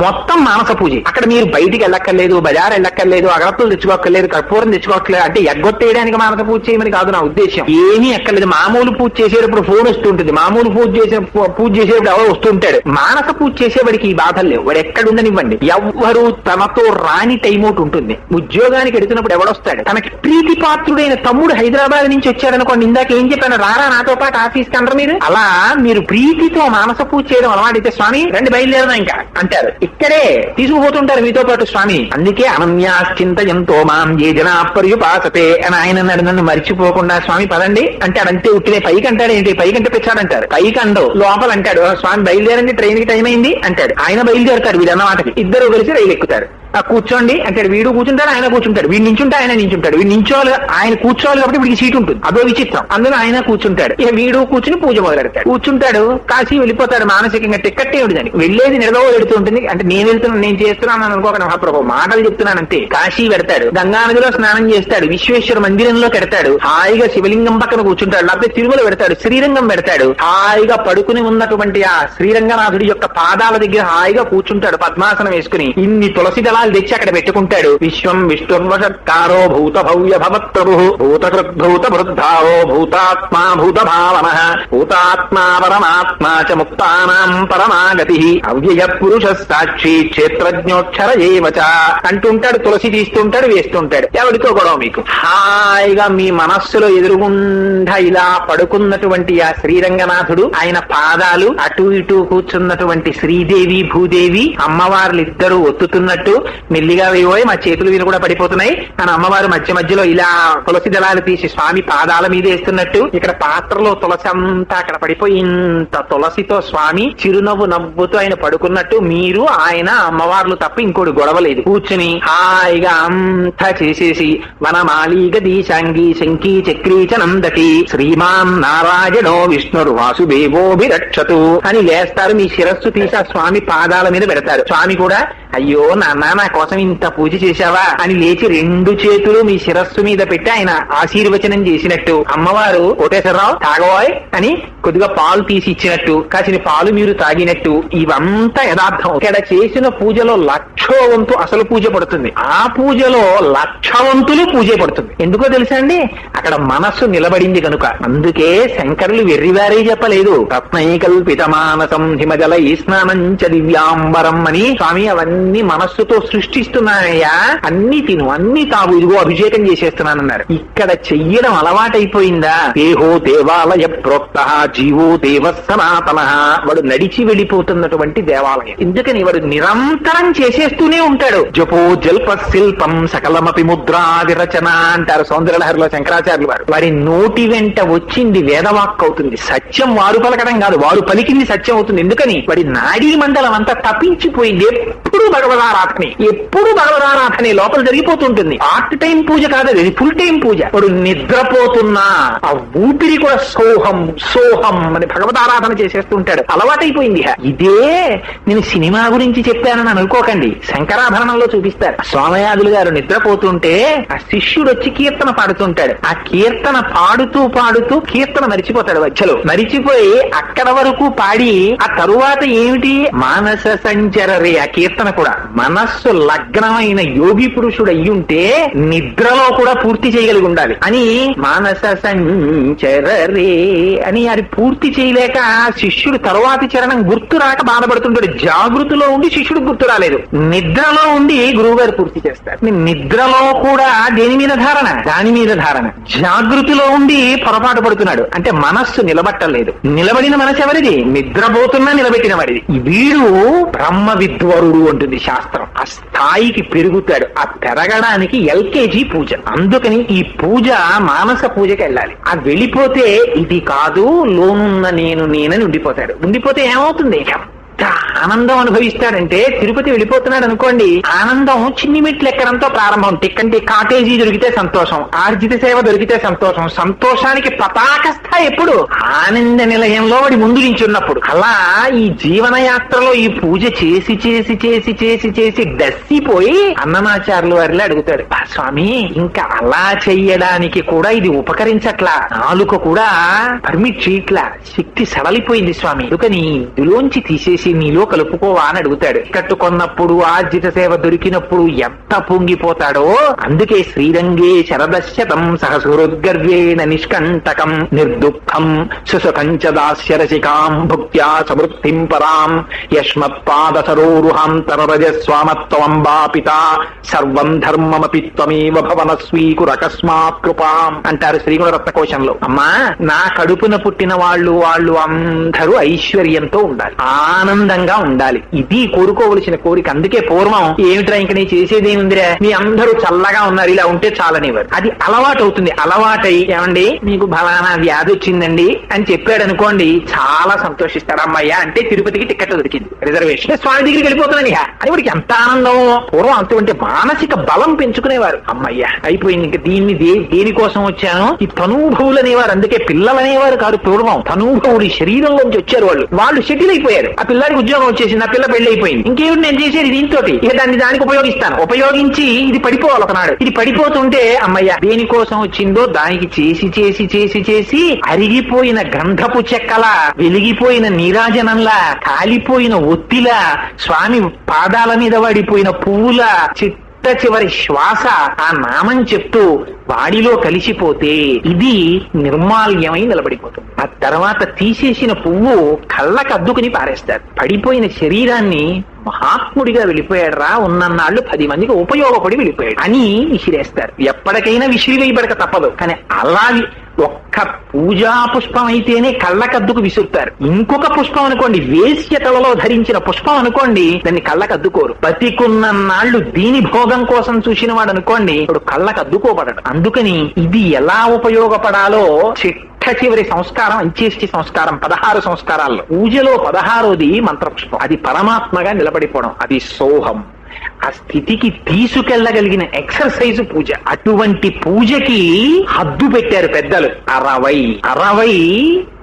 మొత్తం మానస పూజ. అక్కడ మీరు బయటికి వెళ్ళక్కర్లేదు, బజార్ వెళ్ళక్కర్లేదు, అగరత్తులు తెచ్చుకోక్కర్లేదు, కర్పూరం తెచ్చుకోక్కర్లేదు. అంటే ఎగ్గొట్టేయడానికి ఆయనకి మానస పూజ చేయమని కాదు నా ఉద్దేశం. ఏమీ అక్కర్లేదు. మామూలు పూజ చేసేటప్పుడు ఫోన్ వస్తుంటుంది, మామూలు పూజ చేసేటప్పుడు ఎవరు వస్తుంటాడు. మానస పూజ చేసేవాడికి ఈ బాధలు లేవు. వాడు ఎక్కడుందనివ్వండి, ఎవ్వరు తనతో రాని టైం ఒకటి ఉంటుంది. ఉద్యోగానికి ఎడుతున్నప్పుడు ఎవడొస్తాడు, తనకి ప్రీతిపాత్రుడైన తమ్ముడు హైదరాబాద్ నుంచి వచ్చాడనుకోండి, ఇందాక ఏం చెప్పాను, రారా నాతో పాటు ఆఫీస్కి అందరు మీరు. అలా మీరు ప్రీతితో మానస పూజ చేయడం అలవాటైతే స్వామి రండి బయలుదేరదా ఇంకా అంటారు. ఇక్కడే తీసుకుపోతుంటారు మీతో పాటు స్వామి. అందుకే అనన్యాశ్చింతయంతో మాం ఏ జనా పర్యుపాసతే అని ఆయన అన్నాడు. నన్ను మర్చిపోకుండా స్వామి పదండి అంటాడు. అంతే ఉట్టినే పైకి అంటాడు. ఏంటి పైకంటే పెంచాడంటారు. పైకి అండవు లోపల అంటాడు, స్వామి బయలుదేరండి ట్రైన్ కి టైం అయింది అంటాడు. ఆయన బయలుదేరతాడు. వీడు అన్నమాటకి ఇద్దరు కలిసి రైలు ఎక్కుతారు. కూర్చోండి అంటాడు. వీడు కూర్చుంటాడు, ఆయన కూర్చుంటాడు. వీడు నించుంటే ఆయన నించుంటాడు. వీడు నించోవాలి, ఆయన కూర్చోవాలి కాబట్టి వీడికి సీట్ ఉంటుంది. అదో విచిత్రం. అందులో ఆయన కూర్చుంటాడు. ఇక వీడు కూర్చుని పూజ మొదలెడతాడు. కూర్చుంటాడు, కాశీ వెళ్ళిపోతాడు. మానసికంగా టిక్కెట్ ఏమిటి దానికి వెళ్ళేది నిడదవో వెళుతూ ఉంటుంది. అంటే నేను వెళ్తున్నాను, నేను చేస్తున్నాను అనుకోక మహాప్రభు మాటలు చెప్తున్నాను అంతే. కాశీ పెడతాడు, గంగా నదిలో స్నానం చేస్తాడు, విశ్వేశ్వర మందిరంలో పెడతాడు, హాయిగా శివలింగం పక్కన కూర్చుంటాడు, లేకపోతే తిరుమల పెడతాడు, శ్రీరంగం పెడతాడు. హాయిగా పడుకుని ఉన్నటువంటి ఆ శ్రీరంగనాథుడి యొక్క పాదాల దగ్గర హాయిగా కూర్చుంటాడు పద్మాసనం వేసుకుని. ఇన్ని తులసి దళాలు తెచ్చి అక్కడ పెట్టుకుంటాడు. విశ్వం విష్ణుర్వషత్కారో భూత భవ్య భవత్ప్రభు భూతకృద్భూత వృద్ధావో భూతాత్మా భూత భావన భూతాత్మా పరమాత్మా చ ముక్తానాం పరమాగతి అవ్యయ పురుష సాక్షి క్షేత్రజ్ఞోక్షర ఏవచ అంటుంటాడు. తులసి తీస్తుంటాడు, వేస్తుంటాడు. ఎవరితో గొడవ మీకు? హాయిగా మీ మనస్సులో ఎదురుగుండా ఇలా పడుకున్నటువంటి ఆ శ్రీరంగనాథుడు, ఆయన పాదాలు అటు ఇటు కూర్చున్నటువంటి శ్రీదేవి భూదేవి అమ్మవార్లు ఇద్దరు ఒత్తుతున్నట్టు, మెల్లిగా వేయబోయి మా చేతులు వీలు కూడా పడిపోతున్నాయి అని అమ్మవారు మధ్య మధ్యలో ఇలా తులసి దళాలు తీసి స్వామి పాదాల మీద వేస్తున్నట్టు, ఇక్కడ పాత్రలో తులసి అంతా అక్కడ పడిపోయి ఇంత తులసితో స్వామి చిరునవ్వు నవ్వుతూ ఆయన పడుకున్నట్టు, మీరు ఆయన అమ్మవార్లు తప్ప ఇంకోటి గొడవలేదు. కూర్చుని హాయిగా అంతా చేసేసి వనమాలీగ దీశాంగి శంకీ చక్రీ చ నందటి శ్రీమాన్ నారాయణో విష్ణురు వాసుదేవోభిరక్షతు అని లేస్తారు. మీ శిరస్సు తీసి ఆ స్వామి పాదాల మీద పెడతారు. స్వామి కూడా అయ్యో నాన్న నా కోసం ఇంత పూజ చేశావా అని లేచి రెండు చేతులు మీ శిరస్సు మీద పెట్టి ఆయన ఆశీర్వచనం చేసినట్టు, అమ్మవారు కోటేశ్వరరావు తాగవాయ్ అని కొద్దిగా పాలు తీసి ఇచ్చినట్టు, కాసిన పాలు మీరు తాగినట్టు, ఇవంతా యథార్థం. ఇక్కడ చేసిన పూజలో 1,00,000 వంతు అసలు పూజ పడుతుంది. ఆ పూజలో 1,00,000 వంతులు పూజ పడుతుంది. ఎందుకో తెలుసా అండి, అక్కడ మనస్సు నిలబడింది కనుక. అందుకే శంకరులు వెర్రివారే చెప్పలేదు. రత్నైకల్పిత మానసం హిమజల ఈ స్నానం చ దివ్యాంబరం అని. స్వామి అవన్నీ మనస్సుతో సృష్టిస్తున్నానయ్యా, అన్ని తిను అన్ని తాగు, ఇదిగో అభిషేకం చేసేస్తున్నానన్నారు. ఇక్కడ చెయ్యడం అలవాటైపోయిందా? దేహో దేవాలయ ప్రోక్త జీవో దేవ సనాతన. వాడు నడిచి వెళ్ళిపోతున్నటువంటి దేవాలయం. ఎందుకని వాడు నిరంతరం చేసేస్తూనే ఉంటాడు. జపో జల్ప శిల్పం సకలమపి ముద్రా విరచన అంటారు సౌందర్యలహరిలో శంకరాచార్యులు వారు. వారి నోటి వెంట వచ్చింది వేదవాక్ అవుతుంది. సత్యం వారు పలకడం కాదు, వారు పలికింది సత్యం అవుతుంది. ఎందుకని వాడి నాడీ మండలం అంతా తప్పించిపోయింది. ఎప్పుడు భగవదారాధనే, ఎప్పుడు భగవదారాధనే లోపల జరిగిపోతుంటుంది. పార్ట్ టైం పూజ కాదు, అది ఫుల్ టైం పూజ. వాడు నిద్రపోతున్నా ఆ ఊపిరి కూడా సోహం సోహం అని భగవదారాధన చేసేస్తుంటాడు. అలవాటైపోయింది. ఇదే నేను సినిమా గురించి చెప్పానని అనుకోకండి, శంకరాభరణంలో చూపిస్తారు. సోమయాజులు గారు నిద్రపోతుంటే ఆ శిష్యుడు వచ్చి కీర్తన పాడుతుంటాడు. ఆ కీర్తన పాడుతూ పాడుతూ కీర్తన మరిచిపోతాడు. మధ్యలో మరిచిపోయి అక్కడ వరకు పాడి ఆ తరువాత ఏమిటి మానస సంచరరే. ఆ కీర్తన కూడా మనస్సు లగ్నమైన యోగి పురుషుడు అయ్యుంటే నిద్రలో కూడా పూర్తి చేయగలిగి ఉండాలి అని మానస సంచరరే అని అది పూర్తి చేయలేక శిష్యుడు తరువాతి చరణం గుర్తు రాక బాధపడుతుంటాడు. జాగృతిలో ఉండి శిష్యుడు గుర్తు రాలేదు, నిద్రలో ఉండి గురువుగారు పూర్తి చేస్తారు. నిద్రలో కూడా దేని మీద ధారణ? దాని మీద ధారణ. జాగృతిలో ఉండి పొరపాటు పడుతున్నాడు అంటే మనస్సు నిలబట్టలేదు. నిలబడిన మనసు ఎవరిది? నిద్రపోతున్నా నిలబెట్టిన వాడిది. వీడు బ్రహ్మ విద్వరుడు అంటుంది శాస్త్రం. ఆ స్థాయికి పెరుగుతాడు. ఆ పెరగడానికి ఎల్కేజీ పూజ. అందుకని ఈ పూజ మానస పూజకి వెళ్ళాలి. ఆ వెళ్ళిపోతే ఇది కాదు లోనున్న నేనని ఉండిపోతాడు. ఉండిపోతే ఏమవుతుంది? ఆనందం అనుభవిస్తాడంటే తిరుపతి వెళ్ళిపోతున్నాడు అనుకోండి, ఆనందం చిన్ని మెట్లు ఎక్కడంతో ప్రారంభం. టిక్కంటే కాటేజీ దొరికితే సంతోషం, ఆర్జిత సేవ దొరికితే సంతోషం. సంతోషానికి పతాక స్థాయి ఎప్పుడు? ఆనంద నిలయంలో వాడి ముందు నించున్నప్పుడు. అలా ఈ జీవన యాత్రలో ఈ పూజ చేసి చేసి చేసి చేసి చేసి దస్సిపోయి అన్నమాచార్యులు వారిలో అడుగుతాడు, స్వామి ఇంకా అలా చెయ్యడానికి కూడా ఇది ఉపకరించట్లా, నాలుక కూడా పర్మిట్ చేయట్లా, శక్తి సడలిపోయింది స్వామి, అందుకని ఇందులోంచి తీసేసి తీసి నీలో కలుపుకోవా అని అడుగుతాడు. కట్టుకున్నప్పుడు ఆర్జిత సేవ దొరికినప్పుడు ఎంత పొంగిపోతాడో. అందుకే శ్రీరంగే శరదశతం సహసురుద్గర్వేణ నిష్కంటకం నిర్దుఃఖం సుసుఖంచ దాస్యరసికాం భుక్త్యా సమృద్ధిం పరాం యస్మత్పాద సరోరుహాంతరజస్వామత్వం పిత సర్వం ధర్మమపి త్వమేవ భవన స్వీకురకస్మాత్ కృపాం అంటారు శ్రీగుణ రత్నకోశంలో. అమ్మా, నా కడుపున పుట్టిన వాళ్ళు అందరూ ఐశ్వర్యంతో ఉండాలి, ఆనందంగా ఉండాలి. ఇది కోరుకోవలసిన కోరిక. అందుకే పూర్వం ఏమిట్రా ఇంక నీ చేసేదేముందిరా, మీ అందరూ చల్లగా ఉన్నారు, ఇలా ఉంటే చాలనివారు. అది అలవాటు అవుతుంది. అలవాటై ఏమండి మీకు బలానా వ్యాధి వచ్చిందండి అని చెప్పాడు అనుకోండి, చాలా సంతోషిస్తాడు. అమ్మయ్య అంటే తిరుపతికి టికెట్ దొరికింది, రిజర్వేషన్, స్వామి దగ్గరికి వెళ్ళిపోతున్నాను ఇక అని వాడికి ఎంత ఆనందం. పూర్వం అంతమంటే మానసిక బలం పెంచుకునేవారు. అమ్మయ్య అయిపోయింది, ఇంక దీన్ని దేనికోసం వచ్చాను, ఈ తనూభవులు అనేవారు. అందుకే పిల్లలు అనేవారు కాదు పూర్వం, తనూభవులు శరీరంలోంచి వచ్చారు. వాళ్ళు సెటిల్ అయిపోయారు. ఆ పిల్లాడికి ఉద్యోగం వచ్చేసింది, ఆ పిల్ల పెళ్లి అయిపోయింది. ఇంకేమిటి నేను చేసేది దీంతో, ఇక దానికి ఉపయోగిస్తాను. ఉపయోగించి ఇది పడిపోవాలి ఒకనాడు. ఇది పడిపోతుంటే అమ్మయ్య దేనికోసం వచ్చిందో దానికి చేసి చేసి చేసి చేసి అరిగిపోయిన గంధపు చెక్కలా, వెలిగిపోయిన నీరాజనంలా, కాలిపోయిన ఒత్తిలా, స్వామి పాదాల మీద వాడిపోయిన పువ్వులా, చివరి శ్వాస ఆ నామం చెప్తూ వాడిలో కలిసిపోతే ఇది నిర్మాల్యమై నిలబడిపోతుంది. ఆ తర్వాత తీసేసిన పువ్వు కళ్ళకు అద్దుకుని పారేస్తారు. పడిపోయిన శరీరాన్ని మహాత్ముడిగా వెళ్ళిపోయాడురా, ఉన్నన్నాళ్ళు 10 మందికి ఉపయోగపడి వెళ్ళిపోయాడు అని విసిరేస్తారు. ఎప్పటికైనా విసిరివేయబడక తప్పదు. కానీ అలా ఒక్క పూజా పుష్పం అయితేనే కళ్ళకద్దుకు విసురుతారు. ఇంకొక పుష్పం అనుకోండి, వేశ్యతలలో ధరించిన పుష్పం అనుకోండి, దాన్ని కళ్ళకద్దుకోరు. బతికున్నన్నాళ్ళు దీని భోగం కోసం చూసిన వాడు అనుకోండి, ఇప్పుడు కళ్ళకద్దుకోబడడు. అందుకని ఇది ఎలా ఉపయోగపడాలో చివరి సంస్కారం అంచేష్టి సంస్కారం. 16 సంస్కారాల్లో పూజలో 16వది మంత్రపుష్పం. అది పరమాత్మగా నిలబడిపోవడం, అది సోహం. ఆ స్థితికి తీసుకెళ్లగలిగిన ఎక్సర్సైజ్ పూజ. అటువంటి పూజకి హద్దు పెట్టారు పెద్దలు. 60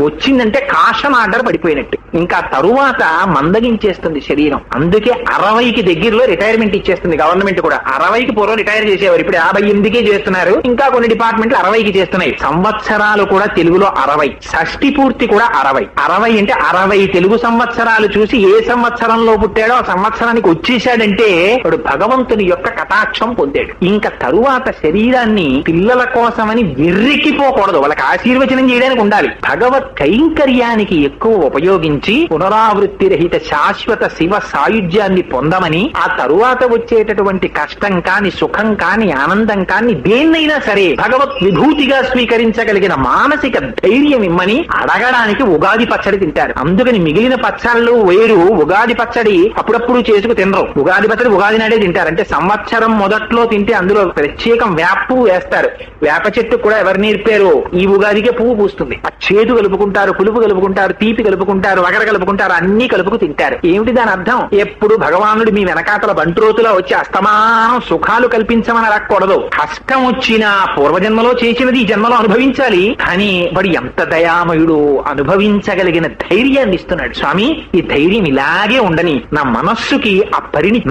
వచ్చిందంటే కాషన్ ఆర్డర్ పడిపోయినట్టు. ఇంకా తరువాత మందగించేస్తుంది శరీరం. అందుకే 60కి దగ్గరలో రిటైర్మెంట్ ఇచ్చేస్తుంది గవర్నమెంట్ కూడా. 60కి పూర్వం రిటైర్ చేసేవారు, ఇప్పుడు 58కే చేస్తున్నారు. ఇంకా కొన్ని డిపార్ట్మెంట్లు 60కి చేస్తున్నాయి. సంవత్సరాలు కూడా తెలుగులో 60, షష్ఠి పూర్తి కూడా 60. 60 అంటే 60 తెలుగు సంవత్సరాలు చూసి ఏ సంవత్సరంలో పుట్టాడో ఆ సంవత్సరానికి వచ్చేసాడంటే వాడు భగవంతుని యొక్క కటాక్షం పొందాడు. ఇంకా తరువాత శరీరాన్ని పిల్లల కోసమని వెర్రికిపోకూడదు, వాళ్ళకి ఆశీర్వచనం చేయడానికి ఉండాలి. భగవత్ కైంకర్యానికి ఎక్కువ ఉపయోగించి పునరావృత్తి రహిత శాశ్వత శివ సాయుధ్యాన్ని పొందమని, ఆ తరువాత వచ్చేటటువంటి కష్టం కాని సుఖం కాని ఆనందం కాని దేన్నైనా సరే భగవత్ విభూతిగా స్వీకరించగలిగిన మానసిక ధైర్యం ఇమ్మని అడగడానికి ఉగాది పచ్చడి తింటారు. అందుకని మిగిలిన పచ్చళ్ళు వేరు, ఉగాది పచ్చడి అప్పుడప్పుడు చేసుకు తినరు. ఉగాది పచ్చడి ఉగాది నాడే తింటారు. అంటే సంవత్సరం మొదట్లో తింటే అందులో ప్రత్యేకం వేప పువ్వు వేస్తారు. వేప చెట్టు కూడా ఎవరు నేర్పారు, ఈ ఉగాదికే పువ్వు పూస్తుంది. ఆ చేదు కలుపుకుంటారు, పులుపు కలుపుకుంటారు, తీపి కలుపుకుంటారు, వగర కలుపుకుంటారు, అన్ని కలుపుకు తింటారు. ఏమిటి దాని అర్థం? ఎప్పుడు భగవానుడు మీ వెనకాతల బంట్రోతులా వచ్చి అస్తమానం సుఖాలు కల్పించమని అడగకూడదు. కష్టం వచ్చినా పూర్వజన్మలో చేసినది ఈ జన్మలో అనుభవించాలి. కానీ వాడు ఎంత దయామయుడు, అనుభవించగలిగిన ధైర్యాన్ని ఇస్తున్నాడు. స్వామి ఈ ధైర్యం ఇలాగే ఉండని, నా మనస్సుకి ఆ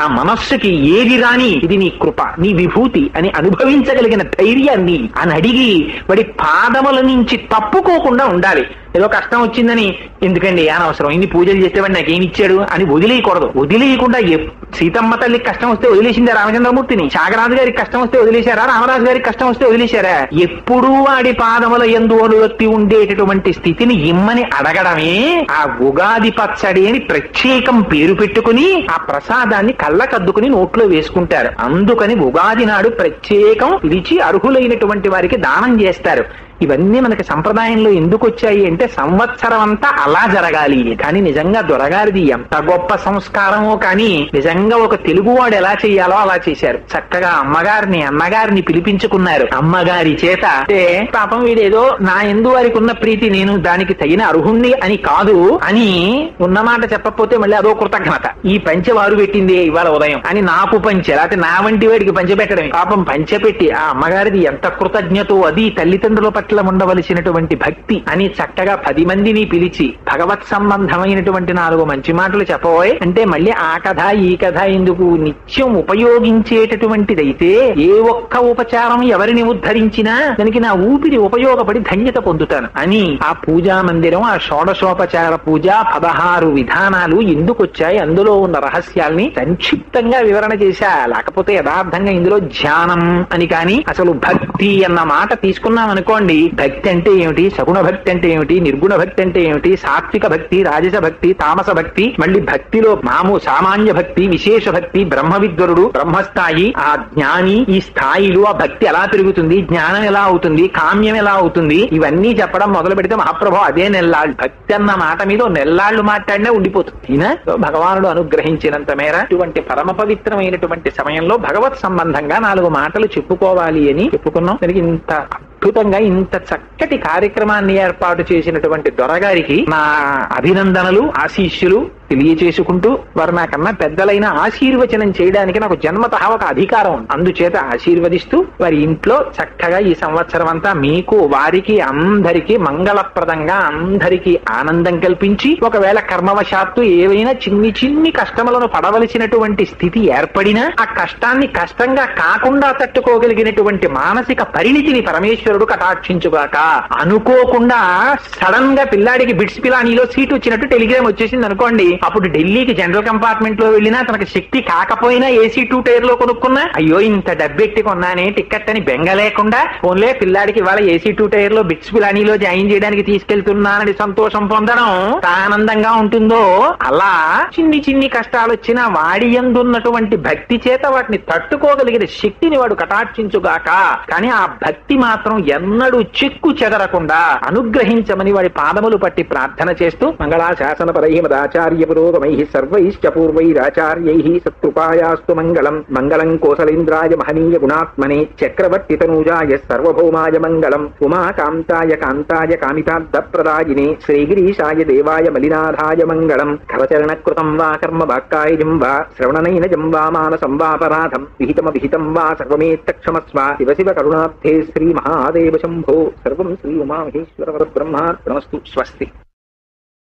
నా మనస్సుకి ఏది రాని ఇది నీ కృప, నీ విభూతి అని అనుభవించగలిగిన ధైర్యాన్ని అని అడిగి వాడి పాదముల నుంచి తప్పుకోకుండా ఉండాలి. ఏదో కష్టం వచ్చిందని ఎందుకండి అనవసరం, ఇన్ని పూజలు చేసేవాడిని నాకేమి ఇచ్చాడు అని వదిలేయకూడదు. వదిలేయకుండా సీతమ్మ తల్లికి కష్టం వస్తే వదిలేసిందా రామచంద్రమూర్తిని? త్యాగరాజు గారికి కష్టం వస్తే వదిలేశారా? రామరాజు గారికి కష్టం వస్తే వదిలేశారా? ఎప్పుడూ వాడి పాదముల యందు అనురక్తి ఉండేటటువంటి స్థితిని ఇమ్మని అడగడమే ఆ ఉగాది పచ్చడి అని ప్రత్యేకం పేరు పెట్టుకుని ఆ ప్రసాదాన్ని కళ్ళకద్దుకుని నోట్లో వేసుకుంటారు. అందుకని ఉగాది నాడు ప్రత్యేకం పిలిచి అర్హులైనటువంటి వారికి దానం చేస్తారు. ఇవన్నీ మనకి సంప్రదాయంలో ఎందుకు వచ్చాయి అంటే సంవత్సరం అంతా అలా జరగాలి. కానీ నిజంగా దొరగారిది ఎంత గొప్ప సంస్కారమో, కానీ నిజంగా ఒక తెలుగువాడు ఎలా చెయ్యాలో అలా చేశారు. చక్కగా అన్నగారిని పిలిపించుకున్నారు. అమ్మగారి చేత అంటే పాపం వీడేదో నా ఎందు వారికి ఉన్న ప్రీతి నేను దానికి తగిన అర్హుణ్ణి అని కాదు అని ఉన్నమాట చెప్పకపోతే మళ్ళీ అదో కృతజ్ఞత. ఈ పంచె వారు పెట్టింది ఇవాళ ఉదయం అని నాకు పంచె, లేకపోతే నా వంటి వాడికి పంచె పెట్టడం. పాపం పంచె పెట్టి ఆ అమ్మగారిది ఎంత కృతజ్ఞతో, అది తల్లిదండ్రుల పట్ల పట్ల ఉండవలసినటువంటి భక్తి అని చక్కగా 10 మందిని పిలిచి భగవత్ సంబంధమైనటువంటి 4 మంచి మాటలు చెప్పబోయ్ అంటే మళ్ళీ ఆ కథ ఈ కథ ఎందుకు, నిత్యం ఉపయోగించేటటువంటిదైతే ఏ ఒక్క ఉపచారం ఎవరిని ఉద్ధరించినా దానికి నా ఊపిరి ఉపయోగపడి ధన్యత పొందుతాను అని ఆ పూజా మందిరం, ఆ షోడశోపచార పూజ 16 విధానాలు ఎందుకు వచ్చాయి, అందులో ఉన్న రహస్యాల్ని సంక్షిప్తంగా వివరణ చేశా. లేకపోతే యథార్థంగా ఇందులో ధ్యానం అని కానీ అసలు భక్తి అన్న మాట తీసుకున్నాం అనుకోండి, భక్తి అంటే ఏమిటి, సగుణ భక్తి అంటే ఏమిటి, నిర్గుణ భక్తి అంటే ఏమిటి, సాత్విక భక్తి, రాజస భక్తి, తామస భక్తి, మళ్ళీ భక్తిలో సామాన్య భక్తి, విశేష భక్తి, బ్రహ్మ విద్వరుడు, బ్రహ్మస్థాయి, ఆ జ్ఞాని, ఈ స్థాయిలు, ఆ భక్తి ఎలా పెరుగుతుంది, జ్ఞానం ఎలా అవుతుంది, కామ్యం ఎలా అవుతుంది, ఇవన్నీ చెప్పడం మొదలు పెడితే మహాప్రభు అదే నెల్లాళ్ళు భక్తి అన్న మాట మీద నెల్లాళ్ళు మాట్లాడినా ఉండిపోతుంది. భగవానుడు అనుగ్రహించినంత మేర ఇటువంటి పరమ పవిత్రమైనటువంటి సమయంలో భగవత్ సంబంధంగా 4 మాటలు చెప్పుకోవాలి అని చెప్పుకున్నాం. దానికి ఇంత అద్భుతంగా ఇంత చక్కటి కార్యక్రమాన్ని ఏర్పాటు చేసినటువంటి దొరగారికి నా అభినందనలు, ఆశీస్సులు తెలియచేసుకుంటూ వారు నాకన్నా పెద్దలైన ఆశీర్వచనం చేయడానికి నాకు జన్మతః ఒక అధికారం ఉంది. అందుచేత ఆశీర్వదిస్తూ వారి ఇంట్లో చక్కగా ఈ సంవత్సరం అంతా మీకు వారికి అందరికీ మంగళప్రదంగా అందరికీ ఆనందం కల్పించి, ఒకవేళ కర్మవశాత్తు ఏవైనా చిన్ని కష్టములను పడవలసినటువంటి స్థితి ఏర్పడినా ఆ కష్టాన్ని కష్టంగా కాకుండా తట్టుకోగలిగినటువంటి మానసిక పరిణితిని పరమేశ్వరుడు కటాక్షించుగాక. అనుకోకుండా సడన్ గా పిల్లాడికి బిట్స్ పిలానీలో సీట్ వచ్చినట్టు టెలిగ్రామ్ వచ్చేసింది అనుకోండి, అప్పుడు ఢిల్లీకి జనరల్ కంపార్ట్మెంట్ లో వెళ్ళినా తనకు శక్తి కాకపోయినా ఏసీ 2 టైర్ లో కొనుక్కున్నా అయ్యో ఇంత డబ్బెట్టి కొన్నానే టికెట్ అని బెంగ లేకుండా ఓన్లే పిల్లాడికి ఇవాళ ఏసీ 2 టైర్ లో బిట్స్ పిలానీలో జాయిన్ చేయడానికి తీసుకెళ్తున్నానని సంతోషం పొందడం ఆనందంగా ఉంటుందో, అలా చిన్ని కష్టాలు వచ్చినా వాడి యందున్నటువంటి భక్తి చేత వాటిని తట్టుకోగలిగిన శక్తిని వాడు కటాక్షించుగాక. కానీ ఆ భక్తి మాత్రం ఎన్నడూ చెక్కు చెదరకుండా అనుగ్రహించమని వాడి పాదములు పట్టి ప్రార్థన చేస్తూ మంగళాశాసన పరై మదాచార్య పురోగమైః సర్వైశ్చ పూర్వైరాచార్యైః సత్కృపాయాస్తు మంగళం. మంగళం కోసలేంద్రాయ మహనీయ గుణాత్మనే చక్రవర్తి తనూజాయ సర్వభౌమాయ మంగళం. ఉమాకాంతాయ కాంతాయ కామితార్థ ప్రదాయినే శ్రీగిరీశాయ దేవాయ మలినాథాయ మంగళం. కరచరణకృతం వా కర్మ వాక్కాయజం వా శ్రవణనైనజం వా మానసం వాపరాధం విహితమవిహితం వా సర్వమేత్తక్షమస్వ. శివ శివ కరుణాబ్ధే శ్రీ మహాదేవ శంభో. సర్వం శ్రీ ఉమామహేశ్వర పరబ్రహ్మార్పణమస్తు. స్వస్తి.